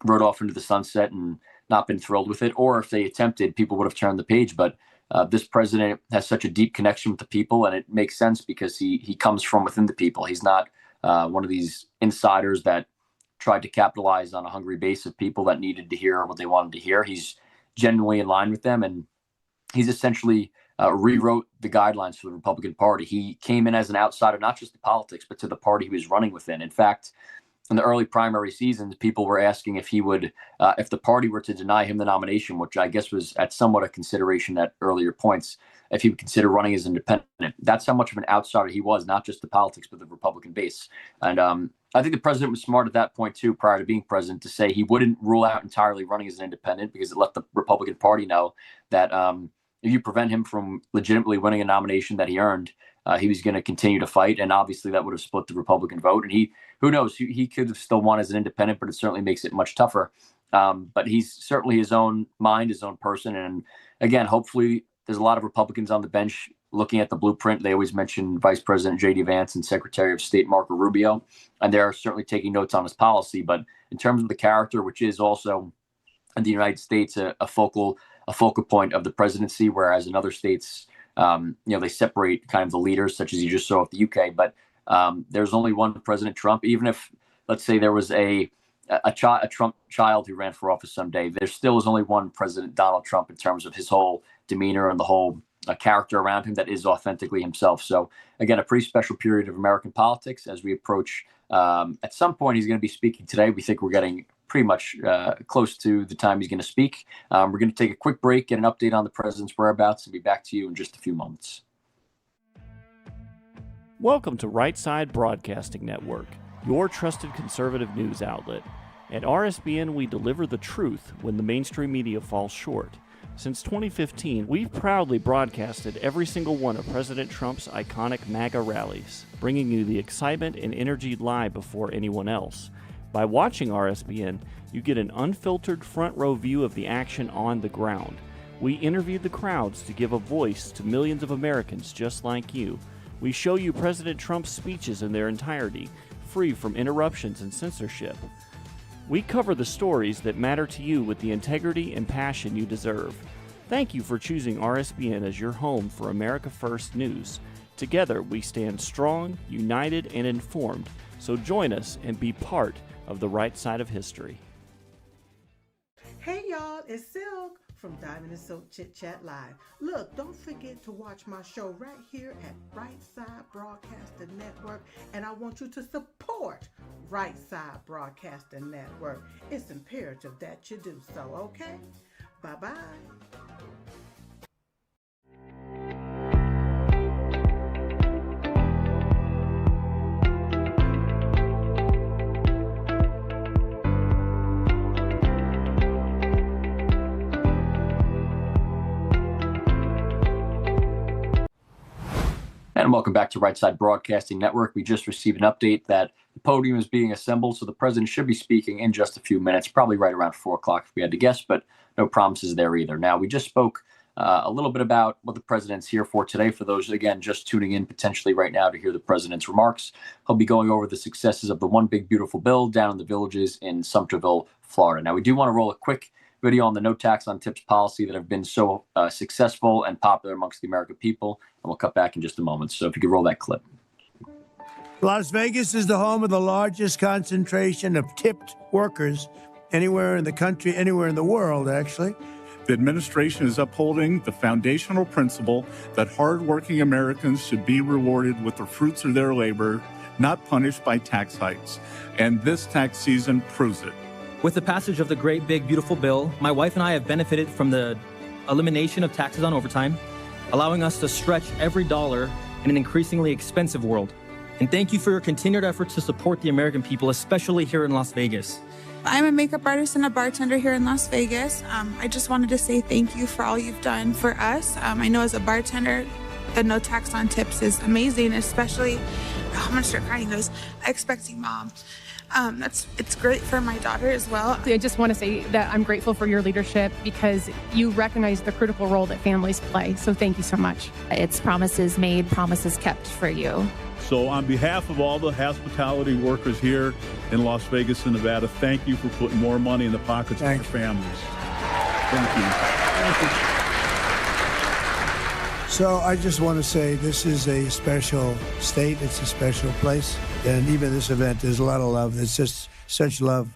rode off into the sunset and not been thrilled with it. Or if they attempted, people would have turned the page. But this president has such a deep connection with the people, and it makes sense because he comes from within the people. He's not one of these insiders that tried to capitalize on a hungry base of people that needed to hear what they wanted to hear. He's genuinely in line with them, and he's essentially rewrote the guidelines for the Republican Party. He came in as an outsider, not just to politics, but to the party he was running within. In fact, in the early primary seasons, people were asking if he would, if the party were to deny him the nomination, which I guess was at somewhat a consideration at earlier points, if he would consider running as independent. That's how much of an outsider he was, not just the politics, but the Republican base. And I think the president was smart at that point, too, prior to being president, to say he wouldn't rule out entirely running as an independent, because it let the Republican Party know that if you prevent him from legitimately winning a nomination that he earned, he was going to continue to fight. And obviously that would have split the Republican vote. And who knows, he could have still won as an independent, but it certainly makes it much tougher. But he's certainly his own mind, his own person. And again, hopefully there's a lot of Republicans on the bench looking at the blueprint. They always mention Vice President J.D. Vance and Secretary of State Marco Rubio, and they're certainly taking notes on his policy. But in terms of the character, which is also in the United States a focal point of the presidency, whereas in other states, they separate kind of the leaders, such as you just saw with the UK. But there's only one President Trump. Even if, let's say, there was a Trump child who ran for office someday, there still is only one President Donald Trump in terms of his whole demeanor and the whole character around him that is authentically himself. So again, a pretty special period of American politics as we approach. At some point, he's going to be speaking today. We think we're getting pretty much close to the time he's going to speak. We're going to take a quick break, get an update on the president's whereabouts, and be back to you in just a few moments. Welcome to Right Side Broadcasting Network, your trusted conservative news outlet. At RSBN, we deliver the truth when the mainstream media falls short. Since 2015, we've proudly broadcasted every single one of President Trump's iconic MAGA rallies, bringing you the excitement and energy live before anyone else. By watching RSBN, you get an unfiltered front row view of the action on the ground. We interview the crowds to give a voice to millions of Americans just like you. We show you President Trump's speeches in their entirety, free from interruptions and censorship. We cover the stories that matter to you with the integrity and passion you deserve. Thank you for choosing RSBN as your home for America First News. Together, we stand strong, united, and informed. So join us and be part of the right side of history. Hey y'all, it's Silk from Diamond and Silk Chit Chat Live. Look, don't forget to watch my show right here at Right Side Broadcasting Network, and I want you to support Right Side Broadcasting Network. It's imperative that you do so, okay? Bye-bye. And welcome back to Right Side Broadcasting Network. We just received an update that the podium is being assembled, so the president should be speaking in just a few minutes, probably right around 4 o'clock if we had to guess, but no promises there either. Now, we just spoke a little bit about what the president's here for today. For those, again, just tuning in potentially right now to hear the president's remarks, he'll be going over the successes of the One Big Beautiful Bill down in the villages in Sumterville, Florida. Now, we do want to roll a quick video on the no tax on tips policy that have been so successful and popular amongst the American people. And we'll cut back in just a moment. So if you could roll that clip. Las Vegas is the home of the largest concentration of tipped workers anywhere in the country, anywhere in the world, actually. The administration is upholding the foundational principle that hardworking Americans should be rewarded with the fruits of their labor, not punished by tax hikes. And this tax season proves it. With the passage of the Great Big Beautiful Bill, my wife and I have benefited from the elimination of taxes on overtime, allowing us to stretch every dollar in an increasingly expensive world. And thank you for your continued efforts to support the American people, especially here in Las Vegas. I'm a makeup artist and a bartender here in Las Vegas. I just wanted to say thank you for all you've done for us. I know as a bartender, the no tax on tips is amazing, especially, I'm gonna start crying, those expecting mom. It's great for my daughter as well. I just want to say that I'm grateful for your leadership because you recognize the critical role that families play. So thank you so much. It's promises made, promises kept for you. So on behalf of all the hospitality workers here in Las Vegas and Nevada, thank you for putting more money in the pockets of our families. Thank you. Thank you. So I just want to say this is a special state. It's a special place. And even this event, there's a lot of love. It's just such love.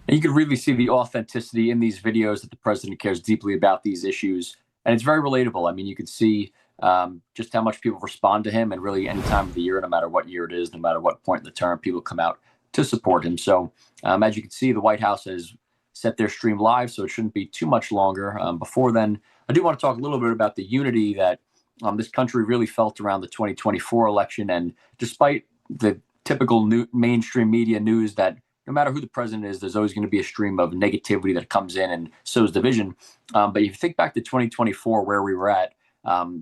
And you can really see the authenticity in these videos that the president cares deeply about these issues. And it's very relatable. I mean, you can see just how much people respond to him, and really any time of the year, no matter what year it is, no matter what point in the term, people come out to support him. So as you can see, the White House has set their stream live, so it shouldn't be too much longer. Before then, I do want to talk a little bit about the unity that this country really felt around the 2024 election. And despite the typical mainstream media news that no matter who the president is, there's always going to be a stream of negativity that comes in and sows division. But if you think back to 2024, where we were at,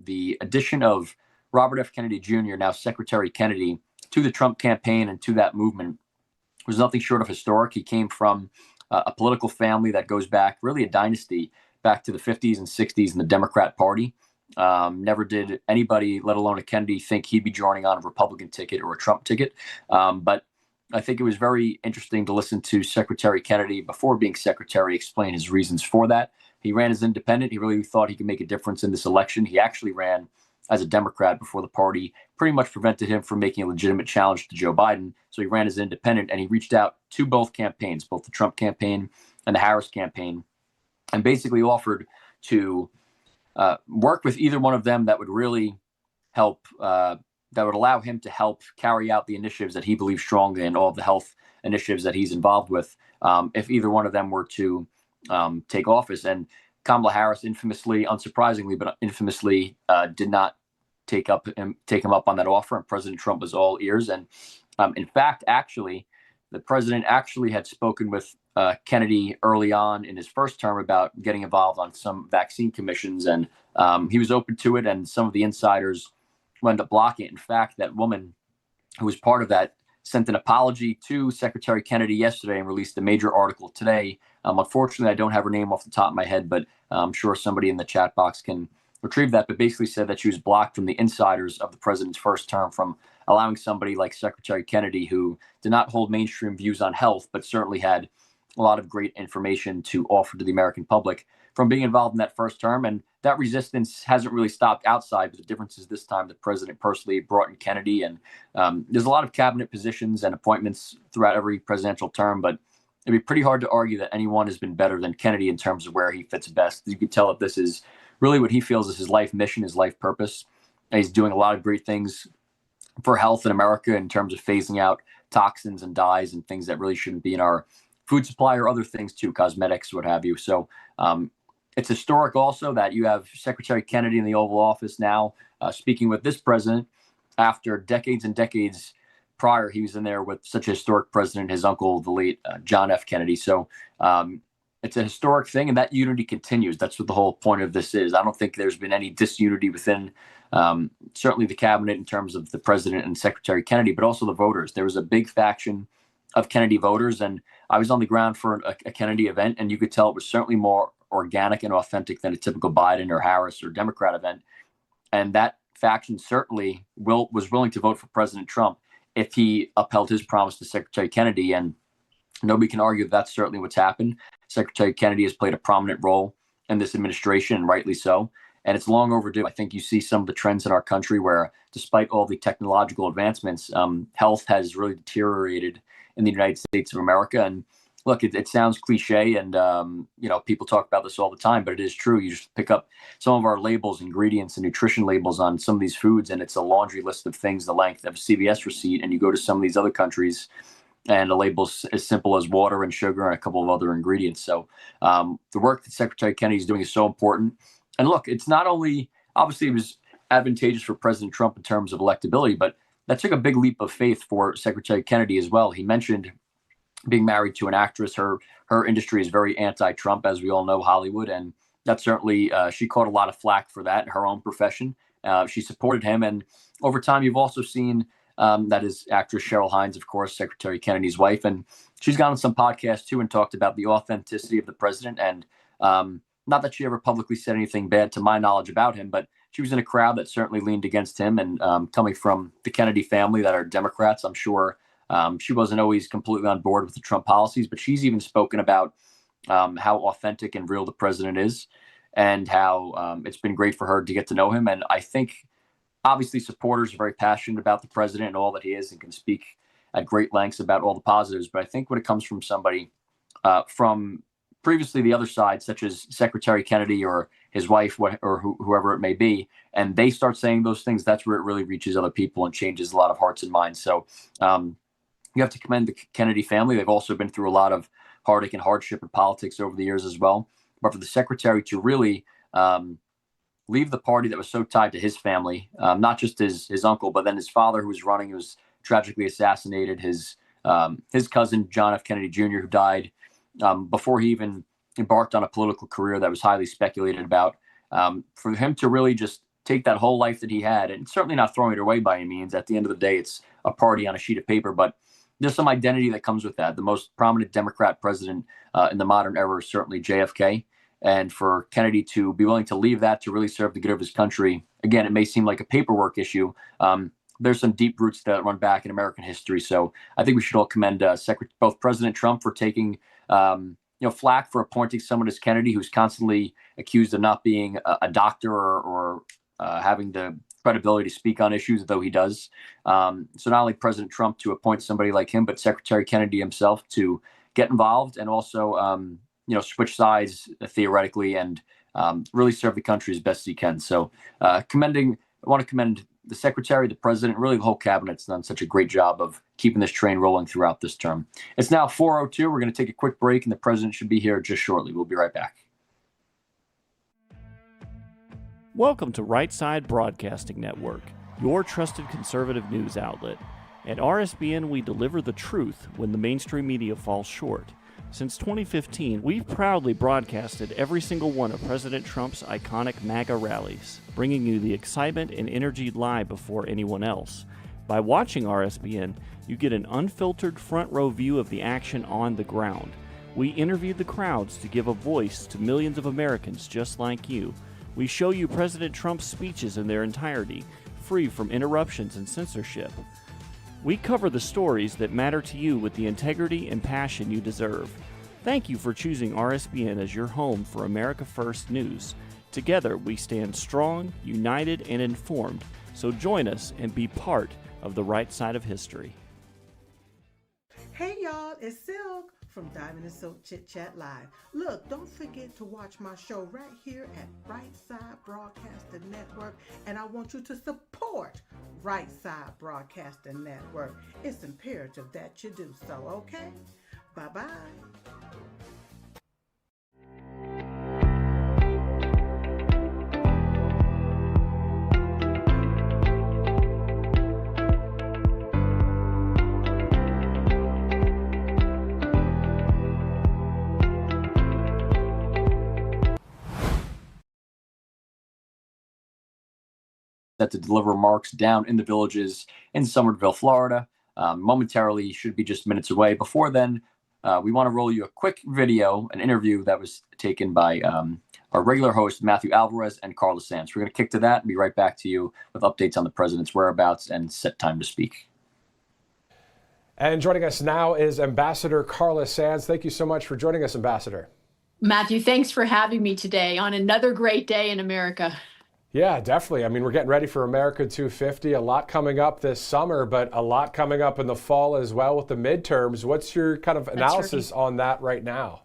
the addition of Robert F. Kennedy Jr., now Secretary Kennedy, to the Trump campaign and to that movement was nothing short of historic. He came from a political family that goes back, really a dynasty, back to the 50s and 60s in the Democrat Party. Never did anybody, let alone a Kennedy, think he'd be joining on a Republican ticket or a Trump ticket. But I think it was very interesting to listen to Secretary Kennedy, before being secretary, explain his reasons for that. He ran as independent. He really thought he could make a difference in this election. He actually ran as a Democrat before the party pretty much prevented him from making a legitimate challenge to Joe Biden. So he ran as independent, and he reached out to both campaigns, both the Trump campaign and the Harris campaign, and basically offered to work with either one of them that would really help, that would allow him to help carry out the initiatives that he believes strongly in, all of the health initiatives that he's involved with, if either one of them were to take office. And Kamala Harris infamously, unsurprisingly, but infamously did not take him up on that offer, and President Trump was all ears. And in fact, actually, the president actually had spoken with Kennedy early on in his first term about getting involved on some vaccine commissions, and he was open to it, and some of the insiders wound up blocking it. In fact, that woman who was part of that sent an apology to Secretary Kennedy yesterday and released a major article today. Unfortunately, I don't have her name off the top of my head, but I'm sure somebody in the chat box can retrieve that, but basically said that she was blocked from the insiders of the president's first term from allowing somebody like Secretary Kennedy, who did not hold mainstream views on health, but certainly had a lot of great information to offer to the American public, from being involved in that first term. And that resistance hasn't really stopped outside, but the difference is this time the president personally brought in Kennedy. And there's a lot of cabinet positions and appointments throughout every presidential term, but it'd be pretty hard to argue that anyone has been better than Kennedy in terms of where he fits best. You could tell that this is really what he feels is his life mission, his life purpose. And he's doing a lot of great things for health in America in terms of phasing out toxins and dyes and things that really shouldn't be in our food supply, or other things too, cosmetics, what have you. So it's historic also that you have Secretary Kennedy in the Oval Office now speaking with this president after decades and decades prior. He was in there with such a historic president, his uncle, the late John F. Kennedy. So it's a historic thing, and that unity continues. That's what the whole point of this is. I don't think there's been any disunity within certainly the cabinet in terms of the president and Secretary Kennedy, but also the voters. There was a big faction of Kennedy voters, and I was on the ground for a Kennedy event, and you could tell it was certainly more organic and authentic than a typical Biden or Harris or Democrat event. And that faction certainly was willing to vote for President Trump if he upheld his promise to Secretary Kennedy. And nobody can argue that that's certainly what's happened. Secretary Kennedy has played a prominent role in this administration, and rightly so. And it's long overdue. I think you see some of the trends in our country where, despite all the technological advancements, health has really deteriorated in the United States of America. And look, it sounds cliche, and people talk about this all the time, but it is true. You just pick up some of our labels, ingredients and nutrition labels on some of these foods, and it's a laundry list of things the length of a CVS receipt. And you go to some of these other countries, and the label's as simple as water and sugar and a couple of other ingredients. So the work that Secretary Kennedy is doing is so important. And look, it's not only, obviously it was advantageous for President Trump in terms of electability, but that took a big leap of faith for Secretary Kennedy as well. He mentioned being married to an actress. Her industry is very anti-Trump, as we all know, Hollywood, and that certainly she caught a lot of flack for that in her own profession. She supported him, and over time, you've also seen that is actress Cheryl Hines, of course, Secretary Kennedy's wife, and she's gone on some podcasts too and talked about the authenticity of the president. And not that she ever publicly said anything bad, to my knowledge, about him, but she was in a crowd that certainly leaned against him. And coming from the Kennedy family that are Democrats, I'm sure she wasn't always completely on board with the Trump policies, but she's even spoken about how authentic and real the president is, and how it's been great for her to get to know him. And I think obviously supporters are very passionate about the president and all that he is, and can speak at great lengths about all the positives. But I think when it comes from somebody from previously the other side, such as Secretary Kennedy or his wife, or whoever it may be, and they start saying those things, that's where it really reaches other people and changes a lot of hearts and minds. So you have to commend the Kennedy family. They've also been through a lot of heartache and hardship in politics over the years as well. But for the secretary to really leave the party that was so tied to his family, not just his uncle, but then his father, who was running, who was tragically assassinated, his cousin, John F. Kennedy Jr., who died before he even embarked on a political career that was highly speculated about. For him to really just take that whole life that he had, and certainly not throwing it away by any means. At the end of the day, it's a party on a sheet of paper, but there's some identity that comes with that. The most prominent Democrat president in the modern era is certainly JFK. And for Kennedy to be willing to leave that to really serve the good of his country, again, it may seem like a paperwork issue. There's some deep roots that run back in American history. So I think we should all commend both President Trump for taking flack for appointing someone as Kennedy, who's constantly accused of not being a doctor or having the credibility to speak on issues, though he does. So not only President Trump to appoint somebody like him, but Secretary Kennedy himself to get involved and also switch sides theoretically and really serve the country as best he can. So I want to commend the secretary, the president, really the whole cabinet's done such a great job of keeping this train rolling throughout this term. It's now 4:02. We're going to take a quick break, and the president should be here just shortly. We'll be right back. Welcome to Right Side Broadcasting Network, your trusted conservative news outlet. At RSBN, we deliver the truth when the mainstream media falls short. Since 2015, we've proudly broadcasted every single one of President Trump's iconic MAGA rallies, bringing you the excitement and energy live before anyone else. By watching RSBN, you get an unfiltered front row view of the action on the ground. We interview the crowds to give a voice to millions of Americans just like you. We show you President Trump's speeches in their entirety, free from interruptions and censorship. We cover the stories that matter to you with the integrity and passion you deserve. Thank you for choosing RSBN as your home for America First News. Together, we stand strong, united, and informed. So join us and be part of the right side of history. Hey y'all, it's Silk from Diamond and Silk Chit Chat Live. Look, don't forget to watch my show right here at Right Side Broadcasting Network, and I want you to support Right Side Broadcasting Network. It's imperative that you do so, okay? Bye-bye. Set to deliver remarks down in the Villages in Somerville, Florida. Momentarily, should be just minutes away. Before then, we want to roll you a quick video, an interview that was taken by our regular host, Matthew Alvarez and Carla Sands. We're going to kick to that and be right back to you with updates on the president's whereabouts and set time to speak. And joining us now is Ambassador Carla Sands. Thank you so much for joining us, Ambassador. Matthew, thanks for having me today on another great day in America. Yeah, definitely. I mean, we're getting ready for America 250. A lot coming up this summer, but a lot coming up in the fall as well with the midterms. What's your kind of analysis on that right now?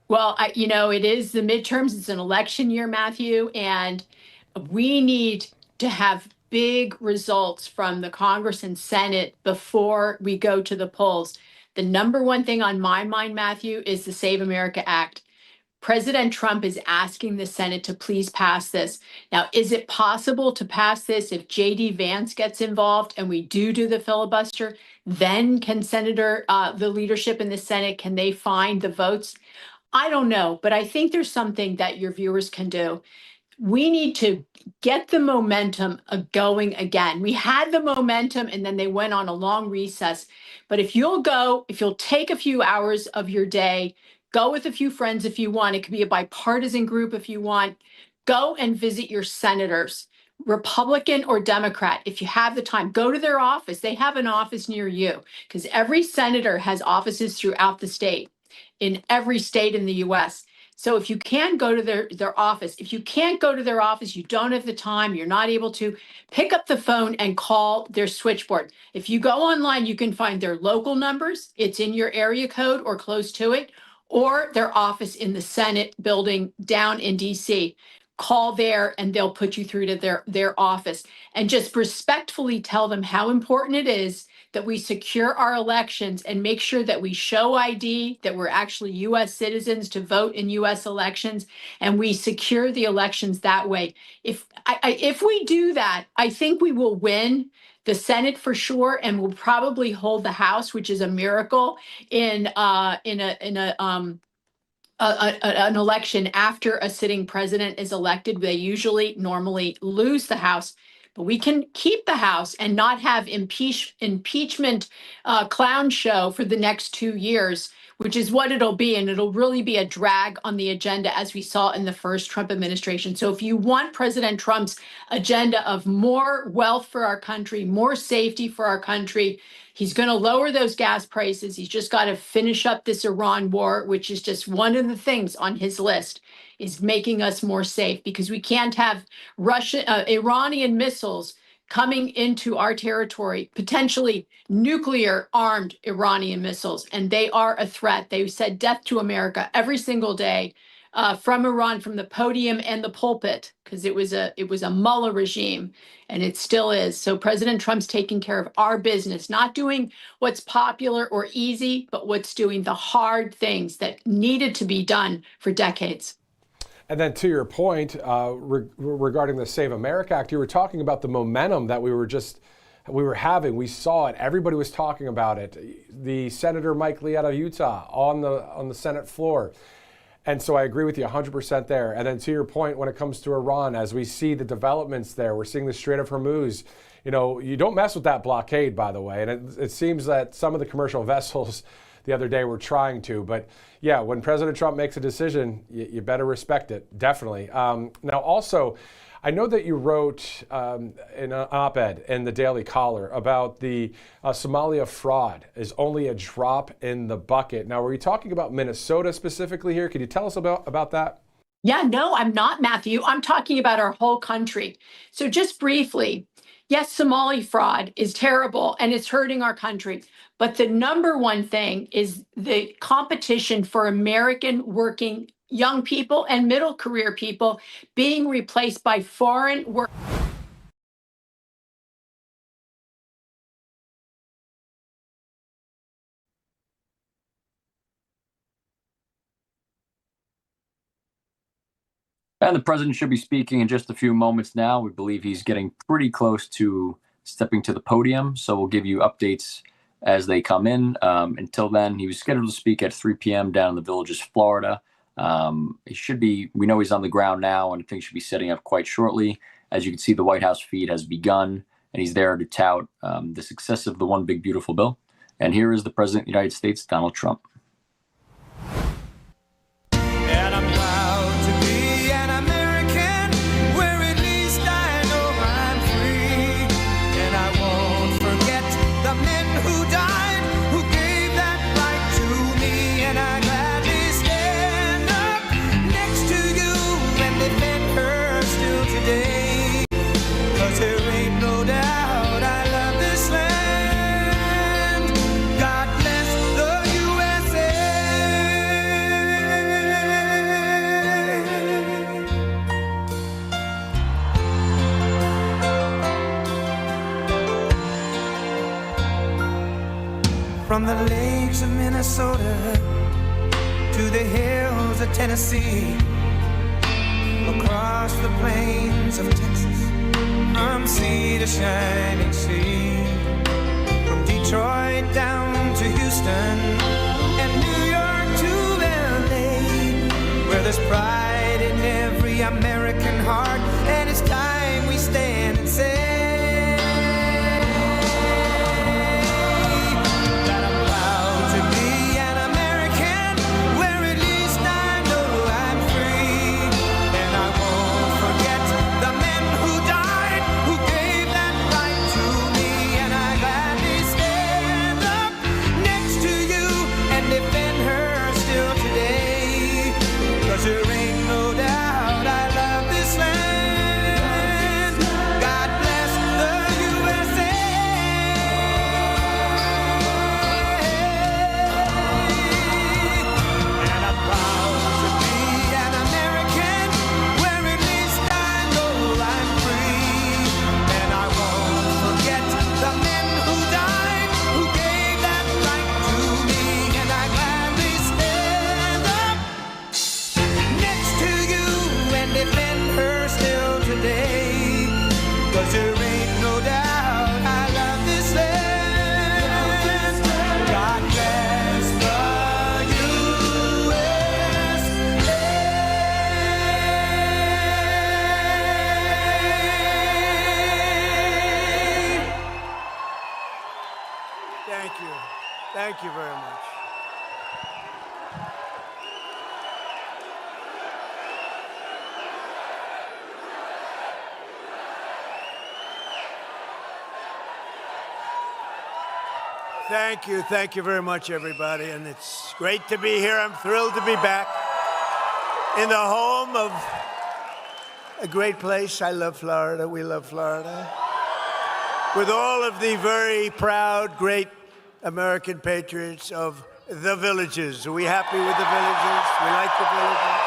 Well, it is the midterms. It's an election year, Matthew, and we need to have big results from the Congress and Senate before we go to the polls. The number one thing on my mind, Matthew, is the Save America Act. President Trump is asking the Senate to please pass this. Now, is it possible to pass this if J.D. Vance gets involved and we do the filibuster? Then can the leadership in the Senate, can they find the votes? I don't know, but I think there's something that your viewers can do. We need to get the momentum going again. We had the momentum and then they went on a long recess. But if you'll take a few hours of your day, go with a few friends if you want. It could be a bipartisan group if you want. Go and visit your senators, Republican or Democrat. If you have the time, go to their office. They have an office near you because every senator has offices throughout the state, in every state in the U.S. So if you can go to their office, if you can't go to their office, you don't have the time, you're not able to, pick up the phone and call their switchboard. If you go online, you can find their local numbers. It's in your area code or close to it, or their office in the Senate building down in DC. Call there and they'll put you through to their office, and just respectfully tell them how important it is that we secure our elections and make sure that we show ID, that we're actually U.S. citizens to vote in U.S. elections, and we secure the elections that way. If we do that, I think we will win the Senate for sure, and we'll probably hold the House, which is a miracle in an election after a sitting president is elected. They normally lose the House, but we can keep the House and not have impeachment clown show for the next 2 years, which is what it'll be. And it'll really be a drag on the agenda, as we saw in the first Trump administration. So if you want President Trump's agenda of more wealth for our country, more safety for our country, he's going to lower those gas prices. He's just got to finish up this Iran war, which is just one of the things on his list, is making us more safe, because we can't have Iranian missiles coming into our territory, potentially nuclear armed Iranian missiles. And they are a threat. They said death to America every single day from Iran, from the podium and the pulpit, because it was a Mullah regime, and it still is. So President Trump's taking care of our business, not doing what's popular or easy, but what's doing the hard things that needed to be done for decades. And then to your point regarding the Save America Act, you were talking about the momentum that we were having. We saw it. Everybody was talking about it. The Senator Mike Lee out of Utah on the Senate floor. And so I agree with you 100% there. And then to your point, when it comes to Iran, as we see the developments there, we're seeing the Strait of Hormuz. You know, you don't mess with that blockade, by the way. And it seems that some of the commercial vessels the other day were trying to. But yeah, when President Trump makes a decision, you better respect it, definitely. Now, also, I know that you wrote in an op-ed in the Daily Caller about the Somalia fraud is only a drop in the bucket. Now, were you talking about Minnesota specifically here? Could you tell us about that? Yeah, no, I'm not, Matthew. I'm talking about our whole country. So just briefly, yes, Somali fraud is terrible and it's hurting our country. But the number one thing is the competition for American working young people and middle career people being replaced by foreign work. And the president should be speaking in just a few moments now. We believe he's getting pretty close to stepping to the podium, so we'll give you updates as they come in. Until then, he was scheduled to speak at 3 p.m. down in the Villages, Florida. We know he's on the ground now, and things should be setting up quite shortly. As you can see, the White House feed has begun, and he's there to tout the success of the One Big Beautiful Bill. And here is the President of the United States, Donald Trump. And I'm proud to be an American, where at least I know I'm free. And I won't forget the men who died, who gave that right to me. And I gladly stand up next to you and defend her still today. 'Cause there ain't no doubt I love this land. God bless the USA. From the lakes of Minnesota to the hills meadows of Tennessee, across the plains of Texas, from sea to shining sea, from Detroit down to Houston, and New York to LA, where there's pride in every American heart, and it's time we stand and say that I'm proud to be an American, where at least I know I'm free, and I won't forget the men who died, who gave that right to me, and I gladly stand up next to you and defend her still today, 'cause there ain't no doubt I love this land. God bless the USA. And I'm proud to be an American, where at least I know I'm free, and I won't forget the men who died, who gave that right to me, and I gladly stand up next to you and defend her still today, 'cause there ain't no doubt I love this land. God bless the USA. Thank you. Thank you very much. Thank you very much, everybody, and it's great to be here. I'm thrilled to be back in the home of a great place. I love Florida. We love Florida. With all of the very proud, great American patriots of the villages. Are we happy with the villages? We like the villages.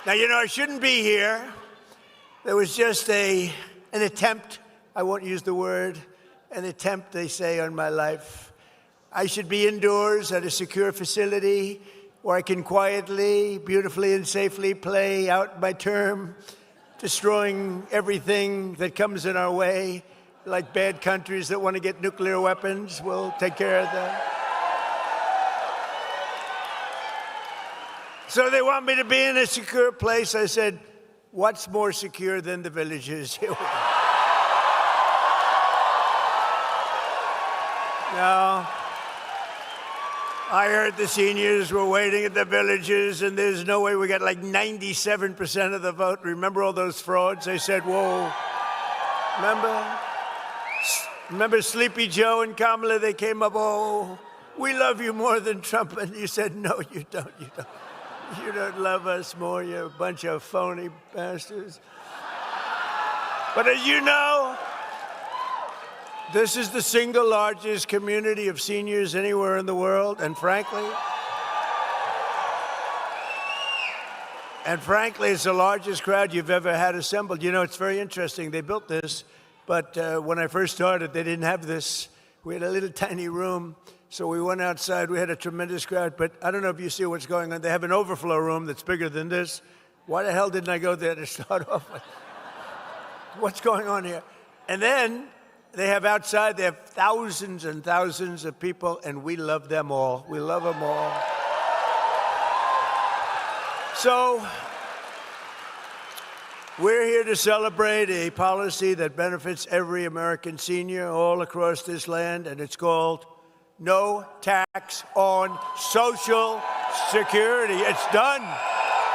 Now, you know, I shouldn't be here. There was just an attempt, I won't use the word, an attempt, they say, on my life. I should be indoors at a secure facility where I can quietly, beautifully, and safely play out my term, destroying everything that comes in our way, like bad countries that want to get nuclear weapons. We'll take care of them. So they want me to be in a secure place. I said, what's more secure than the villages? Here we go. Now, I heard the seniors were waiting at the villages, and there's no way we got like 97% of the vote. Remember all those frauds? They said, whoa. Remember Sleepy Joe and Kamala? They came up, oh, we love you more than Trump. And you said, no, you don't. You don't love us more. You're a bunch of phony bastards. But as you know, this is the single largest community of seniors anywhere in the world, and frankly, it's the largest crowd you've ever had assembled. You know, it's very interesting. They built this, but when I first started, they didn't have this. We had a little tiny room, so we went outside. We had a tremendous crowd, but I don't know if you see what's going on. They have an overflow room that's bigger than this. Why the hell didn't I go there to start off with? What's going on here? And then they have outside, they have thousands and thousands of people, and we love them all. We love them all. So, we're here to celebrate a policy that benefits every American senior all across this land, and it's called No Tax on Social Security. It's done.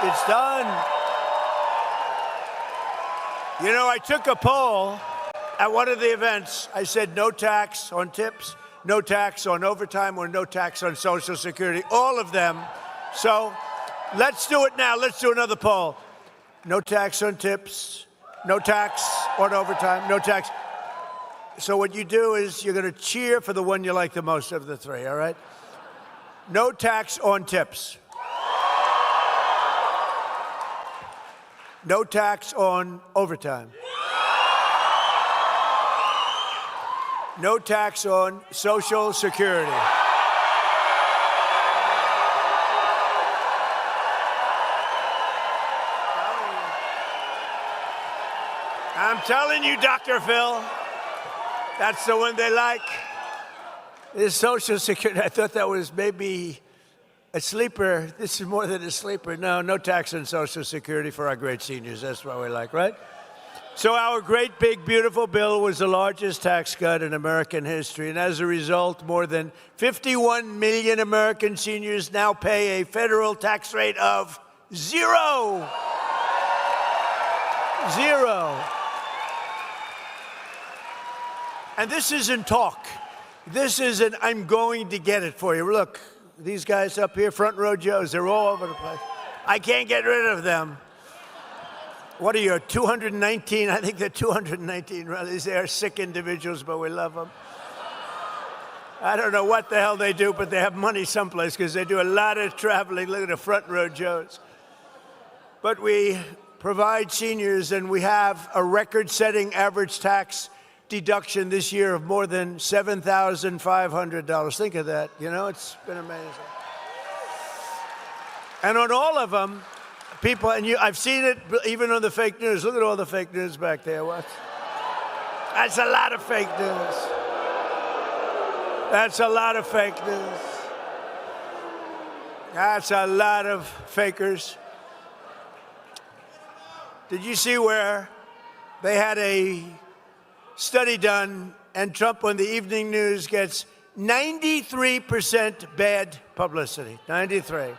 It's done. You know, I took a poll at one of the events. I said no tax on tips, no tax on overtime, or no tax on Social Security, all of them. So let's do it now. Let's do another poll. No tax on tips, no tax on overtime, no tax. So what you do is you're going to cheer for the one you like the most of the three, all right? No tax on tips. No tax on overtime. No tax on Social Security. telling you, Dr. Phil, that's the one they like. This Social Security, I thought that was maybe a sleeper. This is more than a sleeper. No tax on Social Security for our great seniors. That's what we like, right? So our great, big, beautiful bill was the largest tax cut in American history. And as a result, more than 51 million American seniors now pay a federal tax rate of 0. 0. And this isn't talk. This isn't, I'm going to get it for you. Look, these guys up here, front row Joes, they're all over the place. I can't get rid of them. What are you, 219? I think they're 219. They are sick individuals, but we love them. I don't know what the hell they do, but they have money someplace because they do a lot of traveling. Look at the front row Joes. But we provide seniors, and we have a record-setting average tax deduction this year of more than $7,500. Think of that. You know, it's been amazing. And on all of them, people, and I've seen it even on the fake news. Look at all the fake news back there. What? That's a lot of fake news. That's a lot of fake news. That's a lot of fakers. Did you see where they had a study done, and Trump on the evening news gets 93% bad publicity, 93.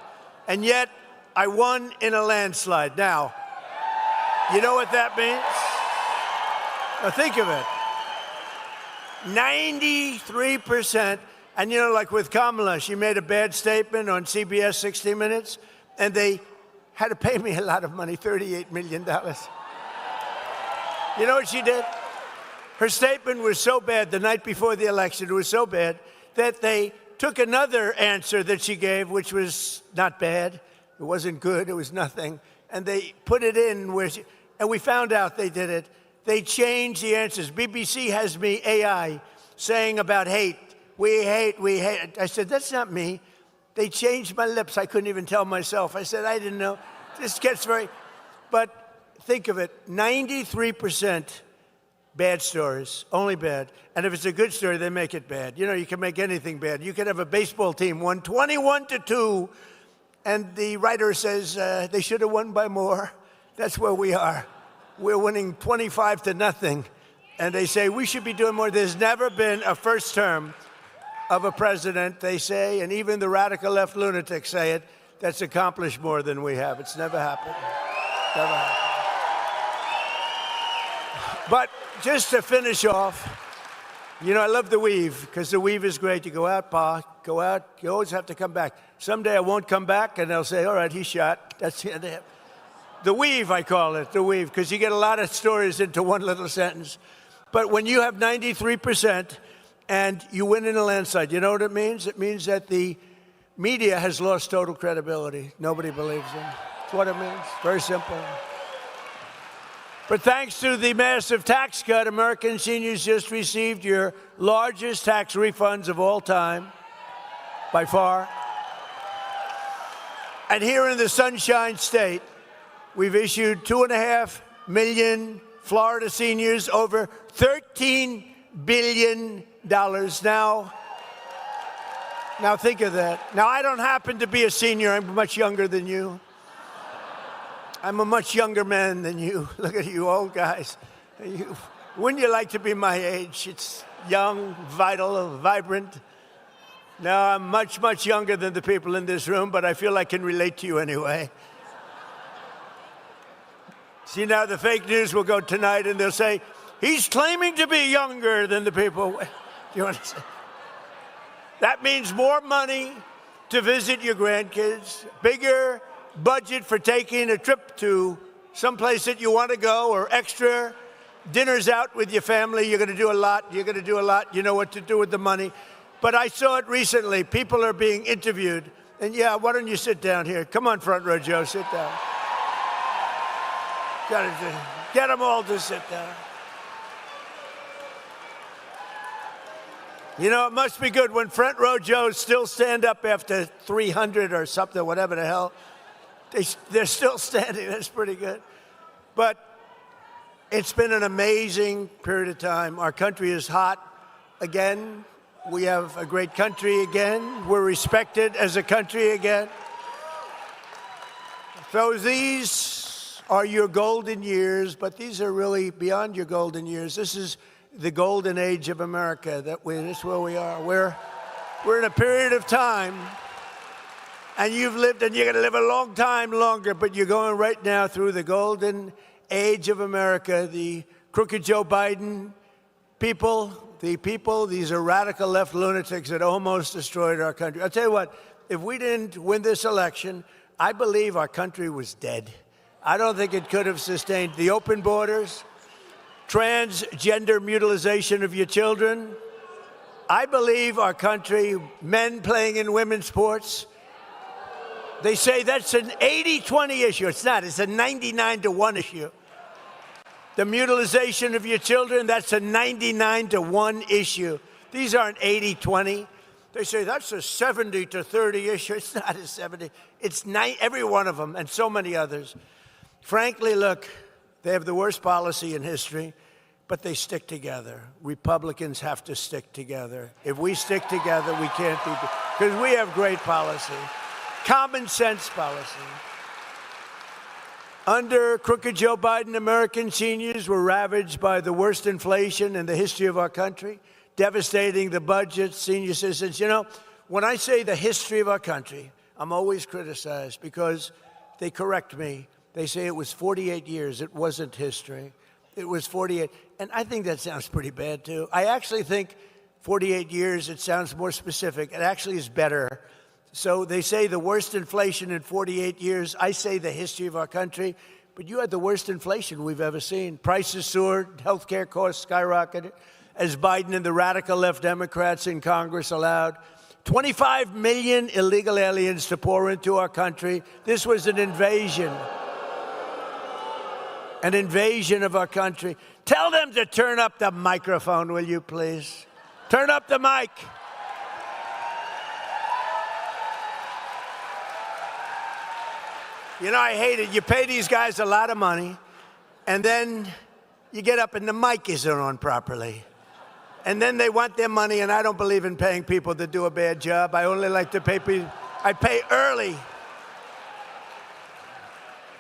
And yet, I won in a landslide. Now, you know what that means? Now think of it. 93%. And you know, like with Kamala, she made a bad statement on CBS 60 Minutes, and they had to pay me a lot of money, $38 million. You know what she did? Her statement was so bad the night before the election, it was so bad that they took another answer that she gave, which was not bad. It wasn't good. It was nothing. And they put it in where she, and we found out they did it. They changed the answers. BBC has me, AI, saying about hate. We hate, we hate. I said, that's not me. They changed my lips. I couldn't even tell myself. I said, I didn't know. This gets very, but think of it, 93% bad stories, only bad. And if it's a good story, they make it bad. You know, you can make anything bad. You could have a baseball team won 21-2, and the writer says they should have won by more. That's where we are. We're winning 25-0, and they say we should be doing more. There's never been a first term of a president, they say, and even the radical left lunatics say it, that's accomplished more than we have. It's never happened. Never happened. But just to finish off, you know, I love the weave, because the weave is great. You go out, Pa, go out. You always have to come back. Someday I won't come back, and they'll say, all right, he's shot. That's the end of it. The weave, I call it, the weave, because you get a lot of stories into one little sentence. But when you have 93% and you win in a landslide, you know what it means? It means that the media has lost total credibility. Nobody believes them. That's what it means. Very simple. But thanks to the massive tax cut, American seniors just received your largest tax refunds of all time, by far. And here in the Sunshine State, we've issued 2.5 million Florida seniors over $13 billion. Now think of that. Now, I don't happen to be a senior. I'm much younger than you. I'm a much younger man than you. Look at you old guys. Wouldn't you like to be my age? It's young, vital, vibrant. Now, I'm much, much younger than the people in this room, but I feel I can relate to you anyway. See, now the fake news will go tonight, and they'll say, he's claiming to be younger than the people. Do you understand? That means more money to visit your grandkids, bigger budget for taking a trip to someplace that you want to go, or extra dinners out with your family. You're going to do a lot. You're going to do a lot. You know what to do with the money. But I saw it recently. People are being interviewed. And yeah, why don't you sit down here? Come on, front row Joe, sit down. Get them all to sit down. You know, it must be good when front row Joes still stand up after 300 or something, whatever the hell. They're still standing. That's pretty good. But It's been an amazing period of time. Our country is hot again. We have a great country again. We're respected as a country again. So these are your golden years, but these are really beyond your golden years. This is the golden age of America. This is where we are. We're in a period of time, and you've lived, and you're going to live a long time longer, but you're going right now through the golden age of America. The crooked Joe Biden these are radical left lunatics that almost destroyed our country. I'll tell you what, if we didn't win this election, I believe our country was dead. I don't think it could have sustained the open borders, transgender mutilization of your children. I believe our country, men playing in women's sports, they say that's an 80-20 issue. It's not. It's a 99-1 issue. The mutilization of your children, that's a 99-1 issue. These aren't 80-20. They say that's a 70-30 issue. It's not a 70. It's every one of them and so many others. Frankly, look, they have the worst policy in history, but they stick together. Republicans have to stick together. If we stick together, we can't be, because we have great policy, common sense policy. Under crooked Joe Biden, American seniors were ravaged by the worst inflation in the history of our country, devastating the budget, senior citizens. You know, when I say the history of our country, I'm always criticized because they correct me. They say it was 48 years. It wasn't history. It was 48. And I think that sounds pretty bad, too. I actually think 48 years, it sounds more specific. It actually is better. So they say the worst inflation in 48 years. I say the history of our country. But you had the worst inflation we've ever seen. Prices soared. Healthcare costs skyrocketed as Biden and the radical left Democrats in Congress allowed 25 million illegal aliens to pour into our country. This was an invasion of our country. Tell them to turn up the microphone, will you please? Turn up the mic. You know, I hate it. You pay these guys a lot of money, and then you get up and the mic isn't on properly. And then they want their money, and I don't believe in paying people to do a bad job. I only like to pay people. I pay early.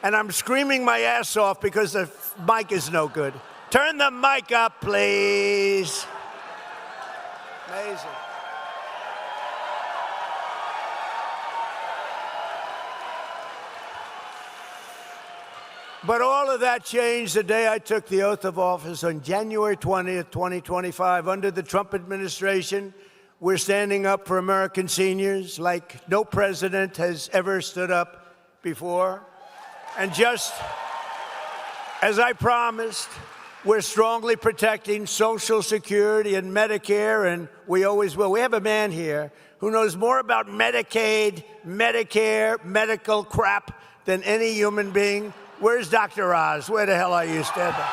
And I'm screaming my ass off because the mic is no good. Turn the mic up, please. Amazing. But all of that changed the day I took the oath of office on January 20th, 2025. Under the Trump administration, we're standing up for American seniors like no president has ever stood up before. And just as I promised, we're strongly protecting Social Security and Medicare, and we always will. We have a man here who knows more about Medicaid, Medicare, medical crap than any human being. Where's Dr. Oz? Where the hell are you? Stand up.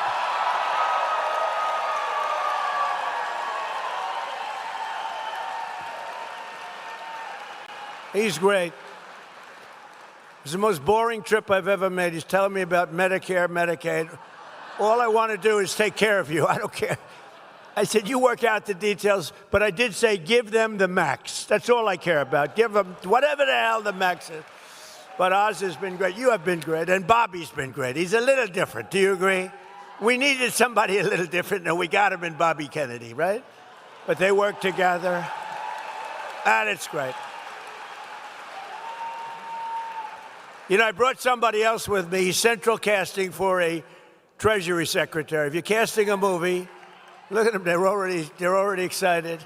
He's great. It's the most boring trip I've ever made. He's telling me about Medicare, Medicaid. All I want to do is take care of you. I don't care. I said, you work out the details, but I did say give them the max. That's all I care about. Give them whatever the hell the max is. But Oz has been great. You have been great. And Bobby's been great. He's a little different. Do you agree? We needed somebody a little different, and we got him in Bobby Kennedy, right? But they work together. And it's great. You know, I brought somebody else with me. He's central casting for a Treasury Secretary. If you're casting a movie, look at them. They're already excited.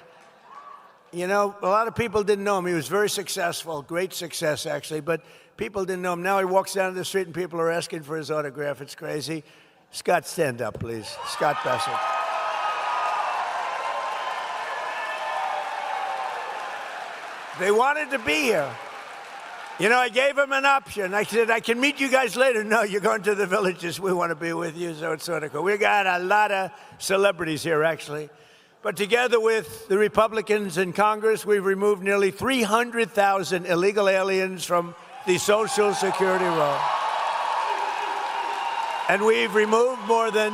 You know, a lot of people didn't know him. He was very successful, great success, actually, but people didn't know him. Now he walks down the street and people are asking for his autograph. It's crazy. Scott, stand up, please. Scott Bassett. They wanted to be here. You know, I gave him an option. I said, I can meet you guys later. No, you're going to the villages. We want to be with you, so it's sort of cool. We got a lot of celebrities here, actually. But together with the Republicans in Congress, we've removed nearly 300,000 illegal aliens from the Social Security roll. And we've removed more than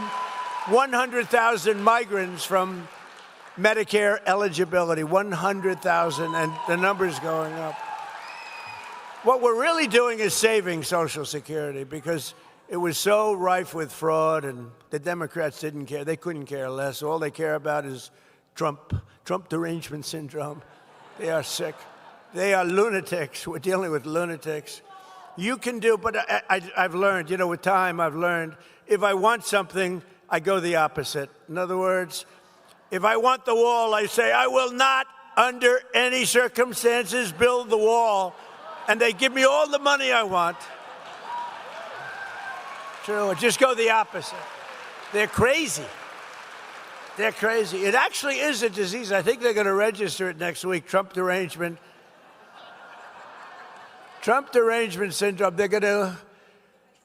100,000 migrants from Medicare eligibility, 100,000, and the number's going up. What we're really doing is saving Social Security because it was so rife with fraud, and the Democrats didn't care. They couldn't care less. All they care about is Trump derangement syndrome. They are sick. They are lunatics. We're dealing with lunatics. You can do, but I've learned, with time I've learned, if I want something, I go the opposite. In other words, if I want the wall, I say, I will not, under any circumstances, build the wall. And they give me all the money I want. True, just go the opposite. They're crazy. They're crazy. It actually is a disease. I think they're going to register it next week, Trump derangement syndrome. They're going to,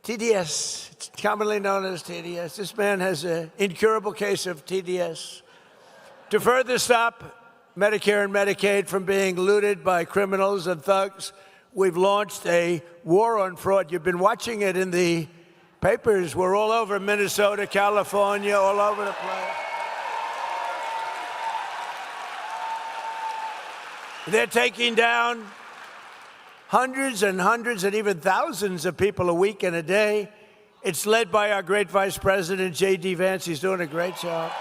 TDS, it's commonly known as TDS. This man has an incurable case of TDS. To further stop Medicare and Medicaid from being looted by criminals and thugs, we've launched a war on fraud. You've been watching it in the papers. We're all over Minnesota, California, all over the place. They're taking down hundreds and hundreds and even thousands of people a week and a day. It's led by our great Vice President, J.D. Vance. He's doing a great job.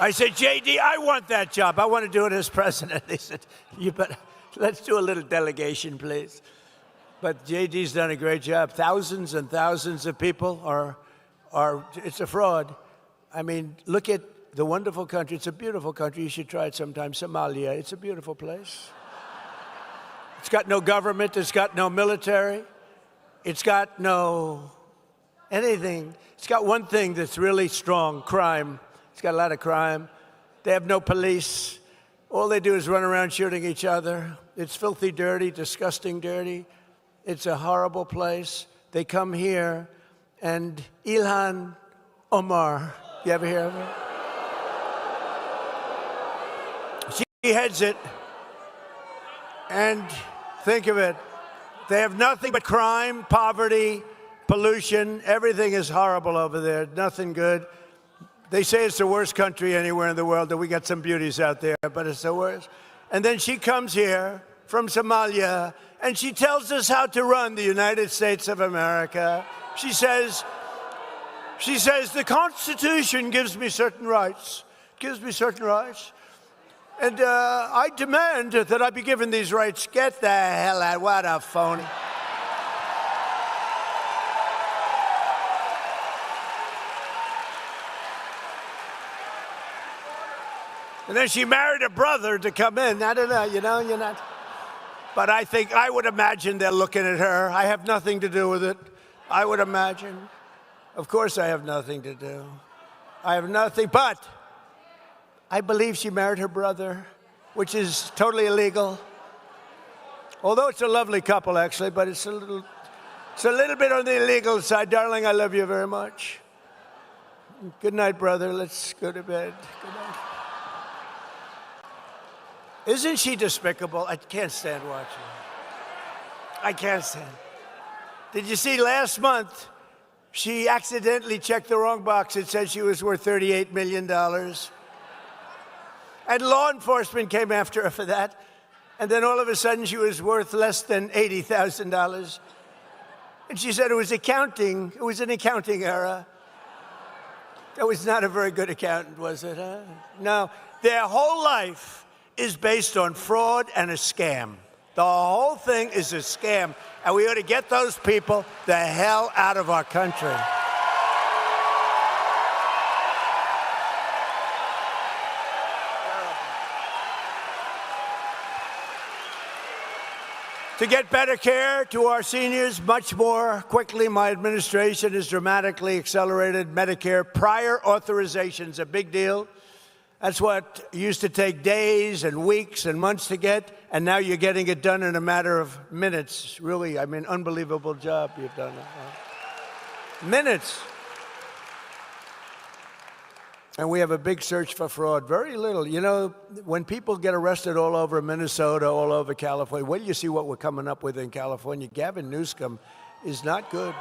I said, J.D., I want that job. I want to do it as president. They said, you better, let's do a little delegation, please. But J.D.'s done a great job. Thousands and thousands of people are it's a fraud. I mean, look at the wonderful country. It's a beautiful country. You should try it sometime. Somalia, it's a beautiful place. It's got no government. It's got no military. It's got no anything. It's got one thing that's really strong, crime. It's got a lot of crime. They have no police. All they do is run around shooting each other. It's filthy dirty, disgusting dirty. It's a horrible place. They come here, and Ilhan Omar, you ever hear of her? She heads it. And think of it. They have nothing but crime, poverty, pollution. Everything is horrible over there. Nothing good. They say it's the worst country anywhere in the world, that we got some beauties out there, but it's the worst. And then she comes here from Somalia, and she tells us how to run the United States of America. She says, the Constitution gives me certain rights. And I demand that I be given these rights. Get the hell out. What a phony. And then she married a brother to come in. I don't know, you're not. But I would imagine they're looking at her. I have nothing to do with it. I would imagine. Of course I have nothing to do. I have nothing, but I believe she married her brother, which is totally illegal. Although it's a lovely couple, actually, but it's a little bit on the illegal side. Darling, I love you very much. Good night, brother. Let's go to bed. Good night. Isn't she despicable? I can't stand watching her. I can't stand. Did you see last month, she accidentally checked the wrong box. It said she was worth $38 million. And law enforcement came after her for that. And then all of a sudden, she was worth less than $80,000. And she said it was accounting. It was an accounting error. That was not a very good accountant, was it? Huh? No. Their whole life is based on fraud and a scam. The whole thing is a scam, and we ought to get those people the hell out of our country. To get better care to our seniors much more quickly, my administration has dramatically accelerated Medicare prior authorizations, a big deal. That's what used to take days and weeks and months to get, and now you're getting it done in a matter of minutes. Really, unbelievable job you've done. Minutes. And we have a big search for fraud. Very little. When people get arrested all over Minnesota, all over California, wait till you see what we're coming up with in California. Gavin Newsom is not good.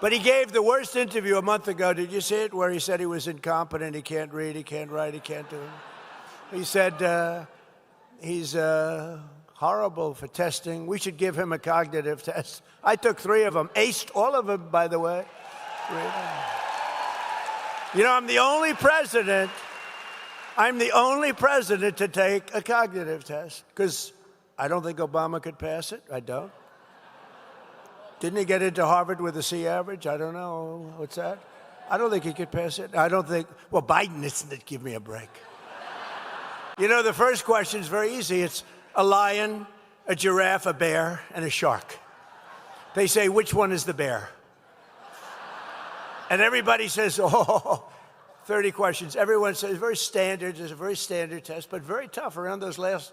But he gave the worst interview a month ago. Did you see it? Where he said he was incompetent, he can't read, he can't write, he can't do it. He said he's horrible for testing. We should give him a cognitive test. I took 3 of them, aced all of them, by the way. 3 of them. You know, I'm the only president to take a cognitive test, because I don't think Obama could pass it. I don't. Didn't he get into Harvard with a C average? I don't know. What's that? I don't think he could pass it. I don't think, well, Biden isn't. Give me a break. You know, the first question is very easy. It's a lion, a giraffe, a bear, and a shark. They say, which one is the bear? And everybody says, oh, 30 questions. Everyone says, very standard. It's a very standard test, but very tough. Around those last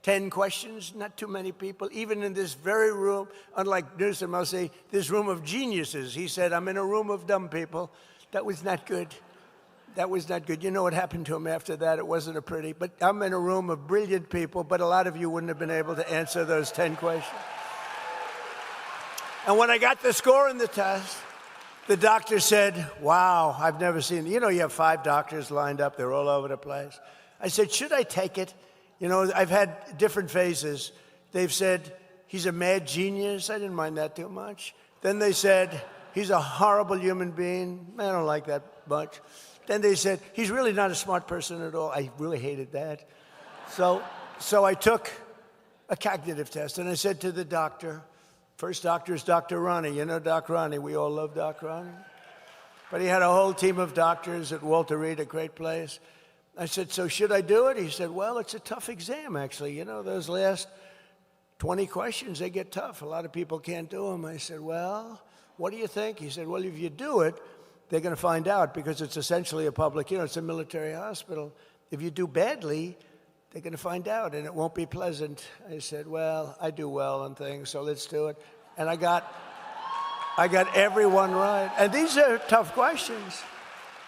10 questions, not too many people, even in this very room, unlike Newsom, I'll say, this room of geniuses. He said, I'm in a room of dumb people. That was not good. That was not good. You know what happened to him after that? It wasn't a pretty, but I'm in a room of brilliant people, but a lot of you wouldn't have been able to answer those 10 questions. And when I got the score in the test, the doctor said, wow, I've never seen, you know, you have 5 doctors lined up. They're all over the place. I said, should I take it? You know, I've had different phases. They've said, he's a mad genius. I didn't mind that too much. Then they said, he's a horrible human being. I don't like that much. Then they said, he's really not a smart person at all. I really hated that. So I took a cognitive test, and I said to the doctor, first doctor is Dr. Ronnie. You know Doc Ronnie. We all love Doc Ronnie. But he had a whole team of doctors at Walter Reed, a great place. I said, so should I do it? He said, well, it's a tough exam, actually. You know, those last 20 questions, they get tough. A lot of people can't do them. I said, well, what do you think? He said, well, if you do it, they're going to find out, because it's essentially a public, you know, it's a military hospital. If you do badly, they're going to find out, and it won't be pleasant. I said, well, I do well on things, so let's do it. And I got everyone right. And these are tough questions.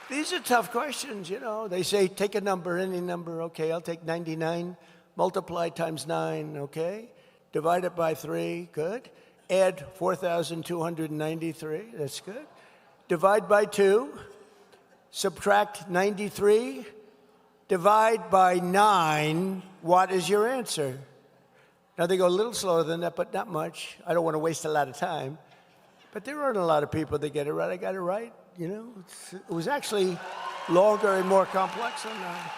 These are tough questions, you know. They say, take a number, any number. Okay, I'll take 99. Multiply times 9, okay? Divide it by 3, good. Add 4,293, that's good. Divide by 2. Subtract 93. Divide by 9. What is your answer? Now, they go a little slower than that, but not much. I don't want to waste a lot of time. But there aren't a lot of people that get it right. I got it right. You know, it was actually longer and more complex than that.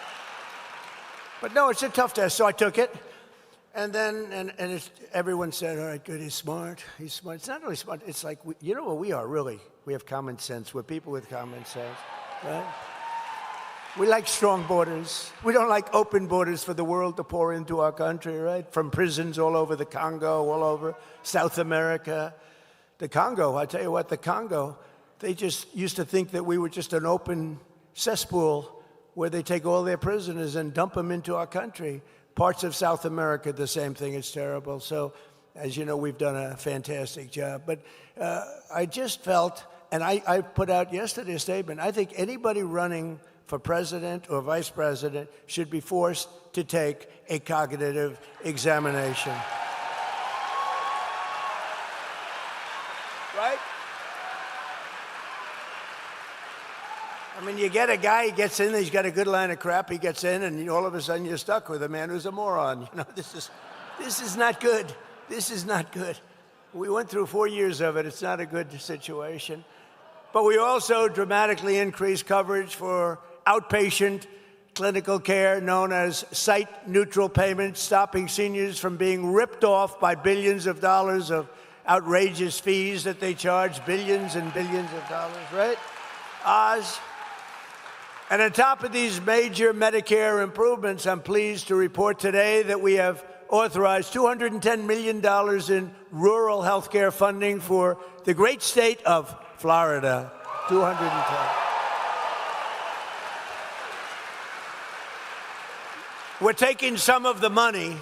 But no, it's a tough test, so I took it. And then, everyone said, all right, good, he's smart. He's smart. It's not really smart. It's like, you know what we are, really? We have common sense. We're people with common sense, right? We like strong borders. We don't like open borders for the world to pour into our country, right? From prisons all over the Congo, all over South America. The Congo, I tell you what, the Congo, they just used to think that we were just an open cesspool where they take all their prisoners and dump them into our country. Parts of South America, the same thing. It's terrible. So, as you know, we've done a fantastic job. But I just felt, and I put out yesterday a statement, I think anybody running for president or vice president should be forced to take a cognitive examination. Right? I mean, you get a guy, he gets in, he's got a good line of crap, he gets in, and all of a sudden you're stuck with a man who's a moron. You know, this is not good. This is not good. We went through 4 years of it. It's not a good situation. But we also dramatically increased coverage for outpatient clinical care known as site-neutral payments, stopping seniors from being ripped off by billions of dollars of outrageous fees that they charge, billions and billions of dollars, right? Oz. And on top of these major Medicare improvements, I'm pleased to report today that we have authorized $210 million in rural health care funding for the great state of Florida. 210. We're taking some of the money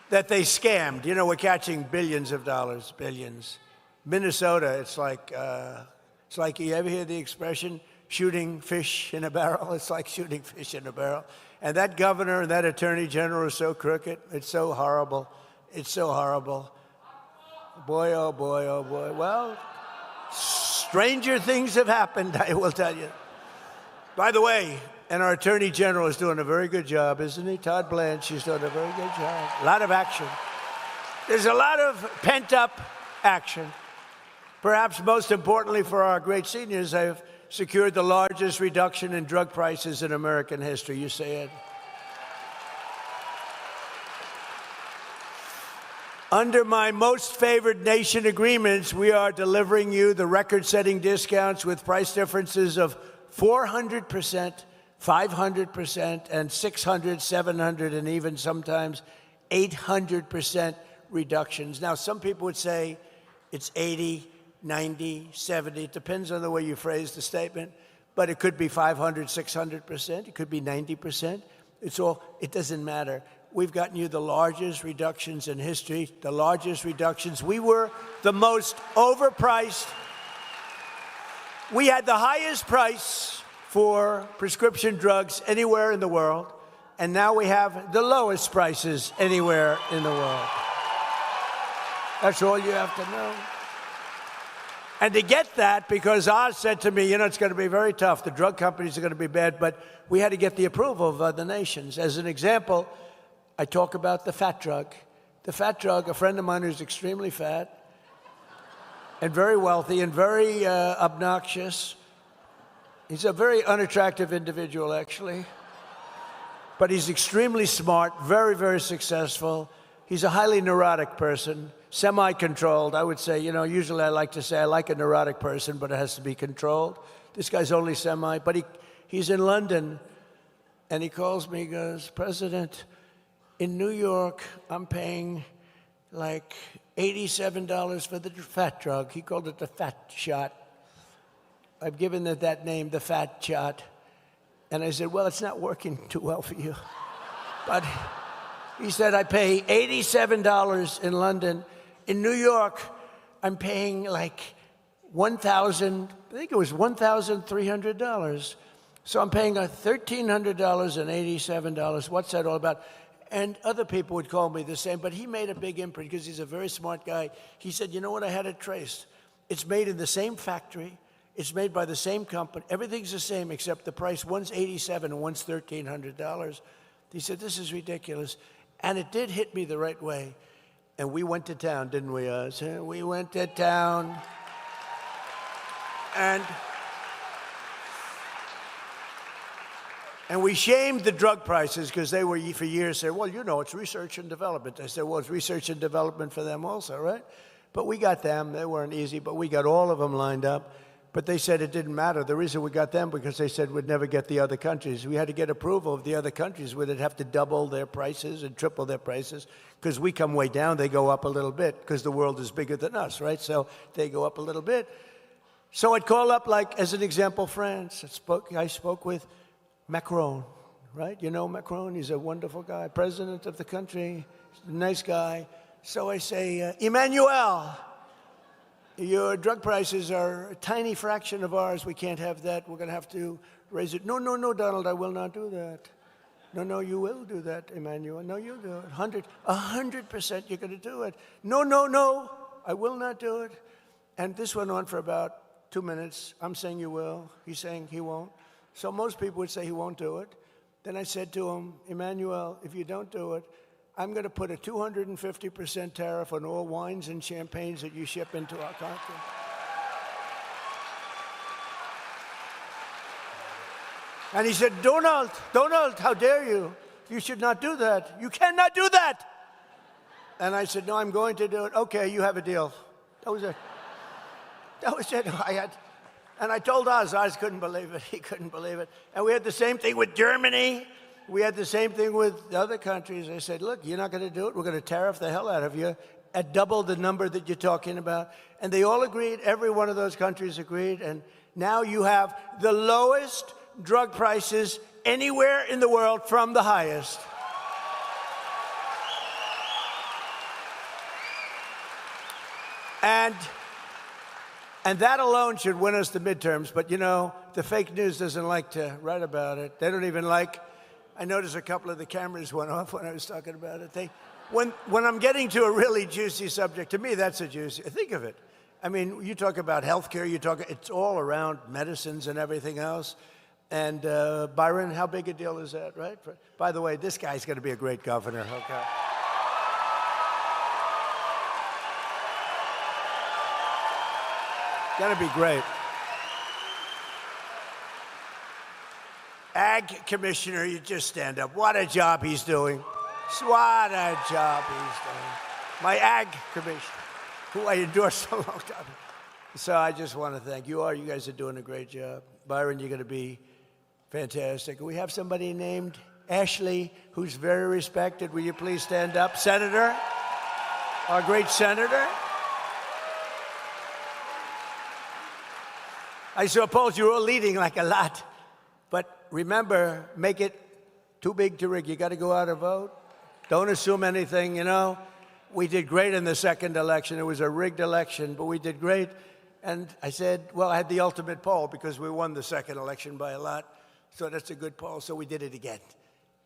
that they scammed. You know, we're catching billions of dollars, billions. Minnesota, it's like you ever hear the expression, shooting fish in a barrel? It's like shooting fish in a barrel. And that governor and that attorney general are so crooked. It's so horrible. It's so horrible. Boy, oh boy, oh boy. Well, stranger things have happened, I will tell you. By the way, and our Attorney General is doing a very good job, isn't he? Todd Blanche, he's doing a very good job. A lot of action. There's a lot of pent-up action. Perhaps most importantly for our great seniors, I've secured the largest reduction in drug prices in American history. You say it. Under my most favored nation agreements, we are delivering you the record-setting discounts with price differences of 400%, 500%, and 600, 700, and even sometimes 800% reductions. Now, some people would say it's 80, 90, 70. It depends on the way you phrase the statement. But it could be 500, 600%. It could be 90%. It doesn't matter. We've gotten you the largest reductions in history, the largest reductions. We were the most overpriced. We had the highest price for prescription drugs anywhere in the world, and now we have the lowest prices anywhere in the world. That's all you have to know. And to get that, because Oz said to me, it's going to be very tough. The drug companies are going to be bad, but we had to get the approval of other nations. As an example, I talk about the fat drug. The fat drug, a friend of mine who's extremely fat and very wealthy and very obnoxious. He's a very unattractive individual, actually. But he's extremely smart, very, very successful. He's a highly neurotic person, semi-controlled. I would say, usually I like to say I like a neurotic person, but it has to be controlled. This guy's only semi, but he's in London, and he calls me, he goes, President, in New York, I'm paying like $87 for the fat drug. He called it the fat shot. I've given it that name, the fat shot. And I said, well, it's not working too well for you. But he said, I pay $87 in London. In New York, I'm paying like $1,300. So I'm paying $1,300 and $87. What's that all about? And other people would call me the same, but he made a big imprint because he's a very smart guy. He said, you know what, I had it traced. It's made in the same factory. It's made by the same company. Everything's the same except the price. One's $87 and one's $1,300. He said, this is ridiculous. And it did hit me the right way. And we went to town, didn't we, Oz? We went to town. And we shamed the drug prices because they were, for years, said, well, it's research and development. I said, well, it's research and development for them also, right? But we got them. They weren't easy, but we got all of them lined up. But they said it didn't matter. The reason we got them because they said we'd never get the other countries. We had to get approval of the other countries where they'd have to double their prices and triple their prices because we come way down, they go up a little bit because the world is bigger than us, right? So they go up a little bit. So I'd call up, like, as an example, France. I spoke with Macron, right? You know Macron, he's a wonderful guy, president of the country, a nice guy. So I say, Emmanuel, your drug prices are a tiny fraction of ours. We can't have that. We're going to have to raise it. No, Donald, I will not do that. No, you will do that, Emmanuel. No, you'll do it. 100% you're going to do it. No, I will not do it. And this went on for about 2 minutes. I'm saying you will. He's saying he won't. So most people would say he won't do it. Then I said to him, Emmanuel, if you don't do it, I'm going to put a 250% tariff on all wines and champagnes that you ship into our country. And he said, Donald, how dare you? You should not do that. You cannot do that. And I said, no, I'm going to do it. Okay, you have a deal. That was it. And I told Oz couldn't believe it. He couldn't believe it. And we had the same thing with Germany. We had the same thing with other countries. I said, look, you're not going to do it. We're going to tariff the hell out of you at double the number that you're talking about. And they all agreed. Every one of those countries agreed. And now you have the lowest drug prices anywhere in the world from the highest. And that alone should win us the midterms. But, the fake news doesn't like to write about it. They don't even like. I noticed a couple of the cameras went off when I was talking about it. When I'm getting to a really juicy subject, to me, that's a juicy. Think of it. I mean, you talk about healthcare, it's all around medicines and everything else. And Byron, how big a deal is that, right? By the way, this guy's going to be a great governor, okay? Going to be great. Ag Commissioner, you just stand up. What a job he's doing. What a job he's doing. My Ag Commissioner, who I endorsed a long time. So I just want to thank you all. You guys are doing a great job. Byron, you're going to be fantastic. We have somebody named Ashley who's very respected. Will you please stand up? Senator, our great senator. I suppose you're all leading like a lot. But remember, make it too big to rig. You got to go out and vote. Don't assume anything, you know. We did great in the second election. It was a rigged election, but we did great. And I said, well, I had the ultimate poll because we won the second election by a lot. So that's a good poll. So we did it again.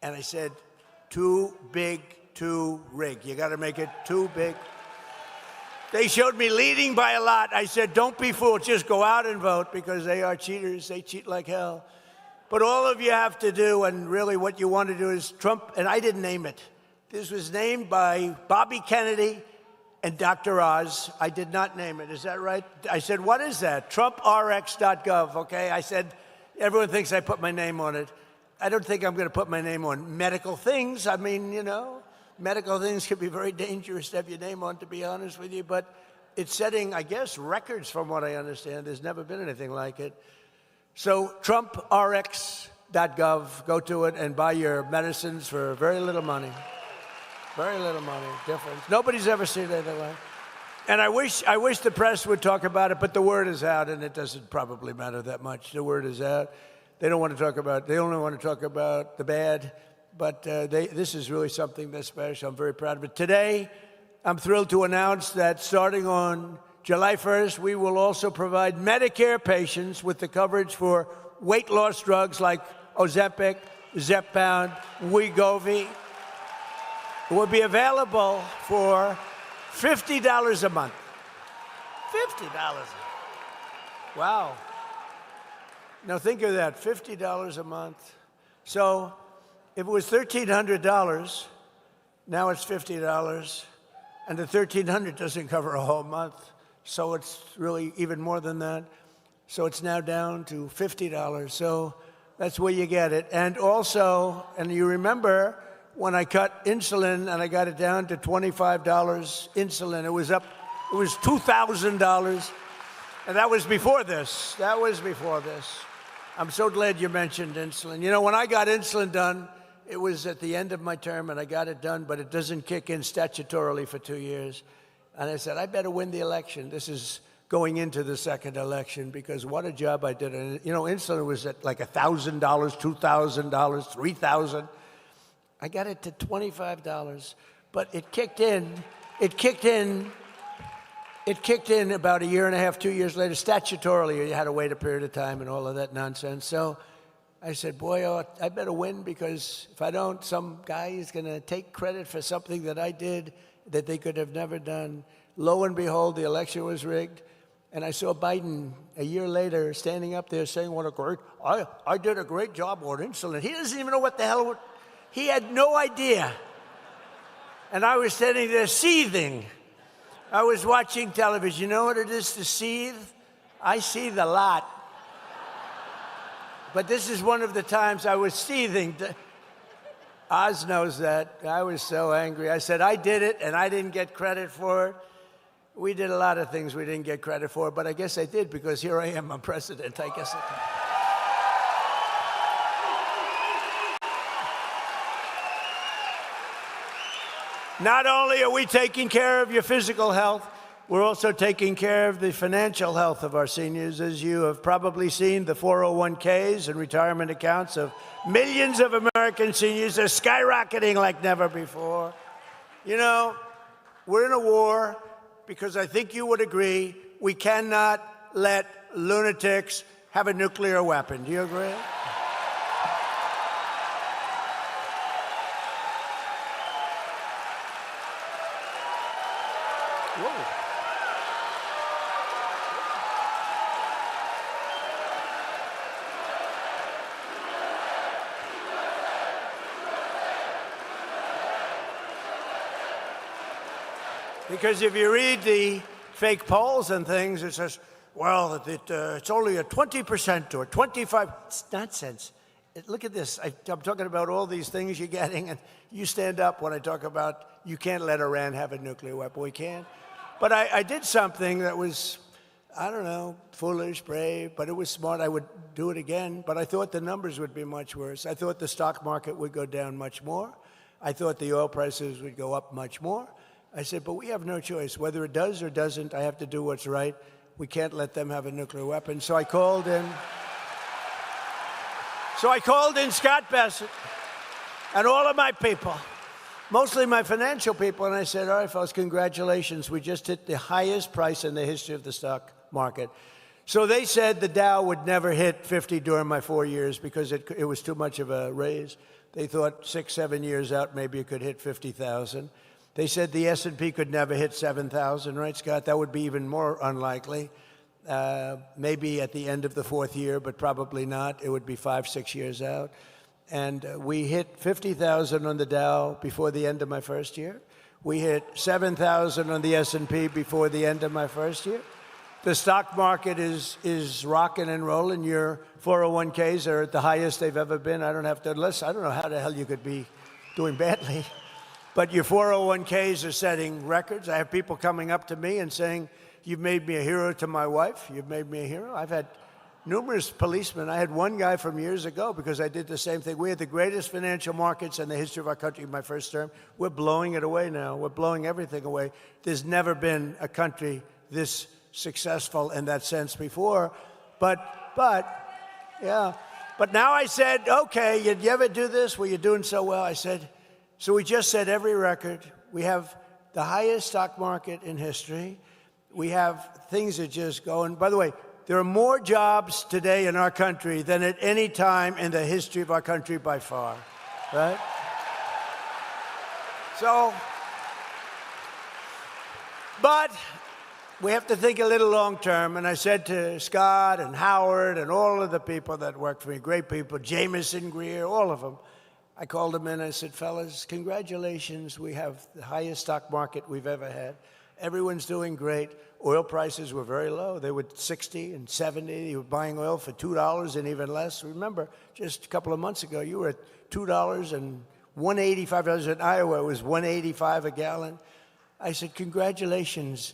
And I said, too big to rig. You got to make it too big. They showed me leading by a lot. I said, don't be fooled. Just go out and vote because they are cheaters. They cheat like hell. But all of you have to do, and really what you want to do is Trump, and I didn't name it. This was named by Bobby Kennedy and Dr. Oz. I did not name it. Is that right? I said, what is that? TrumpRx.gov, okay? I said, everyone thinks I put my name on it. I don't think I'm going to put my name on medical things. I mean, you know, medical things can be very dangerous to have your name on, to be honest with you. But it's setting, I guess, records from what I understand. There's never been anything like it. So TrumpRx.gov, go to it and buy your medicines for very little money. Very little money, difference. Nobody's ever seen anything like it. And I wish the press would talk about it, but the word is out, and it doesn't probably matter that much. The word is out. They don't want to talk about, they only want to talk about the bad, but this is really something that's special. I'm very proud of it. Today, I'm thrilled to announce that starting on July 1st, we will also provide Medicare patients with the coverage for weight loss drugs like Ozempic, Zepbound, Wegovy. It will be available for $50 a month. $50. Wow. Now think of that, $50 a month. So if it was $1,300, now it's $50, and the $1,300 doesn't cover a whole month. So it's really even more than that. So it's now down to $50. So that's where you get it. And also, and you remember when I cut insulin and I got it down to $25 insulin, it was $2,000. And that was before this. That was before this. I'm so glad you mentioned insulin. You know, when I got insulin done, it was at the end of my term and I got it done, but it doesn't kick in statutorily for 2 years. And I said, I better win the election. This is going into the second election because what a job I did. And, you know, insulin was at like $1,000, $2,000, $3,000. I got it to $25, but it kicked in about a year and a half, 2 years later. Statutorily, you had to wait a period of time and all of that nonsense. So I said, boy, I better win because if I don't, some guy is going to take credit for something that I did that they could have never done. Lo and behold, the election was rigged. And I saw Biden a year later standing up there saying, I did a great job on insulin. He doesn't even know what the hell, he had no idea. And I was standing there seething. I was watching television. You know what it is to seethe? I seethe a lot. But this is one of the times I was seething. Oz knows that. I was so angry. I said, I did it, and I didn't get credit for it. We did a lot of things we didn't get credit for, but I guess I did because here I am, I'm president. I guess I did. Not only are we taking care of your physical health, we're also taking care of the financial health of our seniors. As you have probably seen, the 401ks and retirement accounts of millions of American seniors are skyrocketing like never before. You know, we're in a war because I think you would agree we cannot let lunatics have a nuclear weapon. Do you agree? Because if you read the fake polls and things, it says, well, it's only a 20% or 25%. It's nonsense. Look at this. I'm talking about all these things you're getting, and you stand up when I talk about you can't let Iran have a nuclear weapon. We can't. But I did something that was, I don't know, foolish, brave, but it was smart. I would do it again, but I thought the numbers would be much worse. I thought the stock market would go down much more. I thought the oil prices would go up much more. I said, but we have no choice. Whether it does or doesn't, I have to do what's right. We can't let them have a nuclear weapon. So I called in Scott Bassett and all of my people, mostly my financial people, and I said, all right, fellas, congratulations. We just hit the highest price in the history of the stock market. So they said the Dow would never hit 50 during my 4 years because it was too much of a raise. They thought 6, 7 years out, maybe it could hit 50,000. They said the S&P could never hit 7,000, right, Scott? That would be even more unlikely. Maybe at the end of the 4th year, but probably not. It would be 5, 6 years out. And we hit 50,000 on the Dow before the end of my first year. We hit 7,000 on the S&P before the end of my first year. The stock market is rocking and rolling. Your 401ks are at the highest they've ever been. I don't have to listen. I don't know how the hell you could be doing badly. But your 401ks are setting records. I have people coming up to me and saying, you've made me a hero to my wife. You've made me a hero. I've had numerous policemen. I had one guy from years ago because I did the same thing. We had the greatest financial markets in the history of our country in my first term. We're blowing it away now. We're blowing everything away. There's never been a country this successful in that sense before. But now I said, okay, you ever do this? Well, you're doing so well. I said, so we just set every record. We have the highest stock market in history. We have things that just go. And by the way, there are more jobs today in our country than at any time in the history of our country by far, right? So, but we have to think a little long term. And I said to Scott and Howard and all of the people that work for me, great people, Jameson, Greer, all of them, I called them in and I said, fellas, congratulations. We have the highest stock market we've ever had. Everyone's doing great. Oil prices were very low. They were 60 and 70. You were buying oil for $2 and even less. Remember, just a couple of months ago, you were at $2 and $1.85. In Iowa, it was $1.85 a gallon. I said, congratulations.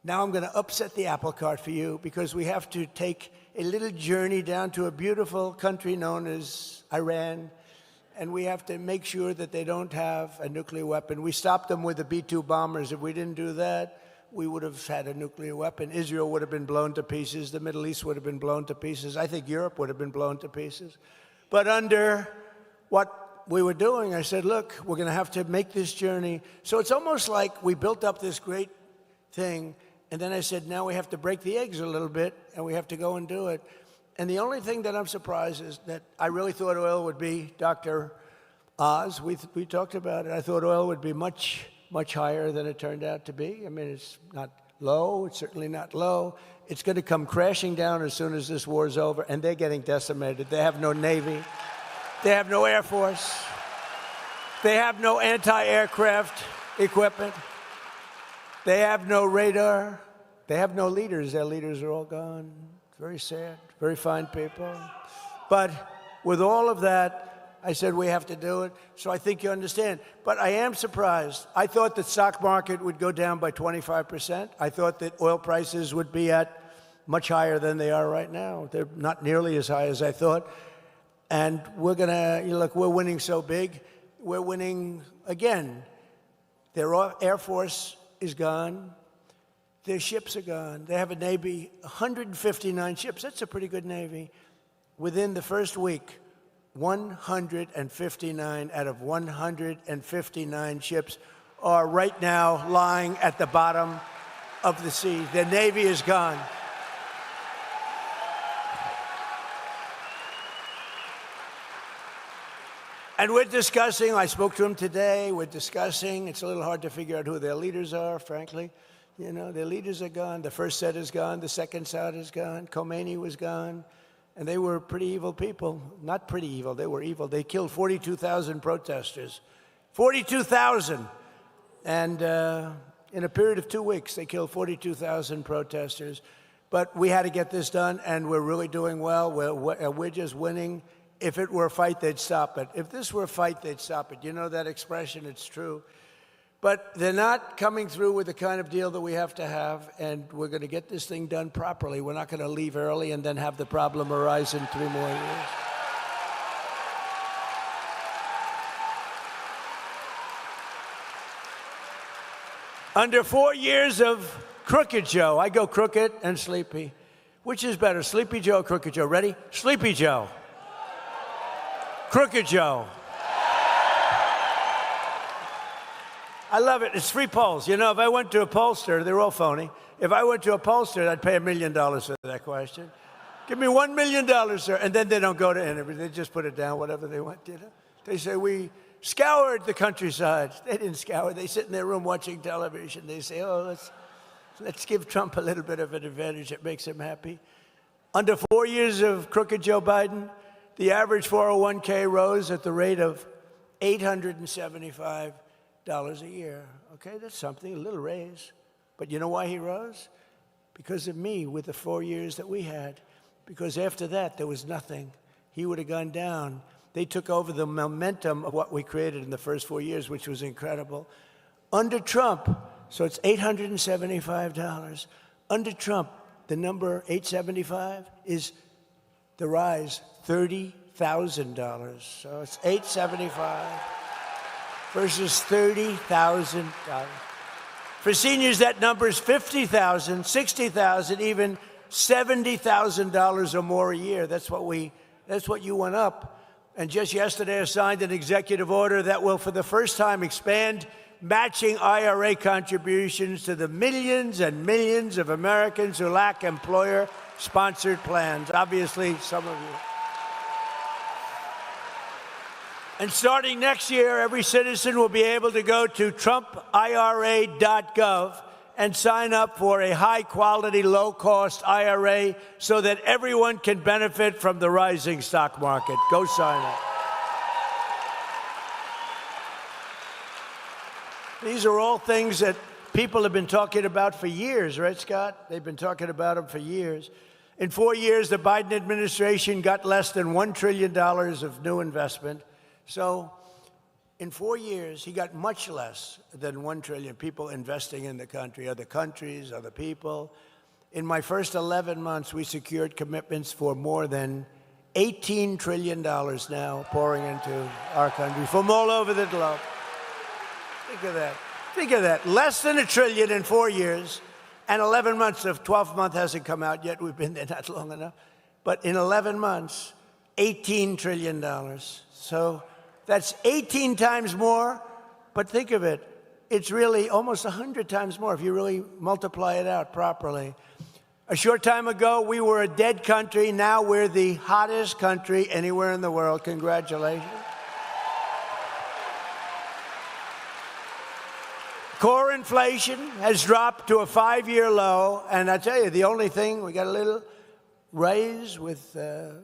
Now I'm going to upset the apple cart for you because we have to take a little journey down to a beautiful country known as Iran, and we have to make sure that they don't have a nuclear weapon. We stopped them with the B-2 bombers. If we didn't do that, we would have had a nuclear weapon. Israel would have been blown to pieces. The Middle East would have been blown to pieces. I think Europe would have been blown to pieces. But under what we were doing, I said, look, we're going to have to make this journey. So it's almost like we built up this great thing, and then I said, now we have to break the eggs a little bit, and we have to go and do it. And the only thing that I'm surprised is that I really thought oil would be, Dr. Oz, we talked about it. I thought oil would be much, much higher than it turned out to be. I mean, it's not low. It's certainly not low. It's going to come crashing down as soon as this war is over, and they're getting decimated. They have no Navy. They have no Air Force. They have no anti-aircraft equipment. They have no radar. They have no leaders. Their leaders are all gone. Very sad, very fine people. But with all of that, I said we have to do it. So I think you understand. But I am surprised. I thought the stock market would go down by 25%. I thought that oil prices would be at much higher than they are right now. They're not nearly as high as I thought. And we're going to, look, we're winning so big. We're winning again. Their Air Force is gone. Their ships are gone. They have a Navy, 159 ships. That's a pretty good Navy. Within the first week, 159 out of 159 ships are right now lying at the bottom of the sea. Their Navy is gone. And we're discussing, I spoke to them today, we're discussing, it's a little hard to figure out who their leaders are, frankly. You know, their leaders are gone. The first set is gone. The second set is gone. Khomeini was gone. And they were pretty evil people. Not pretty evil. They were evil. They killed 42,000 protesters. 42,000. And In a period of 2 weeks, they killed 42,000 protesters. But we had to get this done, and we're really doing well. We're just winning. If it were a fight, they'd stop it. If this were a fight, they'd stop it. You know that expression? It's true. But they're not coming through with the kind of deal that we have to have, and we're going to get this thing done properly. We're not going to leave early and then have the problem arise in 3 more years. Under 4 years of Crooked Joe, I go crooked and sleepy. Which is better, Sleepy Joe or Crooked Joe? Ready? Sleepy Joe. Crooked Joe. I love it. It's free polls. You know, if I went to a pollster, they're all phony. If I went to a pollster, I'd pay $1 million for that question. Give me $1 million, sir. And then they don't go to interview. They just put it down, whatever they want, you know. They say, we scoured the countryside. They didn't scour. They sit in their room watching television. They say, oh, let's give Trump a little bit of an advantage. It makes him happy. Under 4 years of crooked Joe Biden, the average 401k rose at the rate of $875 a year. Okay, that's something, a little raise. But you know why he rose? Because of me with the 4 years that we had. Because after that, there was nothing. He would have gone down. They took over the momentum of what we created in the first 4 years, which was incredible. Under Trump, so it's $875. Under Trump, the number 875 is the rise, $30,000. So it's 875 versus $30,000. For seniors, that number is $50,000, $60,000, even $70,000 or more a year. That's what you went up. And just yesterday, I signed an executive order that will, for the first time, expand matching IRA contributions to the millions and millions of Americans who lack employer-sponsored plans. Obviously, some of you. And starting next year, every citizen will be able to go to TrumpIRA.gov and sign up for a high-quality, low-cost IRA so that everyone can benefit from the rising stock market. Go sign up. These are all things that people have been talking about for years, right, Scott? They've been talking about them for years. In 4 years, the Biden administration got less than $1 trillion of new investment. So in 4 years, he got much less than $1 trillion people investing in the country, other countries, other people. In my first 11 months, we secured commitments for more than $18 trillion now pouring into our country from all over the globe. Think of that. Think of that. Less than $1 trillion in 4 years, and 11 months of 12th month hasn't come out yet. We've been there not long enough. But in 11 months, $18 trillion. So that's 18 times more, but think of it, it's really almost 100 times more if you really multiply it out properly. A short time ago, we were a dead country. Now we're the hottest country anywhere in the world. Congratulations. Core inflation has dropped to a 5-year low, and I tell you, the only thing, we got a little raise with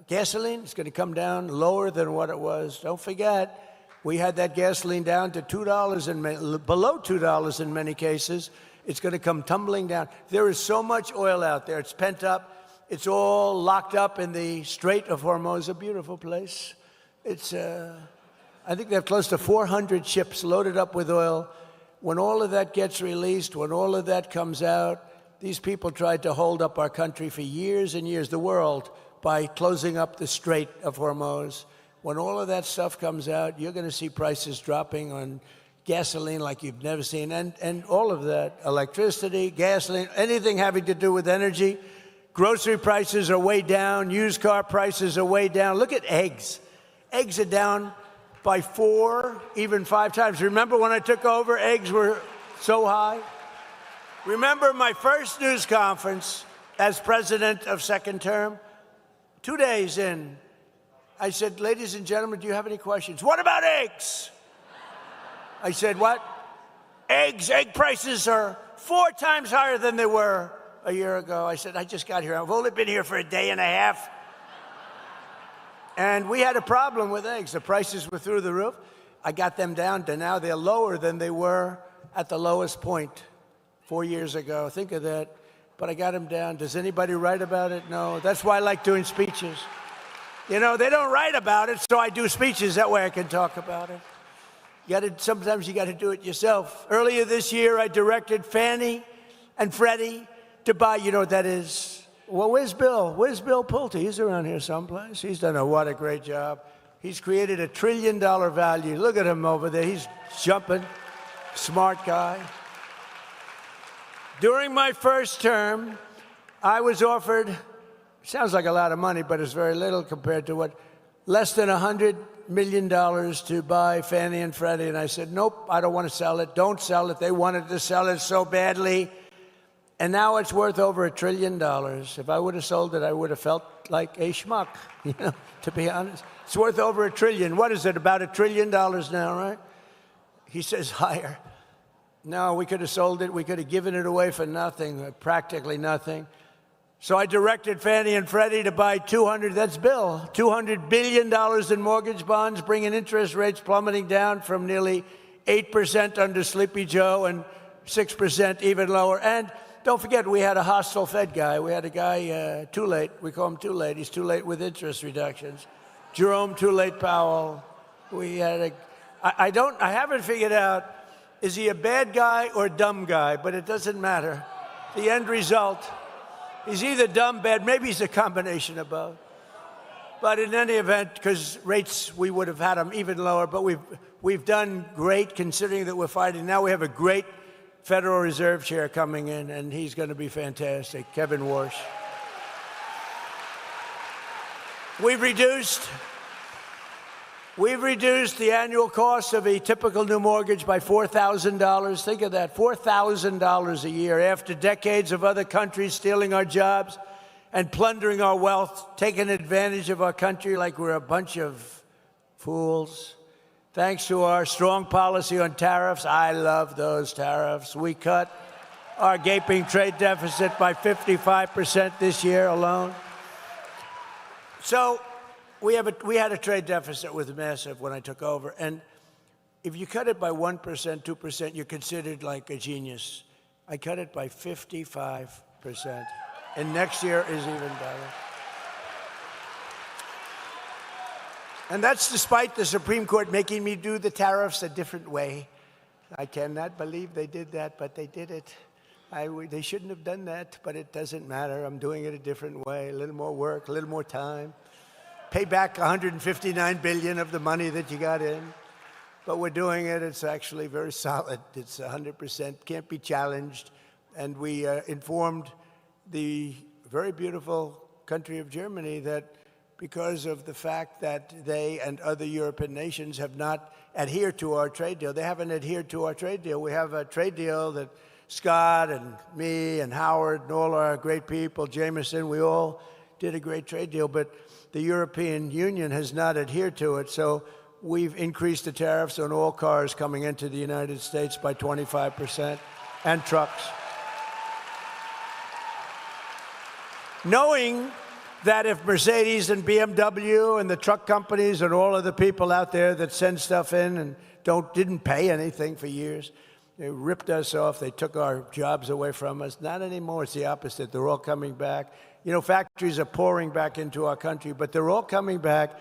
gasoline. It's going to come down lower than what it was. Don't forget, we had that gasoline down to $2 and below $2 in many cases. It's going to come tumbling down. There is so much oil out there. It's pent up. It's all locked up in the Strait of Hormuz, a beautiful place. It's, I think they have close to 400 ships loaded up with oil. When all of that gets released, when all of that comes out, these people tried to hold up our country for years and years, the world, by closing up the Strait of Hormuz. When all of that stuff comes out, you're going to see prices dropping on gasoline like you've never seen, and all of that, electricity, gasoline, anything having to do with energy. Grocery prices are way down. Used car prices are way down. Look at eggs. Eggs are down by 4, even 5 times. Remember when I took over, eggs were so high? Remember my first news conference as president of second term? 2 days in, I said, ladies and gentlemen, do you have any questions? What about eggs? I said, what? Eggs. Egg prices are 4 times higher than they were a year ago. I said, I just got here. I've only been here for a day and a half. And we had a problem with eggs. The prices were through the roof. I got them down to now they're lower than they were at the lowest point 4 years ago. Think of that. But I got him down. Does anybody write about it? No. That's why I like doing speeches. You know, they don't write about it, so I do speeches. That way I can talk about it. Sometimes you got to do it yourself. Earlier this year, I directed Fannie and Freddie to buy, you know what that is? Well, where's Bill? Where's Bill Pulte? He's around here someplace. He's done what a great job. He's created $1 trillion value. Look at him over there. He's jumping. Smart guy. During my first term, I was offered, sounds like a lot of money, but it's very little compared to what, less than $100 million to buy Fannie and Freddie. And I said, nope, I don't want to sell it. Don't sell it. They wanted to sell it so badly. And now it's worth over $1 trillion. If I would have sold it, I would have felt like a schmuck, you know, to be honest. It's worth over $1 trillion. What is it, about $1 trillion now, right? He says higher. No, we could have sold it. We could have given it away for nothing, practically nothing. So I directed Fannie and Freddie to buy $200 billion in mortgage bonds, bringing interest rates plummeting down from nearly 8% under Sleepy Joe and 6% even lower. And don't forget, we had a hostile Fed guy. We had a guy too late. We call him too late. He's too late with interest reductions. Jerome Too Late Powell. We had I haven't figured out, is he a bad guy or a dumb guy? But it doesn't matter. The end result, he's either dumb, bad, maybe he's a combination of both. But in any event, because rates, we would have had them even lower, but we've done great considering that we're fighting. Now we have a great Federal Reserve chair coming in, and he's going to be fantastic, Kevin Warsh. We've reduced the annual cost of a typical new mortgage by $4,000. Think of that, $4,000 a year after decades of other countries stealing our jobs and plundering our wealth, taking advantage of our country like we're a bunch of fools. Thanks to our strong policy on tariffs, I love those tariffs. We cut our gaping trade deficit by 55% this year alone. So we had a trade deficit with massive when I took over. And if you cut it by 1%, 2%, you're considered like a genius. I cut it by 55%. And next year is even better. And that's despite the Supreme Court making me do the tariffs a different way. I cannot believe they did that, but they did it. They shouldn't have done that, but it doesn't matter. I'm doing it a different way, a little more work, a little more time. Pay back $159 billion of the money that you got in. But we're doing it. It's actually very solid. It's 100%, can't be challenged. And we informed the very beautiful country of Germany that because of the fact that they and other European nations have not adhered to our trade deal. They haven't adhered to our trade deal. We have a trade deal that Scott and me and Howard and all our great people, Jameson, we all did a great trade deal, but the European Union has not adhered to it. So we've increased the tariffs on all cars coming into the United States by 25% and trucks. Knowing that if Mercedes and BMW and the truck companies and all of the people out there that send stuff in and didn't pay anything for years, they ripped us off, they took our jobs away from us. Not anymore, it's the opposite. They're all coming back. You know, factories are pouring back into our country, but they're all coming back.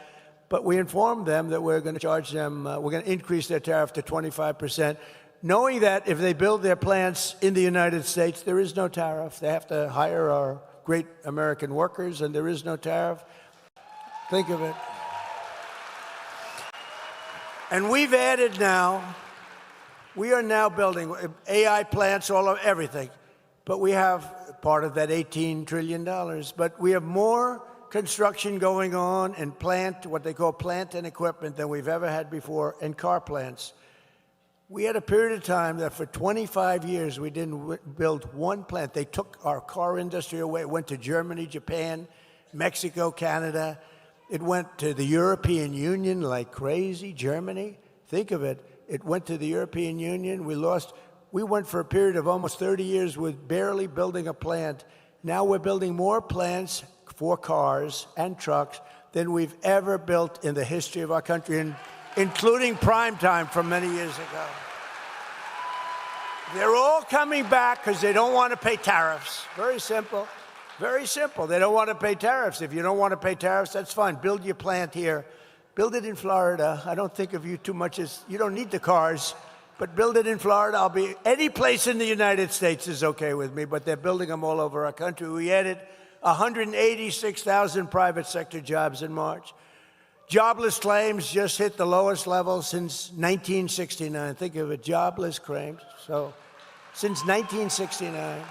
But we informed them that we're going to charge them, we're going to increase their tariff to 25%, knowing that if they build their plants in the United States, there is no tariff. They have to hire our great American workers, and there is no tariff. Think of it. And we've added now, we are now building AI plants, all of everything. But we have part of that $18 trillion. But we have more construction going on in what they call plant and equipment than we've ever had before, in car plants. We had a period of time that for 25 years we didn't build one plant. They took our car industry away. It went to Germany, Japan, Mexico, Canada. It went to the European Union like crazy. Germany, think of it. It went to the European Union. We went for a period of almost 30 years with barely building a plant. Now we're building more plants for cars and trucks than we've ever built in the history of our country, including prime time from many years ago. They're all coming back because they don't want to pay tariffs. Very simple. Very simple. They don't want to pay tariffs. If you don't want to pay tariffs, that's fine. Build your plant here. Build it in Florida. I don't think of you too much as, you don't need the cars, but build it in Florida. Any place in the United States is okay with me, but they're building them all over our country. We added 186,000 private sector jobs in March. Jobless claims just hit the lowest level since 1969. Think of it, jobless claims. So, since 1969.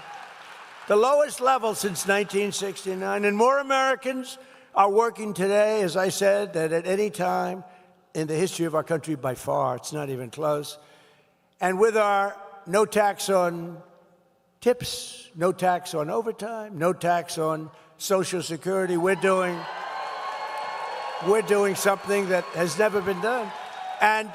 The lowest level since 1969. And more Americans are working today, as I said, than at any time in the history of our country by far. It's not even close. And with our no tax on tips, no tax on overtime, no tax on Social Security, we're doing something that has never been done. And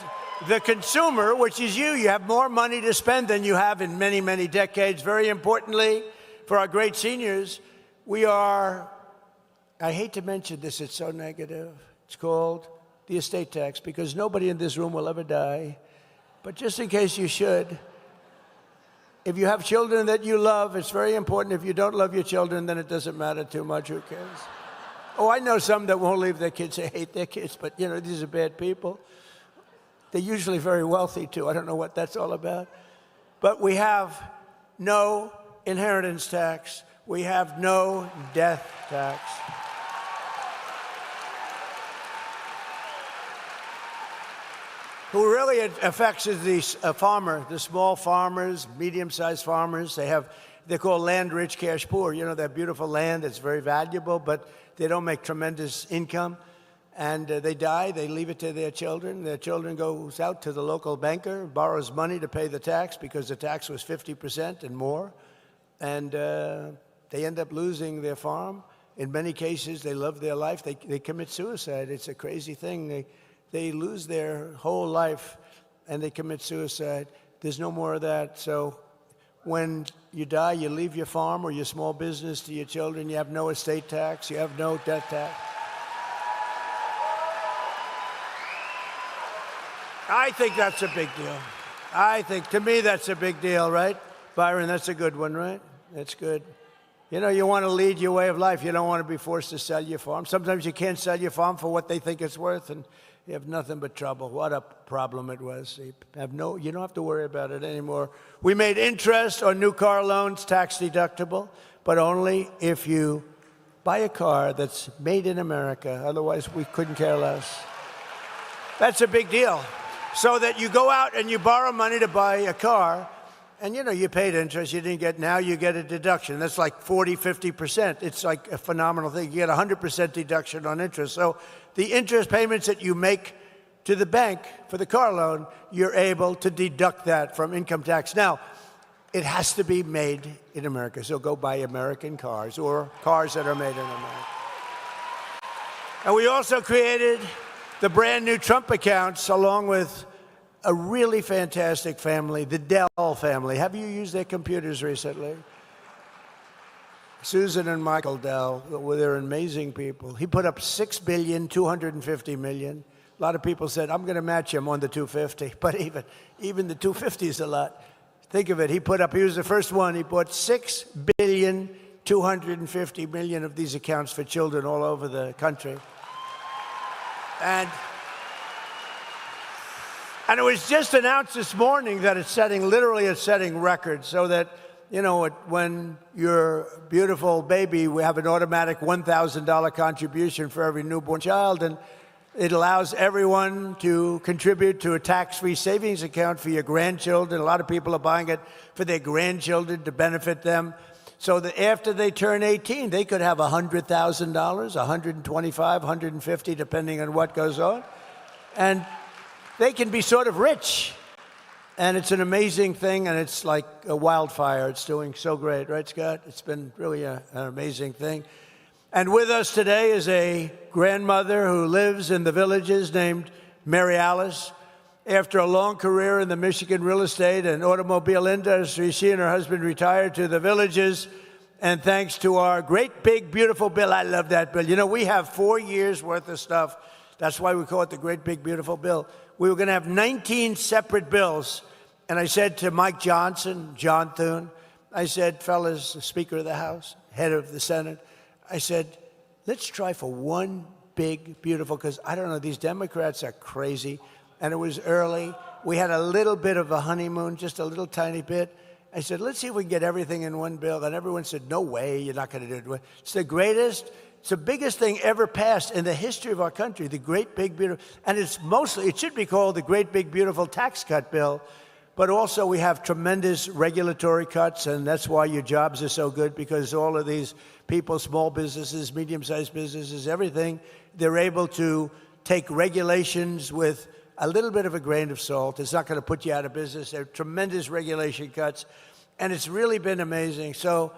the consumer, which is you have more money to spend than you have in many, many decades. Very importantly, for our great seniors, we are, I hate to mention this, it's so negative. It's called the estate tax, because nobody in this room will ever die. But just in case you should, if you have children that you love, it's very important. If you don't love your children, then it doesn't matter too much. Who cares? Oh, I know some that won't leave their kids. They hate their kids, but, you know, these are bad people. They're usually very wealthy, too. I don't know what that's all about. But we have no inheritance tax. We have no death tax. Who really it affects is the farmer, the small farmers, medium-sized farmers. They're called land-rich, cash-poor. You know, that beautiful land that's very valuable, but they don't make tremendous income. And they die, they leave it to their children. Their children goes out to the local banker, borrows money to pay the tax because the tax was 50% and more. And they end up losing their farm. In many cases, they love their life. They commit suicide. It's a crazy thing. They lose their whole life and they commit suicide. There's no more of that. So when you die, you leave your farm or your small business to your children. You have no estate tax. You have no death tax. I think that's a big deal. To me, that's a big deal, right? Byron, that's a good one, right? That's good. You know, you want to lead your way of life. You don't want to be forced to sell your farm. Sometimes you can't sell your farm for what they think it's worth, and you have nothing but trouble. What a problem it was. You don't have to worry about it anymore. We made interest on new car loans tax deductible, but only if you buy a car that's made in America. Otherwise, we couldn't care less. That's a big deal. So that you go out and you borrow money to buy a car, and, you know, you paid interest, now you get a deduction. That's like 40, 50%. It's like a phenomenal thing. You get 100% deduction on interest. So the interest payments that you make to the bank for the car loan, you're able to deduct that from income tax. Now, it has to be made in America. So go buy American cars or cars that are made in America. And we also created the brand new Trump accounts along with a really fantastic family, the Dell family. Have you used their computers recently? Susan and Michael Dell, they're amazing people. He put up $6.25 billion. A lot of people said, I'm going to match him on the 250, but even the 250 is a lot. Think of it, he was the first one. He bought $6.25 billion of these accounts for children all over the country. And it was just announced this morning that it's setting records, so that, you know, when your beautiful baby, we have an automatic $1,000 contribution for every newborn child, and it allows everyone to contribute to a tax-free savings account for your grandchildren. A lot of people are buying it for their grandchildren to benefit them, so that after they turn 18, they could have $100,000, $125,000, $150,000, depending on what goes on. And they can be sort of rich. And it's an amazing thing, and it's like a wildfire. It's doing so great, right, Scott? It's been really an amazing thing. And with us today is a grandmother who lives in the Villages named Mary Alice. After a long career in the Michigan real estate and automobile industry, she and her husband retired to the Villages. And thanks to our great, big, beautiful bill, I love that bill. You know, we have 4 years worth of stuff. That's why we call it the great, big, beautiful bill. We were going to have 19 separate bills, And I said to Mike Johnson, John Thune, I said, fellas, Speaker of the House, head of the Senate, I said, let's try for one big, beautiful, because I don't know, these Democrats are crazy. And it was early. We had a little bit of a honeymoon, just a little tiny bit. I said, let's see if we can get everything in one bill. And everyone said, no way, you're not going to do it. It's the greatest, it's the biggest thing ever passed in the history of our country, the great, big, beautiful. And it's mostly, it should be called the great, big, beautiful tax cut bill. But also we have tremendous regulatory cuts, and that's why your jobs are so good, because all of these people, small businesses, medium-sized businesses, everything, they're able to take regulations with a little bit of a grain of salt. It's not going to put you out of business. There are tremendous regulation cuts, and it's really been amazing. So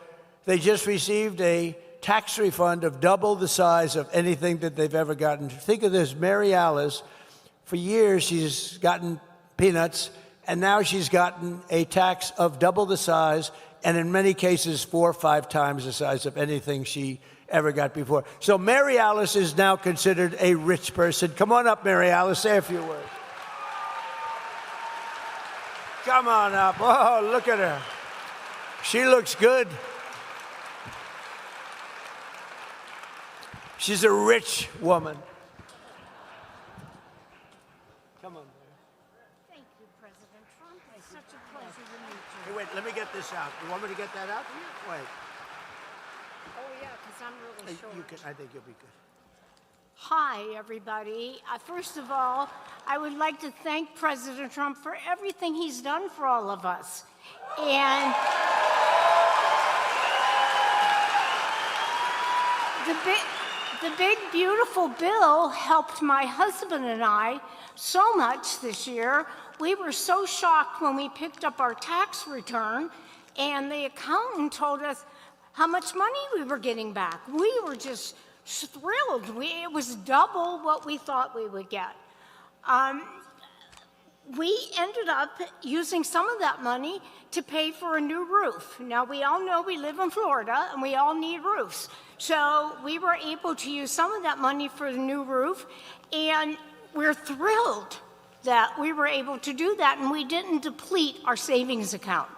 they just received a tax refund of double the size of anything that they've ever gotten. Think of this, Mary Alice, for years she's gotten peanuts, and now she's gotten a tax of double the size, and in many cases 4 or 5 times the size of anything she ever got before. So Mary Alice is now considered a rich person. Come on up, Mary Alice, say a few words. Come on up. Oh, look at her. She looks good. She's a rich woman. Come on. Thank you, President Trump. It's such a pleasure to meet you. Hey, wait, let me get this out. You want me to get that out? Wait. Oh, yeah, because I'm really short. You can, I think you'll be good. Hi, everybody. First of all, I would like to thank President Trump for everything he's done for all of us. And the big, beautiful bill helped my husband and I so much this year. We were so shocked when we picked up our tax return and the accountant told us how much money we were getting back. We were just thrilled. It was double what we thought we would get. We ended up using some of that money to pay for a new roof. Now, we all know we live in Florida and we all need roofs. So we were able to use some of that money for the new roof, and we're thrilled that we were able to do that, and we didn't deplete our savings account.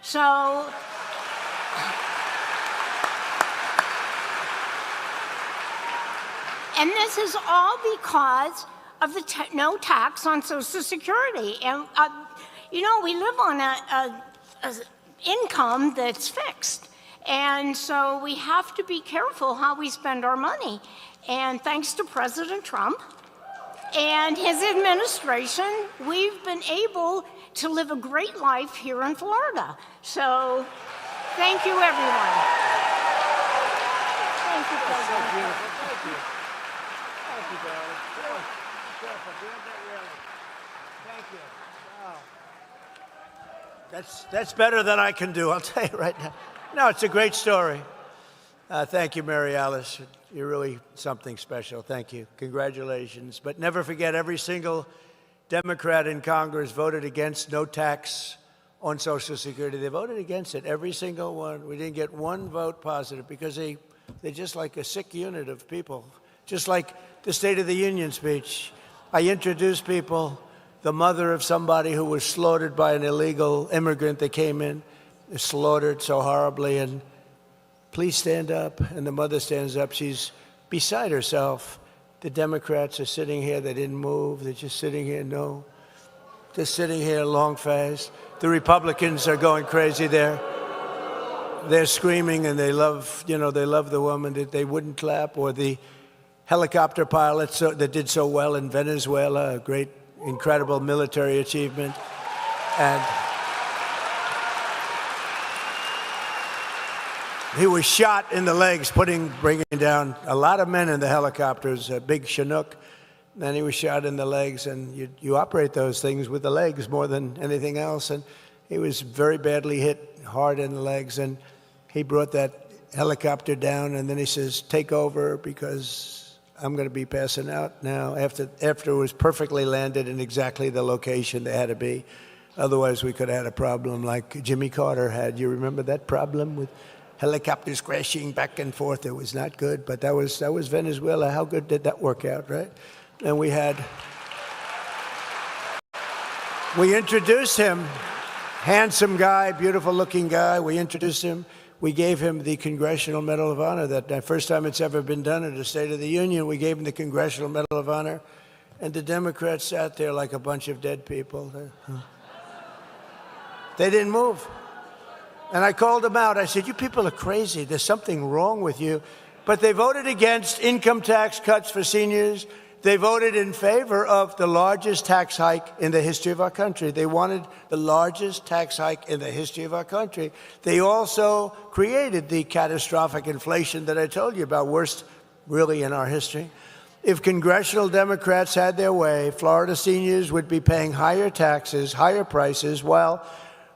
So and this is all because of the no tax on Social Security. And, you know, we live on a income that's fixed. And so we have to be careful how we spend our money. And thanks to President Trump and his administration, we've been able to live a great life here in Florida. So thank you, everyone. Thank you, President. So beautiful. Thank you. Thank you, darling. Careful. Do that really. Thank you. Wow. That's better than I can do, I'll tell you right now. No, it's a great story. Thank you, Mary Alice. You're really something special. Thank you. Congratulations. But never forget, every single Democrat in Congress voted against no tax on Social Security. They voted against it, every single one. We didn't get one vote positive because they're just like a sick unit of people. Just like the State of the Union speech. I introduced people, the mother of somebody who was slaughtered by an illegal immigrant that came in, slaughtered so horribly, and please stand up. And the mother stands up. She's beside herself. The Democrats are sitting here. They didn't move. They're just sitting here. No. Just sitting here long face. The Republicans are going crazy there. They're screaming, and they love, they love the woman that they wouldn't clap, or the helicopter pilots that did so well in Venezuela, a great, incredible military achievement. And he was shot in the legs, bringing down a lot of men in the helicopters, a big Chinook, and he was shot in the legs. And you operate those things with the legs more than anything else. And he was very badly hit hard in the legs, and he brought that helicopter down, and then he says, take over, because I'm going to be passing out now, after it was perfectly landed in exactly the location they had to be. Otherwise, we could have had a problem like Jimmy Carter had. You remember that problem with helicopters crashing back and forth? It was not good, but that was Venezuela. How good did that work out, right? And we had We introduced him, handsome guy, beautiful looking guy. We introduced him. We gave him the Congressional Medal of Honor. That first time it's ever been done at a State of the Union. We gave him the Congressional Medal of Honor. And the Democrats sat there like a bunch of dead people. They didn't move. And I called them out. I said, you people are crazy. There's something wrong with you. But they voted against income tax cuts for seniors. They voted in favor of the largest tax hike in the history of our country. They wanted the largest tax hike in the history of our country. They also created the catastrophic inflation that I told you about, worst really in our history. If congressional Democrats had their way, Florida seniors would be paying higher taxes, higher prices, while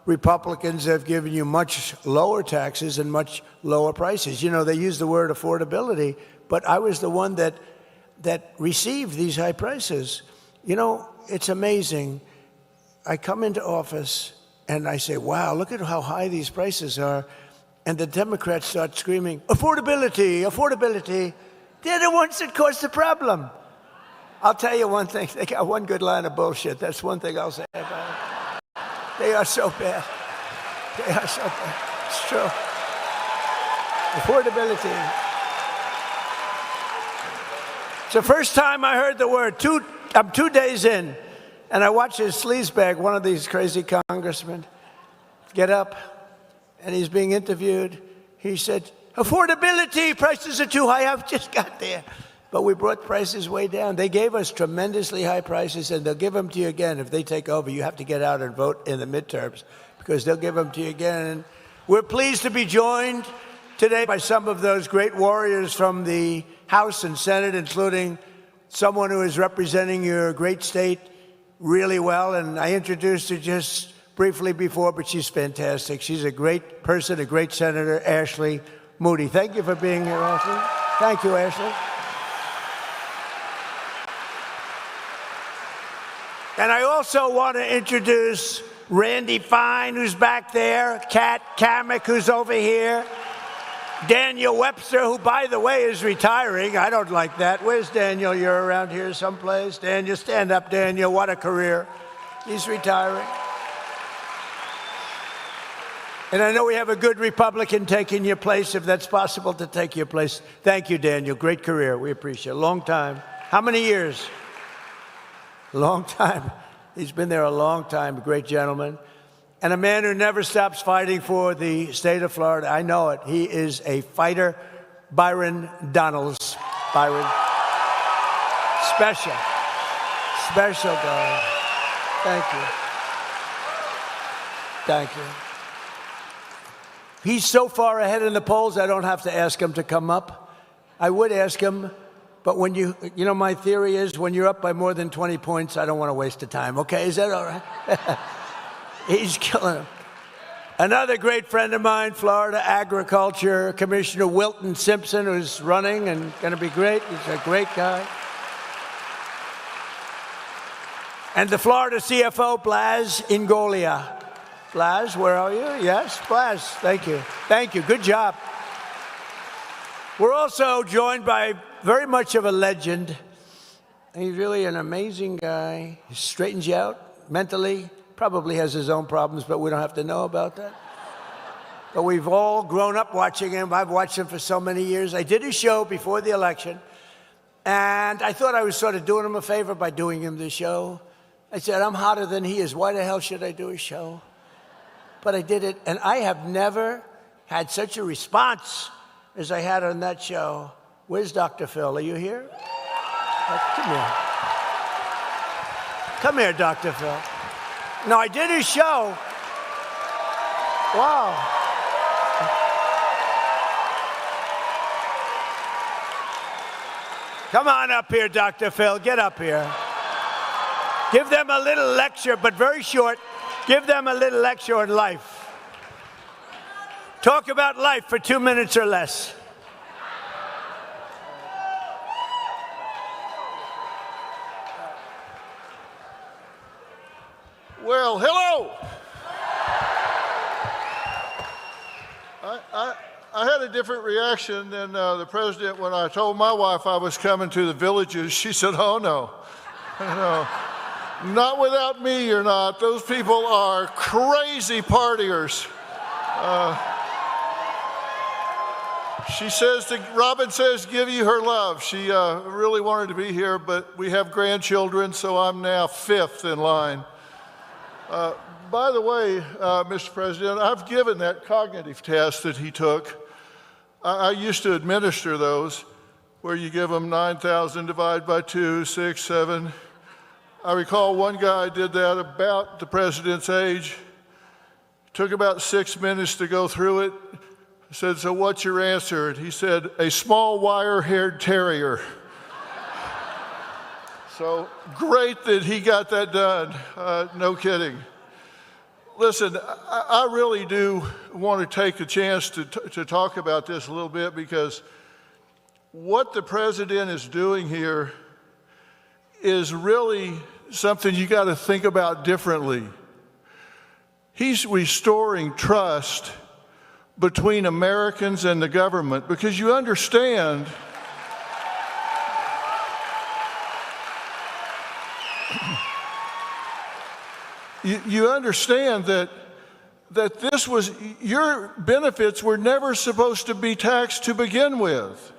Republicans have given you much lower taxes and much lower prices. You know, they use the word affordability, but I was the one that received these high prices. You know, it's amazing. I come into office and I say, wow, look at how high these prices are. And the Democrats start screaming, affordability, affordability. They're the ones that caused the problem. I'll tell you one thing. They got one good line of bullshit. That's one thing I'll say about it. They are so bad. They are so bad. It's true. Affordability. It's the first time I heard the word. I'm 2 days in, and I watch this sleazebag, one of these crazy congressmen, get up, and he's being interviewed. He said, affordability, prices are too high. I've just got there. But we brought prices way down. They gave us tremendously high prices, and they'll give them to you again if they take over. You have to get out and vote in the midterms, because they'll give them to you again. And we're pleased to be joined today by some of those great warriors from the House and Senate, including someone who is representing your great state really well. And I introduced her just briefly before, but she's fantastic. She's a great person, a great senator, Ashley Moody. Thank you for being here, Ashley. Thank you, Ashley. And I also want to introduce Randy Fine, who's back there, Kat Kamek, who's over here, Daniel Webster, who, by the way, is retiring. I don't like that. Where's Daniel? You're around here someplace. Daniel, stand up, Daniel. What a career. He's retiring. And I know we have a good Republican taking your place, if that's possible to take your place. Thank you, Daniel. Great career. We appreciate it. Long time. How many years? Long time. He's been there a long time. A great gentleman. And a man who never stops fighting for the state of Florida. I know it. He is a fighter. Byron Donalds. Byron. Special. Special guy. Thank you. Thank you. He's so far ahead in the polls, I don't have to ask him to come up. I would ask him, but when you know, my theory is when you're up by more than 20 points, I don't want to waste the time. Okay, is that all right? He's killing him. Another great friend of mine, Florida Agriculture Commissioner Wilton Simpson, who's running and going to be great. He's a great guy. And the Florida CFO, Blas Ingolia. Blas, where are you? Yes, Blas, thank you. Thank you, good job. We're also joined by very much of a legend. He's really an amazing guy. He straightens you out mentally. Probably has his own problems, but we don't have to know about that. But we've all grown up watching him. I've watched him for so many years. I did a show before the election, and I thought I was sort of doing him a favor by doing him the show. I said, I'm hotter than he is. Why the hell should I do a show? But I did it, and I have never had such a response as I had on that show. Where's Dr. Phil? Are you here? Come here. Come here, Dr. Phil. No, I did his show. Wow. Come on up here, Dr. Phil. Get up here. Give them a little lecture, but very short. Give them a little lecture on life. Talk about life for 2 minutes or less. Well, hello. I had a different reaction than the president when I told my wife I was coming to the Villages. She said, oh, no. Not without me, you're not. Those people are crazy partiers. Robin says, give you her love. She really wanted to be here, but we have grandchildren, so I'm now 5th in line. By the way, Mr. President, I've given that cognitive test that he took. I used to administer those, where you give them 9,000 divided by 2, 6, 7. I recall one guy did that about the president's age. Took about 6 minutes to go through it. I said, so what's your answer? And he said, a small wire-haired terrier. So great that he got that done. No kidding. Listen, I really do want to take a chance to talk about this a little bit, because what the president is doing here is really something you got to think about differently. He's restoring trust between Americans and the government, because you understand you understand that this was, your benefits were never supposed to be taxed to begin with.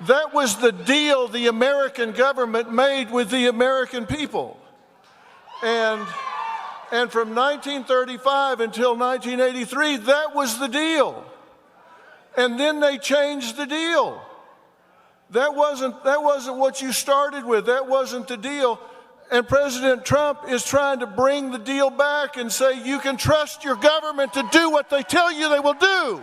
That was the deal the American government made with the American people. And from 1935 until 1983, that was the deal. And then they changed the deal. That wasn't what you started with. That wasn't the deal. And President Trump is trying to bring the deal back and say you can trust your government to do what they tell you they will do.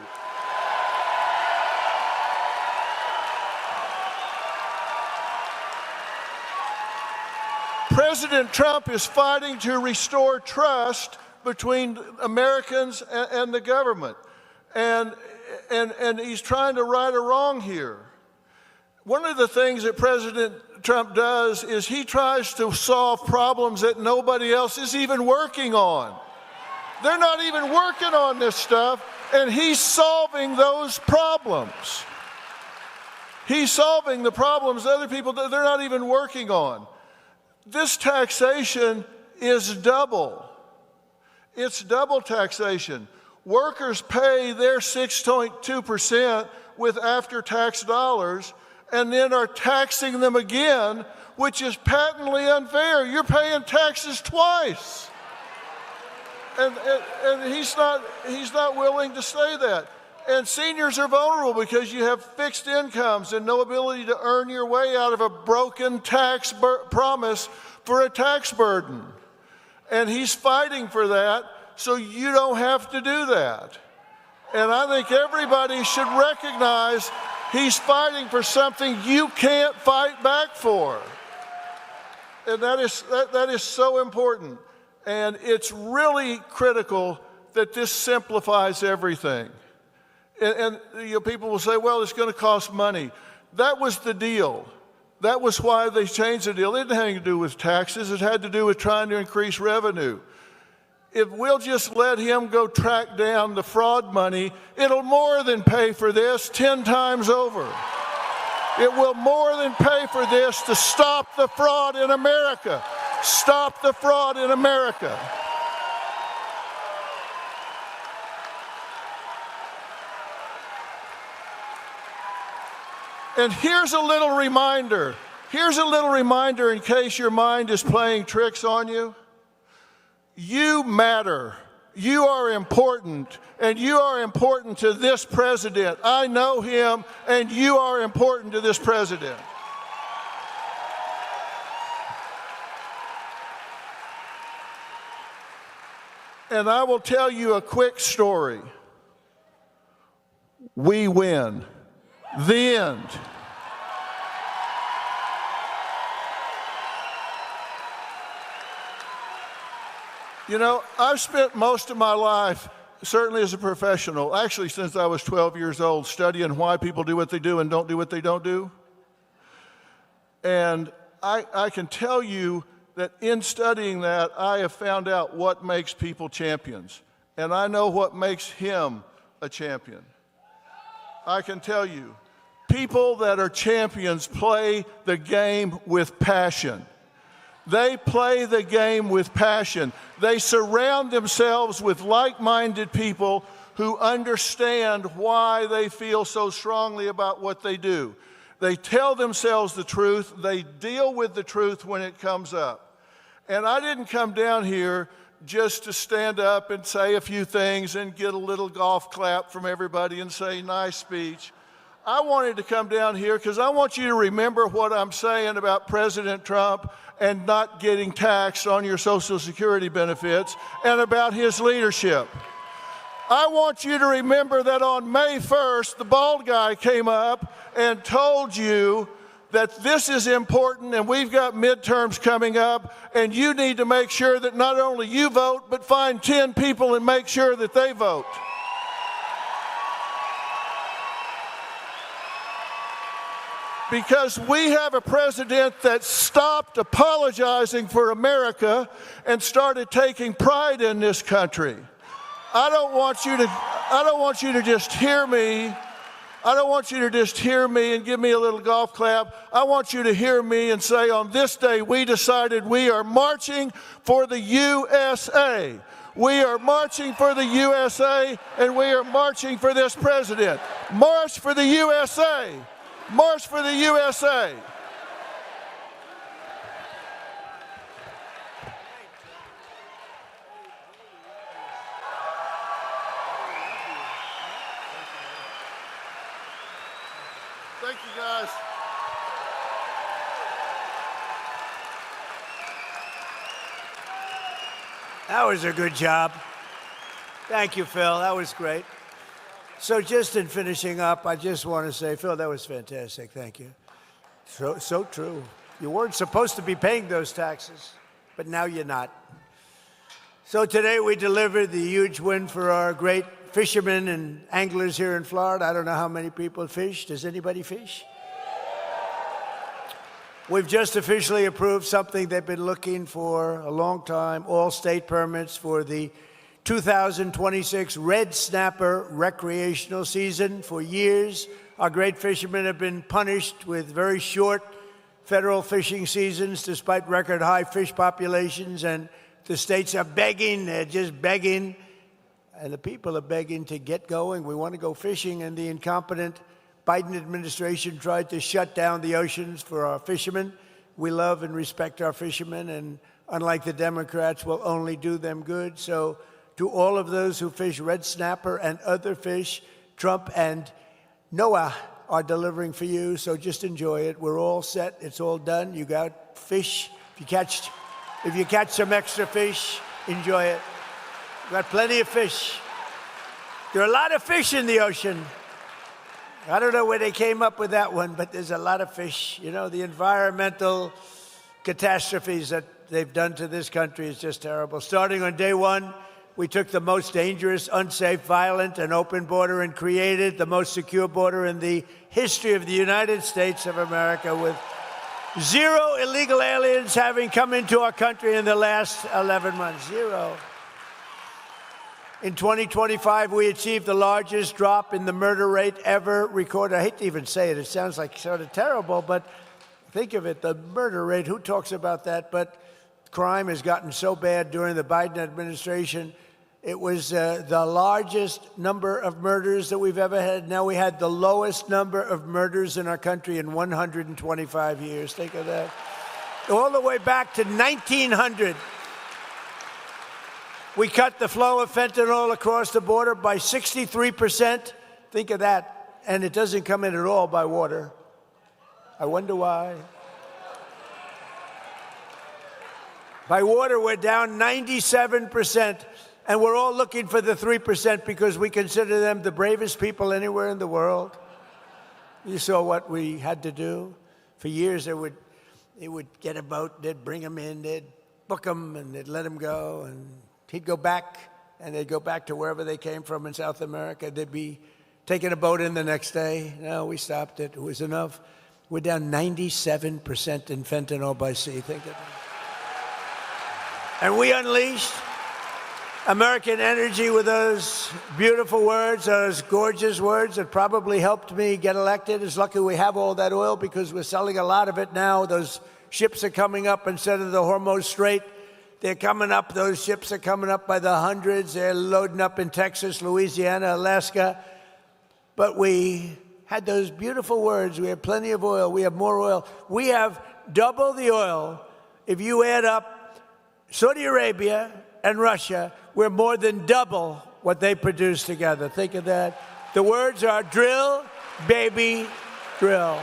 President Trump is fighting to restore trust between Americans and the government. And he's trying to right a wrong here. One of the things that President Trump does is he tries to solve problems that nobody else is even working on. They're not even working on this stuff, and he's solving those problems. He's solving the problems other people, they're not even working on. This taxation is double. It's double taxation. Workers pay their 6.2% with after-tax dollars, and then are taxing them again, which is patently unfair. You're paying taxes twice. And he's not willing to say that. And seniors are vulnerable because you have fixed incomes and no ability to earn your way out of a broken tax promise for a tax burden. And he's fighting for that so you don't have to do that. And I think everybody should recognize he's fighting for something you can't fight back for. And that is so important. And it's really critical that this simplifies everything. And people will say, well, it's going to cost money. That was the deal. That was why they changed the deal. It didn't have anything to do with taxes. It had to do with trying to increase revenue. If we'll just let him go track down the fraud money, it'll more than pay for this 10 times over. It will more than pay for this to stop the fraud in America. Stop the fraud in America. And here's a little reminder. Here's a little reminder in case your mind is playing tricks on you. You matter. You are important, and you are important to this president. I know him, and you are important to this president. And I will tell you a quick story. We win. The end. You know, I've spent most of my life, certainly as a professional, actually since I was 12 years old, studying why people do what they do and don't do what they don't do. And I can tell you that in studying that, I have found out what makes people champions. And I know what makes him a champion. I can tell you, people that are champions play the game with passion. They play the game with passion. They surround themselves with like-minded people who understand why they feel so strongly about what they do. They tell themselves the truth. They deal with the truth when it comes up. And I didn't come down here just to stand up and say a few things and get a little golf clap from everybody and say, nice speech. I wanted to come down here because I want you to remember what I'm saying about President Trump and not getting taxed on your Social Security benefits and about his leadership. I want you to remember that on May 1st, the bald guy came up and told you that this is important and we've got midterms coming up and you need to make sure that not only you vote, but find 10 people and make sure that they vote. Because we have a president that stopped apologizing for America and started taking pride in this country. I don't want you to just hear me. I don't want you to just hear me and give me a little golf clap. I want you to hear me and say, on this day, we decided we are marching for the USA. We are marching for the USA, and we are marching for this president. March for the USA. March for the USA. Thank you, guys. That was a good job. Thank you, Phil. That was great. So just in finishing up, I just want to say, Phil, that was fantastic. Thank you. So true. You weren't supposed to be paying those taxes, but now you're not. So today we delivered the huge win for our great fishermen and anglers here in Florida. I don't know how many people fish. Does anybody fish? We've just officially approved something they've been looking for a long time, all state permits for the 2026 red snapper recreational season. For years, our great fishermen have been punished with very short federal fishing seasons despite record high fish populations, and the states are begging, they're just begging, and the people are begging to get going. We want to go fishing, and the incompetent Biden administration tried to shut down the oceans for our fishermen. We love and respect our fishermen, and unlike the Democrats, will only do them good. So to all of those who fish red snapper and other fish, Trump and Noah are delivering for you, so just enjoy it. We're all set. It's all done. You got fish. If you catch some extra fish, enjoy it. You got plenty of fish. There are a lot of fish in the ocean. I don't know where they came up with that one, but there's a lot of fish. You know, the environmental catastrophes that they've done to this country is just terrible. Starting on day one, we took the most dangerous, unsafe, violent, and open border and created the most secure border in the history of the United States of America, with 0 illegal aliens having come into our country in the last 11 months. 0. In 2025, we achieved the largest drop in the murder rate ever recorded. I hate to even say it. It sounds like sort of terrible, but think of it, the murder rate. Who talks about that? But crime has gotten so bad during the Biden administration. It was the largest number of murders that we've ever had. Now we had the lowest number of murders in our country in 125 years. Think of that. All the way back to 1900. We cut the flow of fentanyl across the border by 63%. Think of that. And it doesn't come in at all by water. I wonder why. By water, we're down 97%. And we're all looking for the 3% because we consider them the bravest people anywhere in the world. You saw what we had to do. For years, they would get a boat, they'd bring him in, they'd book him, and they'd let him go. And he'd go back, and they'd go back to wherever they came from in South America. They'd be taking a boat in the next day. No, we stopped it. It was enough. We're down 97% in fentanyl by sea. Think of that. And we unleashed American energy with those beautiful words, those gorgeous words that probably helped me get elected. It's lucky we have all that oil because we're selling a lot of it now. Those ships are coming up instead of the Hormuz Strait. They're coming up. Those ships are coming up by the hundreds. They're loading up in Texas, Louisiana, Alaska. But we had those beautiful words. We have plenty of oil. We have more oil. We have double the oil. If you add up Saudi Arabia and Russia, we're more than double what they produce together. Think of that. The words are drill, baby, drill.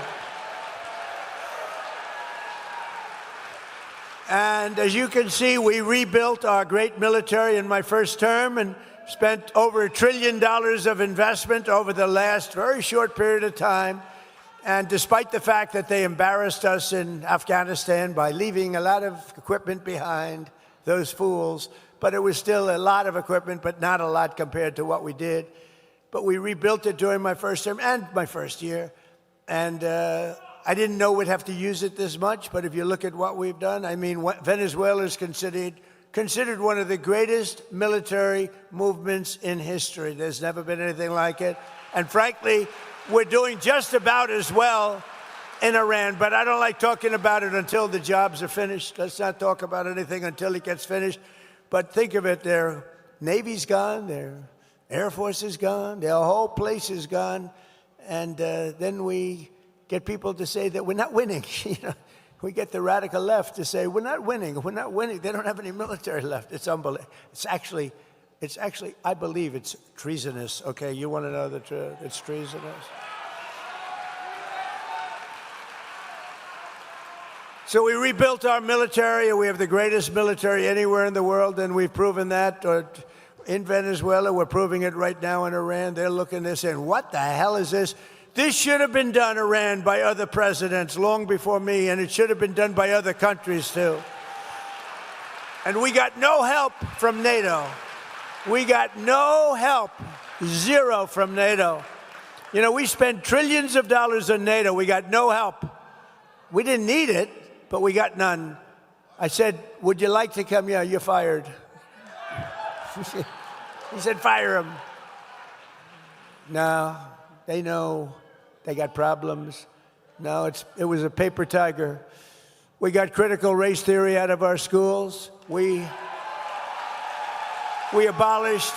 And as you can see, we rebuilt our great military in my first term and spent over $1 trillion of investment over the last very short period of time. And despite the fact that they embarrassed us in Afghanistan by leaving a lot of equipment behind, those fools, but it was still a lot of equipment, but not a lot compared to what we did. But we rebuilt it during my first term and my first year. And I didn't know we'd have to use it this much, but if you look at what we've done, I mean, Venezuela is considered one of the greatest military movements in history. There's never been anything like it. And frankly, we're doing just about as well in Iran, but I don't like talking about it until the jobs are finished. Let's not talk about anything until it gets finished. But think of it, their Navy's gone, their Air Force is gone, their whole place is gone, and then we get people to say that we're not winning. You know, we get the radical left to say we're not winning. We're not winning. They don't have any military left. It's unbelievable. It's actually, I believe it's treasonous. Okay, you want to know the truth? It's treasonous. So we rebuilt our military. We have the greatest military anywhere in the world, and we've proven that. In Venezuela, we're proving it right now in Iran. They're looking at this saying, what the hell is this? This should have been done, Iran, by other presidents long before me, and it should have been done by other countries, too. And we got no help from NATO. We got no help, zero from NATO. You know, we spent trillions of dollars on NATO. We got no help. We didn't need it, but we got none. I said, would you like to come? Yeah, you're fired. He said, fire him. No, they know they got problems. No, it was a paper tiger. We got critical race theory out of our schools. We abolished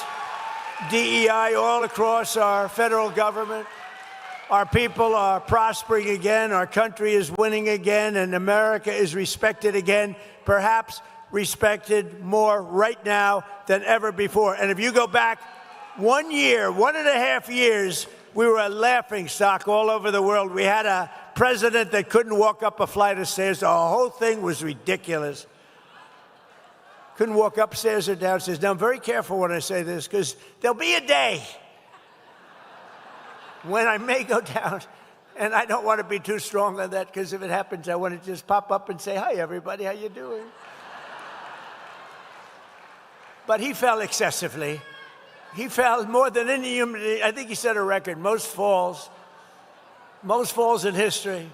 DEI all across our federal government. Our people are prospering again, our country is winning again, and America is respected again, perhaps respected more right now than ever before. And if you go back 1 year, 1.5 years, we were a laughingstock all over the world. We had a president that couldn't walk up a flight of stairs. The whole thing was ridiculous. Couldn't walk upstairs or downstairs. Now, I'm very careful when I say this, because there'll be a day when I may go down, and I don't want to be too strong on that, because if it happens, I want to just pop up and say, hi, everybody, how you doing? But he fell excessively. He fell more than any human. I think he set a record, most falls in history.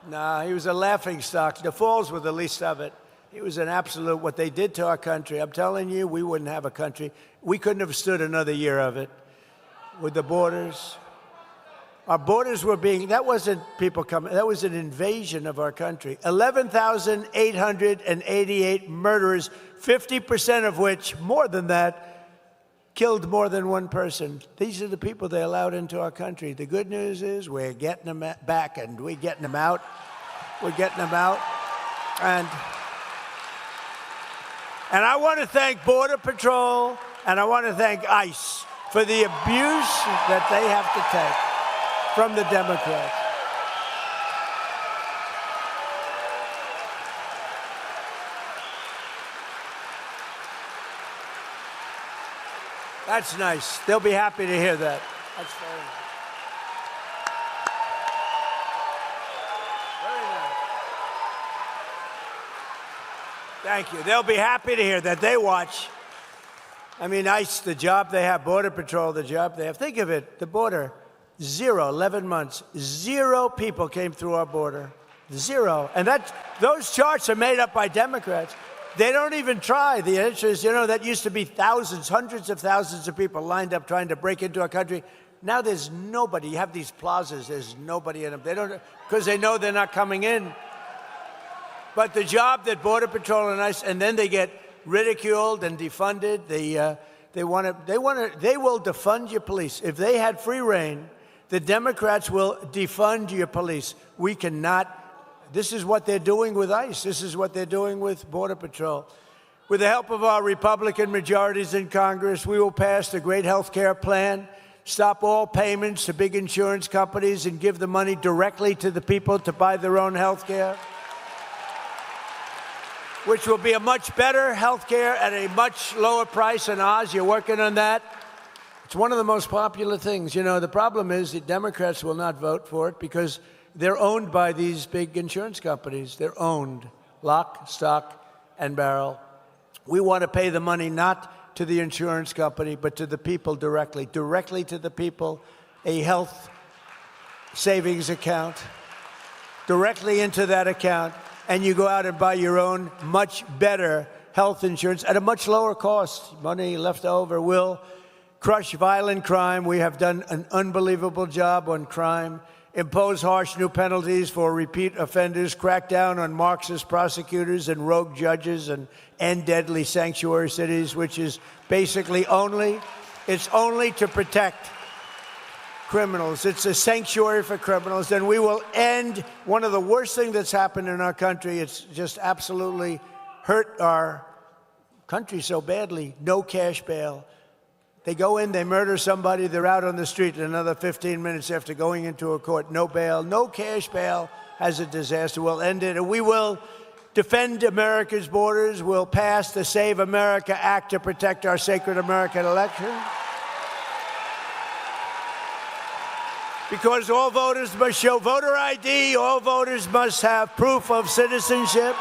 Nah, he was a laughingstock. The falls were the least of it. He was an absolute, what they did to our country. I'm telling you, we wouldn't have a country. We couldn't have stood another year of it. With the borders. Our borders were that wasn't people coming, that was an invasion of our country. 11,888 murderers, 50% of which, more than that, killed more than one person. These are the people they allowed into our country. The good news is we're getting them back, and we're getting them out. We're getting them out. And I want to thank Border Patrol, and I want to thank ICE for the abuse that they have to take from the Democrats. That's nice. They'll be happy to hear that. That's very nice. Very nice. Thank you. They'll be happy to hear that. They watch. I mean, ICE, the job they have, Border Patrol, the job they have. Think of it, the border, 11 months, 0 people came through our border, 0. And those charts are made up by Democrats. They don't even try. The answer is, that used to be thousands, hundreds of thousands of people lined up trying to break into our country. Now there's nobody. You have these plazas, there's nobody in them. They don't, because they know they're not coming in. But the job that Border Patrol and ICE, and then they get ridiculed and defunded. They will defund your police. If they had free reign, the Democrats will defund your police. We cannot. This is what they're doing with ICE. This is what they're doing with Border Patrol. With the help of our Republican majorities in Congress, we will pass the great health care plan, stop all payments to big insurance companies, and give the money directly to the people to buy their own health care, which will be a much better health care at a much lower price than ours. You're working on that. It's one of the most popular things. The problem is the Democrats will not vote for it because they're owned by these big insurance companies. They're owned, lock, stock, and barrel. We want to pay the money not to the insurance company, but to the people directly to the people, a health savings account, directly into that account, and you go out and buy your own much better health insurance at a much lower cost. Money left over will crush violent crime. We have done an unbelievable job on crime. Impose harsh new penalties for repeat offenders, crack down on Marxist prosecutors and rogue judges, and end deadly sanctuary cities, which is basically only to protect criminals. It's a sanctuary for criminals. Then we will end one of the worst things that's happened in our country. It's just absolutely hurt our country so badly. No cash bail. They go in, they murder somebody, they're out on the street in another 15 minutes after going into a court. No bail, no cash bail. As a disaster, we'll end it. And we will defend America's borders. We'll pass the Save America Act to protect our sacred American election. Because all voters must show voter ID, all voters must have proof of citizenship.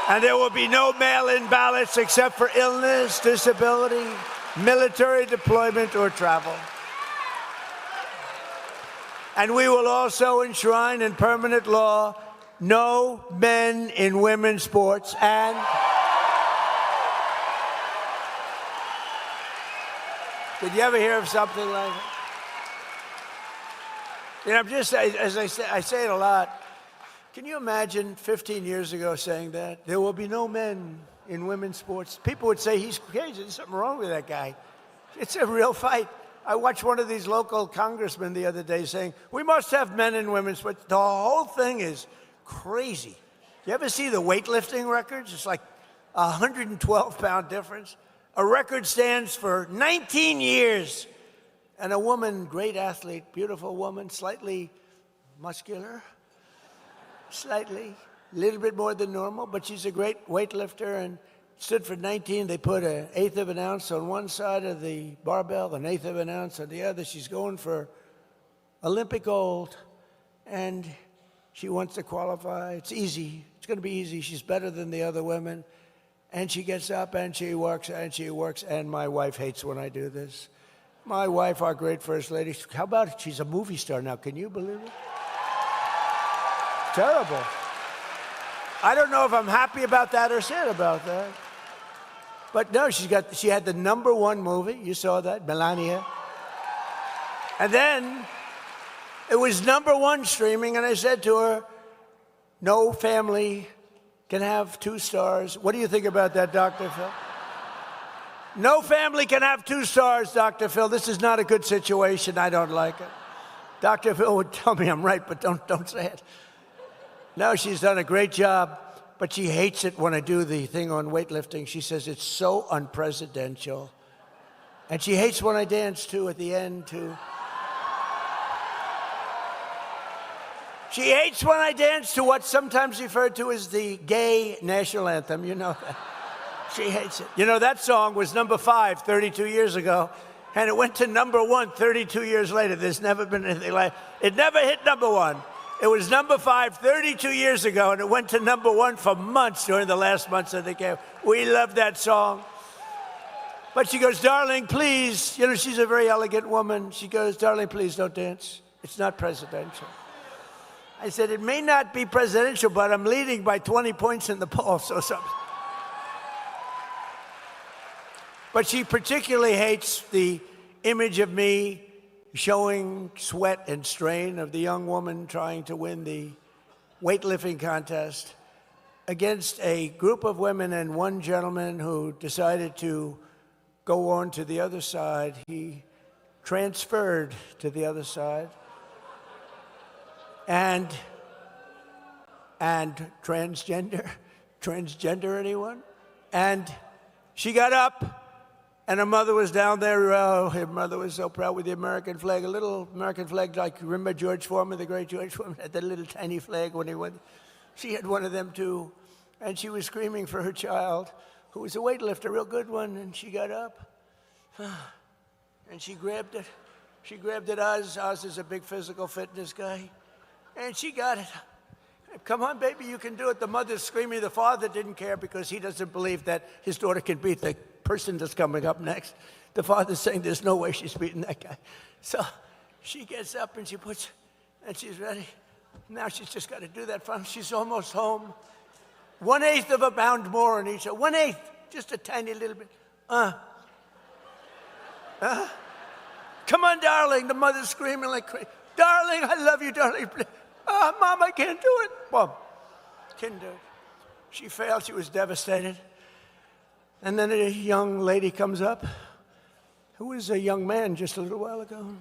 And there will be no mail-in ballots except for illness, disability, military deployment, or travel. And we will also enshrine in permanent law no men in women's sports. And did you ever hear of something like that? I'm just, as I say it a lot. Can you imagine 15 years ago saying that? There will be no men in women's sports. People would say, he's crazy, there's something wrong with that guy. It's a real fight. I watched one of these local congressmen the other day saying, we must have men in women's sports. The whole thing is crazy. You ever see the weightlifting records? It's like a 112-pound difference. A record stands for 19 years. And a woman, great athlete, beautiful woman, slightly muscular, slightly, a little bit more than normal, but she's a great weightlifter and stood for 19. They put an eighth of an ounce on one side of the barbell, an eighth of an ounce on the other. She's going for Olympic gold, and she wants to qualify. It's easy. It's going to be easy. She's better than the other women. And she gets up and she works and she works, and my wife hates when I do this. My wife, our great first lady, how about it? She's a movie star now. Can you believe it? Terrible. I don't know if I'm happy about that or sad about that. But no, she had the #1 movie. You saw that, Melania. And then it was #1 streaming, and I said to her, no family can have 2 stars. What do you think about that, Dr. Phil? No family can have 2 stars, Dr. Phil. This is not a good situation. I don't like it. Dr. Phil would tell me I'm right, but don't say it. No, she's done a great job, but she hates it when I do the thing on weightlifting. She says it's so unpresidential. And she hates when I dance, too, at the end, too. She hates when I dance to what's sometimes referred to as the gay national anthem. You know that. She hates it. You know, that song was #5 32 years ago, and it went to #1 32 years later. There's never been anything like it. It never hit #1. It was #5 32 years ago, and it went to #1 for months during the last months of the game. We love that song. But she goes, darling, please. You know, she's a very elegant woman. She goes, darling, please don't dance. It's not presidential. I said, it may not be presidential, but I'm leading by 20 points in the poll, so something. But she particularly hates the image of me showing sweat and strain of the young woman trying to win the weightlifting contest against a group of women and one gentleman who decided to go on to the other side. He transferred to the other side. And transgender anyone? And she got up, and her mother was down there. Oh, her mother was so proud with the American flag, a little American flag, like, remember George Foreman, the great George Foreman, had that little tiny flag when he went. She had one of them too, and she was screaming for her child, who was a weightlifter, a real good one, and she got up, and she grabbed it. She grabbed it. Oz is a big physical fitness guy, and she got it. Come on, baby, you can do it. The mother's screaming. The father didn't care because he doesn't believe that his daughter can beat the person that's coming up next. The father's saying there's no way she's beating that guy. So she gets up and and she's ready. Now she's just got to do that. She's almost home. 1/8 of a pound more on each. 1/8, just a tiny little bit. Come on, darling. The mother's screaming like crazy. Darling, I love you, darling. Mom, I can't do it. Well, couldn't do it. She failed. She was devastated. And then a young lady comes up, who was a young man just a little while ago.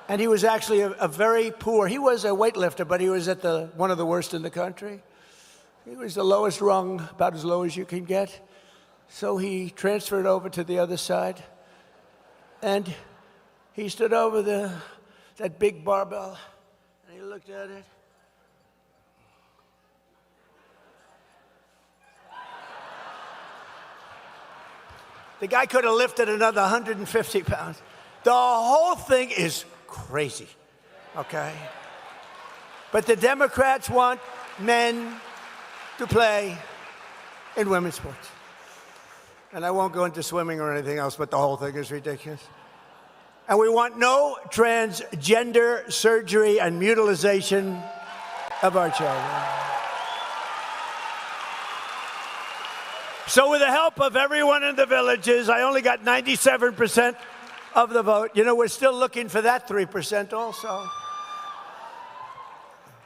And he was actually a very poor, he was a weightlifter, but he was at one of the worst in the country. He was the lowest rung, about as low as you can get. So he transferred over to the other side. And he stood over that big barbell, and he looked at it. The guy could have lifted another 150 pounds. The whole thing is crazy, okay? But the Democrats want men to play in women's sports. And I won't go into swimming or anything else, but the whole thing is ridiculous. And we want no transgender surgery and mutilization of our children. So with the help of everyone in the villages, I only got 97% of the vote. You know, we're still looking for that 3% also.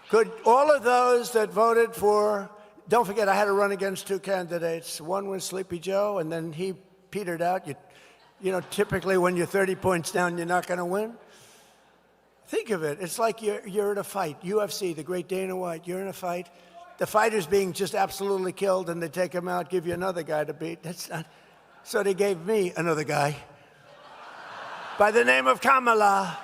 Could all of those that voted for, don't forget, I had to run against two candidates. One was Sleepy Joe, and then he petered out. You know, typically when you're 30 points down, you're not going to win. Think of it. It's like you're in a fight. UFC, the great Dana White, you're in a fight. The fighter's being just absolutely killed, and they take him out, give you another guy to beat. That's not. So they gave me another guy by the name of Kamala.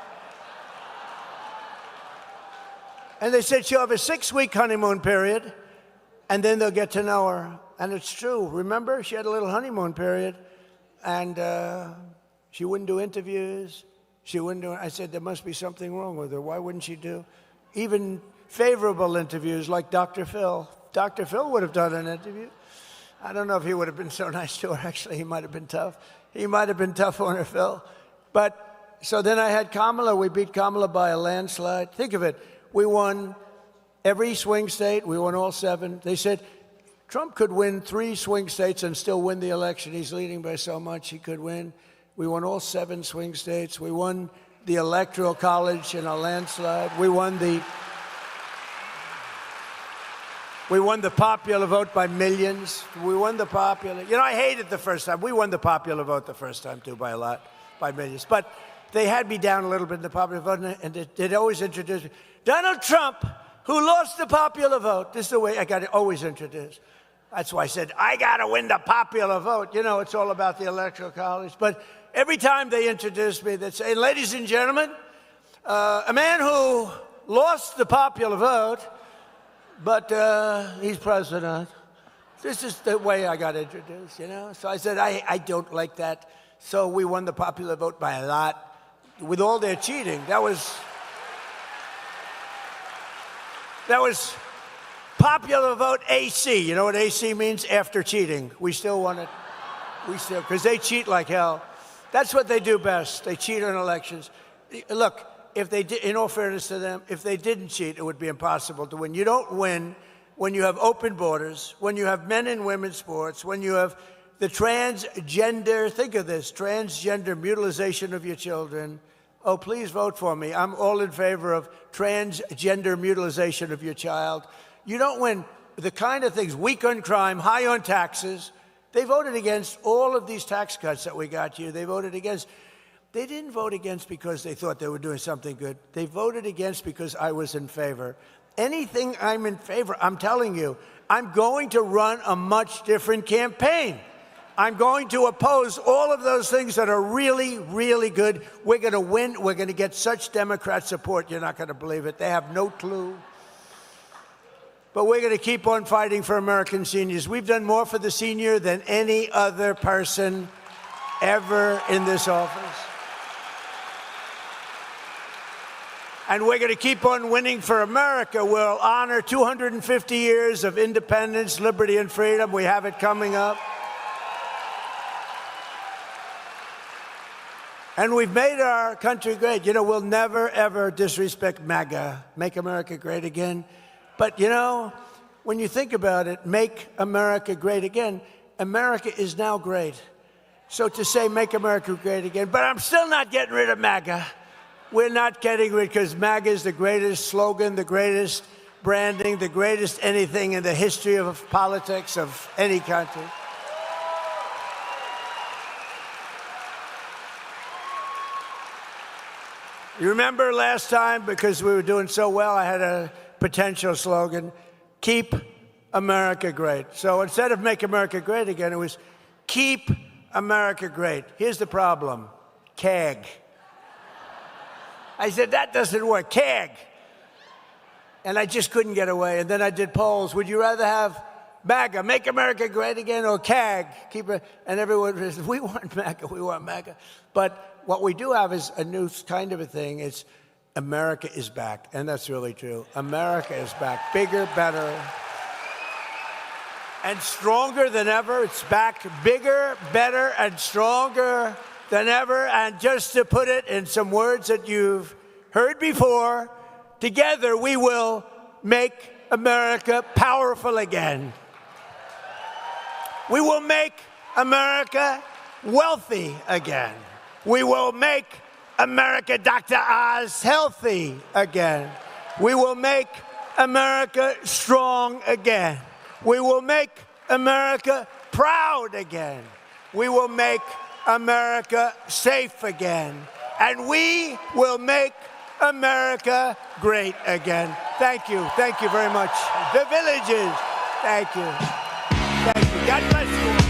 And they said she'll have a 6-week honeymoon period, and then they'll get to know her. And it's true. Remember, she had a little honeymoon period, and she wouldn't do interviews. She wouldn't do. I said there must be something wrong with her. Why wouldn't she do even favorable interviews like Dr. Phil? Dr. Phil would have done an interview. I don't know if he would have been so nice to her. Actually, he might have been tough. He might have been tough on her, Phil. But so then I had Kamala. We beat Kamala by a landslide. Think of it. We won every swing state. We won all 7. They said Trump could win 3 swing states and still win the election. He's leading by so much he could win. We won all 7 swing states. We won the Electoral College in a landslide. We won the popular vote by millions. We won the popular. You know, I hated the first time. We won the popular vote the first time, too, by a lot, by millions. But they had me down a little bit in the popular vote, and they'd always introduce me. Donald Trump, who lost the popular vote. This is the way I got to always introduce. That's why I said, I got to win the popular vote. You know, it's all about the Electoral College. But every time they introduce me, they'd say, ladies and gentlemen, a man who lost the popular vote, but he's president. This is the way I got introduced, you know? So I said, I don't like that. So we won the popular vote by a lot. With all their cheating, that was popular vote AC. You know what AC means? After cheating. We still won it. Because they cheat like hell. That's what they do best. They cheat on elections. Look, if they did, in all fairness to them, if they didn't cheat, it would be impossible to win. You don't win when you have open borders, when you have men and women's sports, when you have the transgender, think of this, transgender mutilization of your children. Oh, please vote for me. I'm all in favor of transgender mutilization of your child. You don't win the kind of things, weak on crime, high on taxes. They voted against all of these tax cuts that we got you. They voted against. They didn't vote against because they thought they were doing something good. They voted against because I was in favor. Anything I'm in favor, I'm telling you, I'm going to run a much different campaign. I'm going to oppose all of those things that are really, really good. We're going to win. We're going to get such Democrat support, you're not going to believe it. They have no clue. But we're going to keep on fighting for American seniors. We've done more for the senior than any other person ever in this office. And we're going to keep on winning for America. We'll honor 250 years of independence, liberty, and freedom. We have it coming up. And we've made our country great. You know, we'll never, ever disrespect MAGA, Make America Great Again. But, you know, when you think about it, Make America Great Again, America is now great. So to say Make America Great Again, but I'm still not getting rid of MAGA. We're not getting rid, because MAGA is the greatest slogan, the greatest branding, the greatest anything in the history of politics of any country. You remember last time, because we were doing so well, I had a potential slogan, Keep America Great. So instead of Make America Great Again, it was Keep America Great. Here's the problem, CAG. I said, that doesn't work, CAG. And I just couldn't get away. And then I did polls. Would you rather have MAGA, Make America Great Again, or CAG? Keep it. And everyone says, we want MAGA, we want MAGA. But what we do have is a new kind of a thing. It's America is back. And that's really true. America is back. Bigger, better, and stronger than ever. It's back bigger, better, and stronger than ever. And just to put it in some words that you've heard before, together we will make America powerful again. We will make America wealthy again. We will make America, Dr. Oz, healthy again. We will make America strong again. We will make America proud again. We will make America safe again. And we will make America great again. Thank you. Thank you very much. The Villages. Thank you. Thank you. God bless you.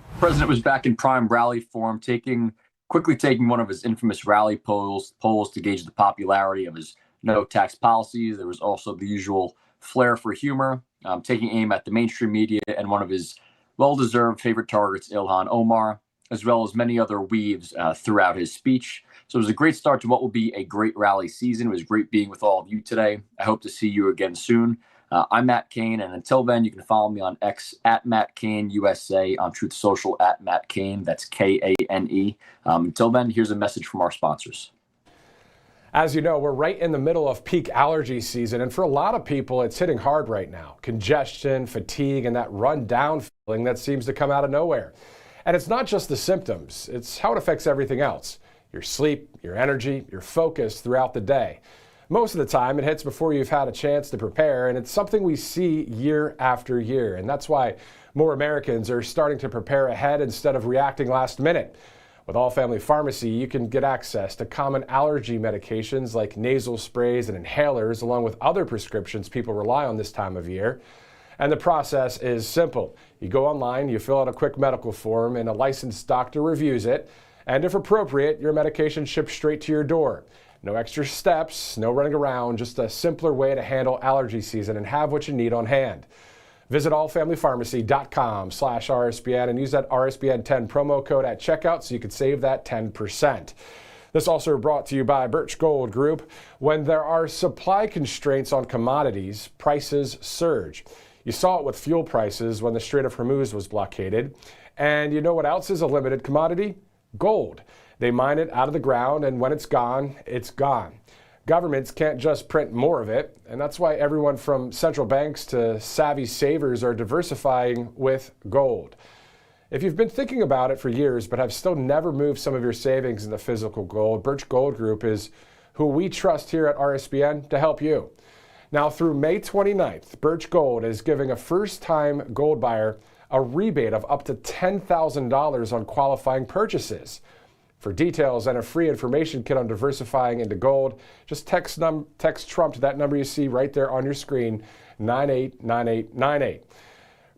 The president was back in prime rally form, quickly taking one of his infamous rally polls to gauge the popularity of his no-tax policies. There was also the usual flair for humor, taking aim at the mainstream media and one of his well-deserved favorite targets, Ilhan Omar, as well as many other weaves throughout his speech. So it was a great start to what will be a great rally season. It was great being with all of you today. I hope to see you again soon. I'm Matt Cain, and until then, you can follow me on X at Matt Cain USA, on Truth Social at Matt Cain. That's Kane. Until then, here's a message from our sponsors. As you know, we're right in the middle of peak allergy season, and for a lot of people, it's hitting hard right now. Congestion, fatigue, and that run-down feeling that seems to come out of nowhere. And it's not just the symptoms, it's how it affects everything else. Your sleep, your energy, your focus throughout the day. Most of the time, it hits before you've had a chance to prepare, and it's something we see year after year. And that's why more Americans are starting to prepare ahead instead of reacting last minute. With All Family Pharmacy, you can get access to common allergy medications like nasal sprays and inhalers, along with other prescriptions people rely on this time of year. And the process is simple. You go online, you fill out a quick medical form, and a licensed doctor reviews it. And if appropriate, your medication ships straight to your door. No extra steps, no running around, just a simpler way to handle allergy season and have what you need on hand. Visit allfamilypharmacy.com/RSBN and use that RSBN 10 promo code at checkout so you can save that 10%. This also brought to you by Birch Gold Group. When there are supply constraints on commodities, prices surge. You saw it with fuel prices when the Strait of Hormuz was blockaded. And you know what else is a limited commodity? Gold. They mine it out of the ground, and when it's gone, it's gone. Governments can't just print more of it, and that's why everyone from central banks to savvy savers are diversifying with gold. If you've been thinking about it for years but have still never moved some of your savings into physical gold, Birch Gold Group is who we trust here at RSBN to help you. Now through May 29th, Birch Gold is giving a first-time gold buyer a rebate of up to $10,000 on qualifying purchases. For details and a free information kit on diversifying into gold, just text Trump to that number you see right there on your screen, 989898.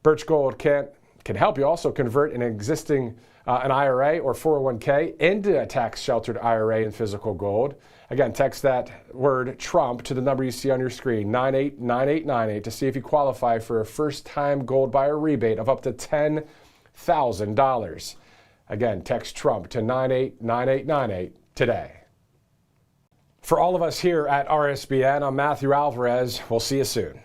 Birch Gold can help you also convert an existing an IRA or 401k into a tax-sheltered IRA in physical gold. Again, text that word Trump to the number you see on your screen, 989898, to see if you qualify for a first-time gold buyer rebate of up to $10,000. Again, text Trump to 989898 today. For all of us here at RSBN, I'm Matthew Alvarez. We'll see you soon.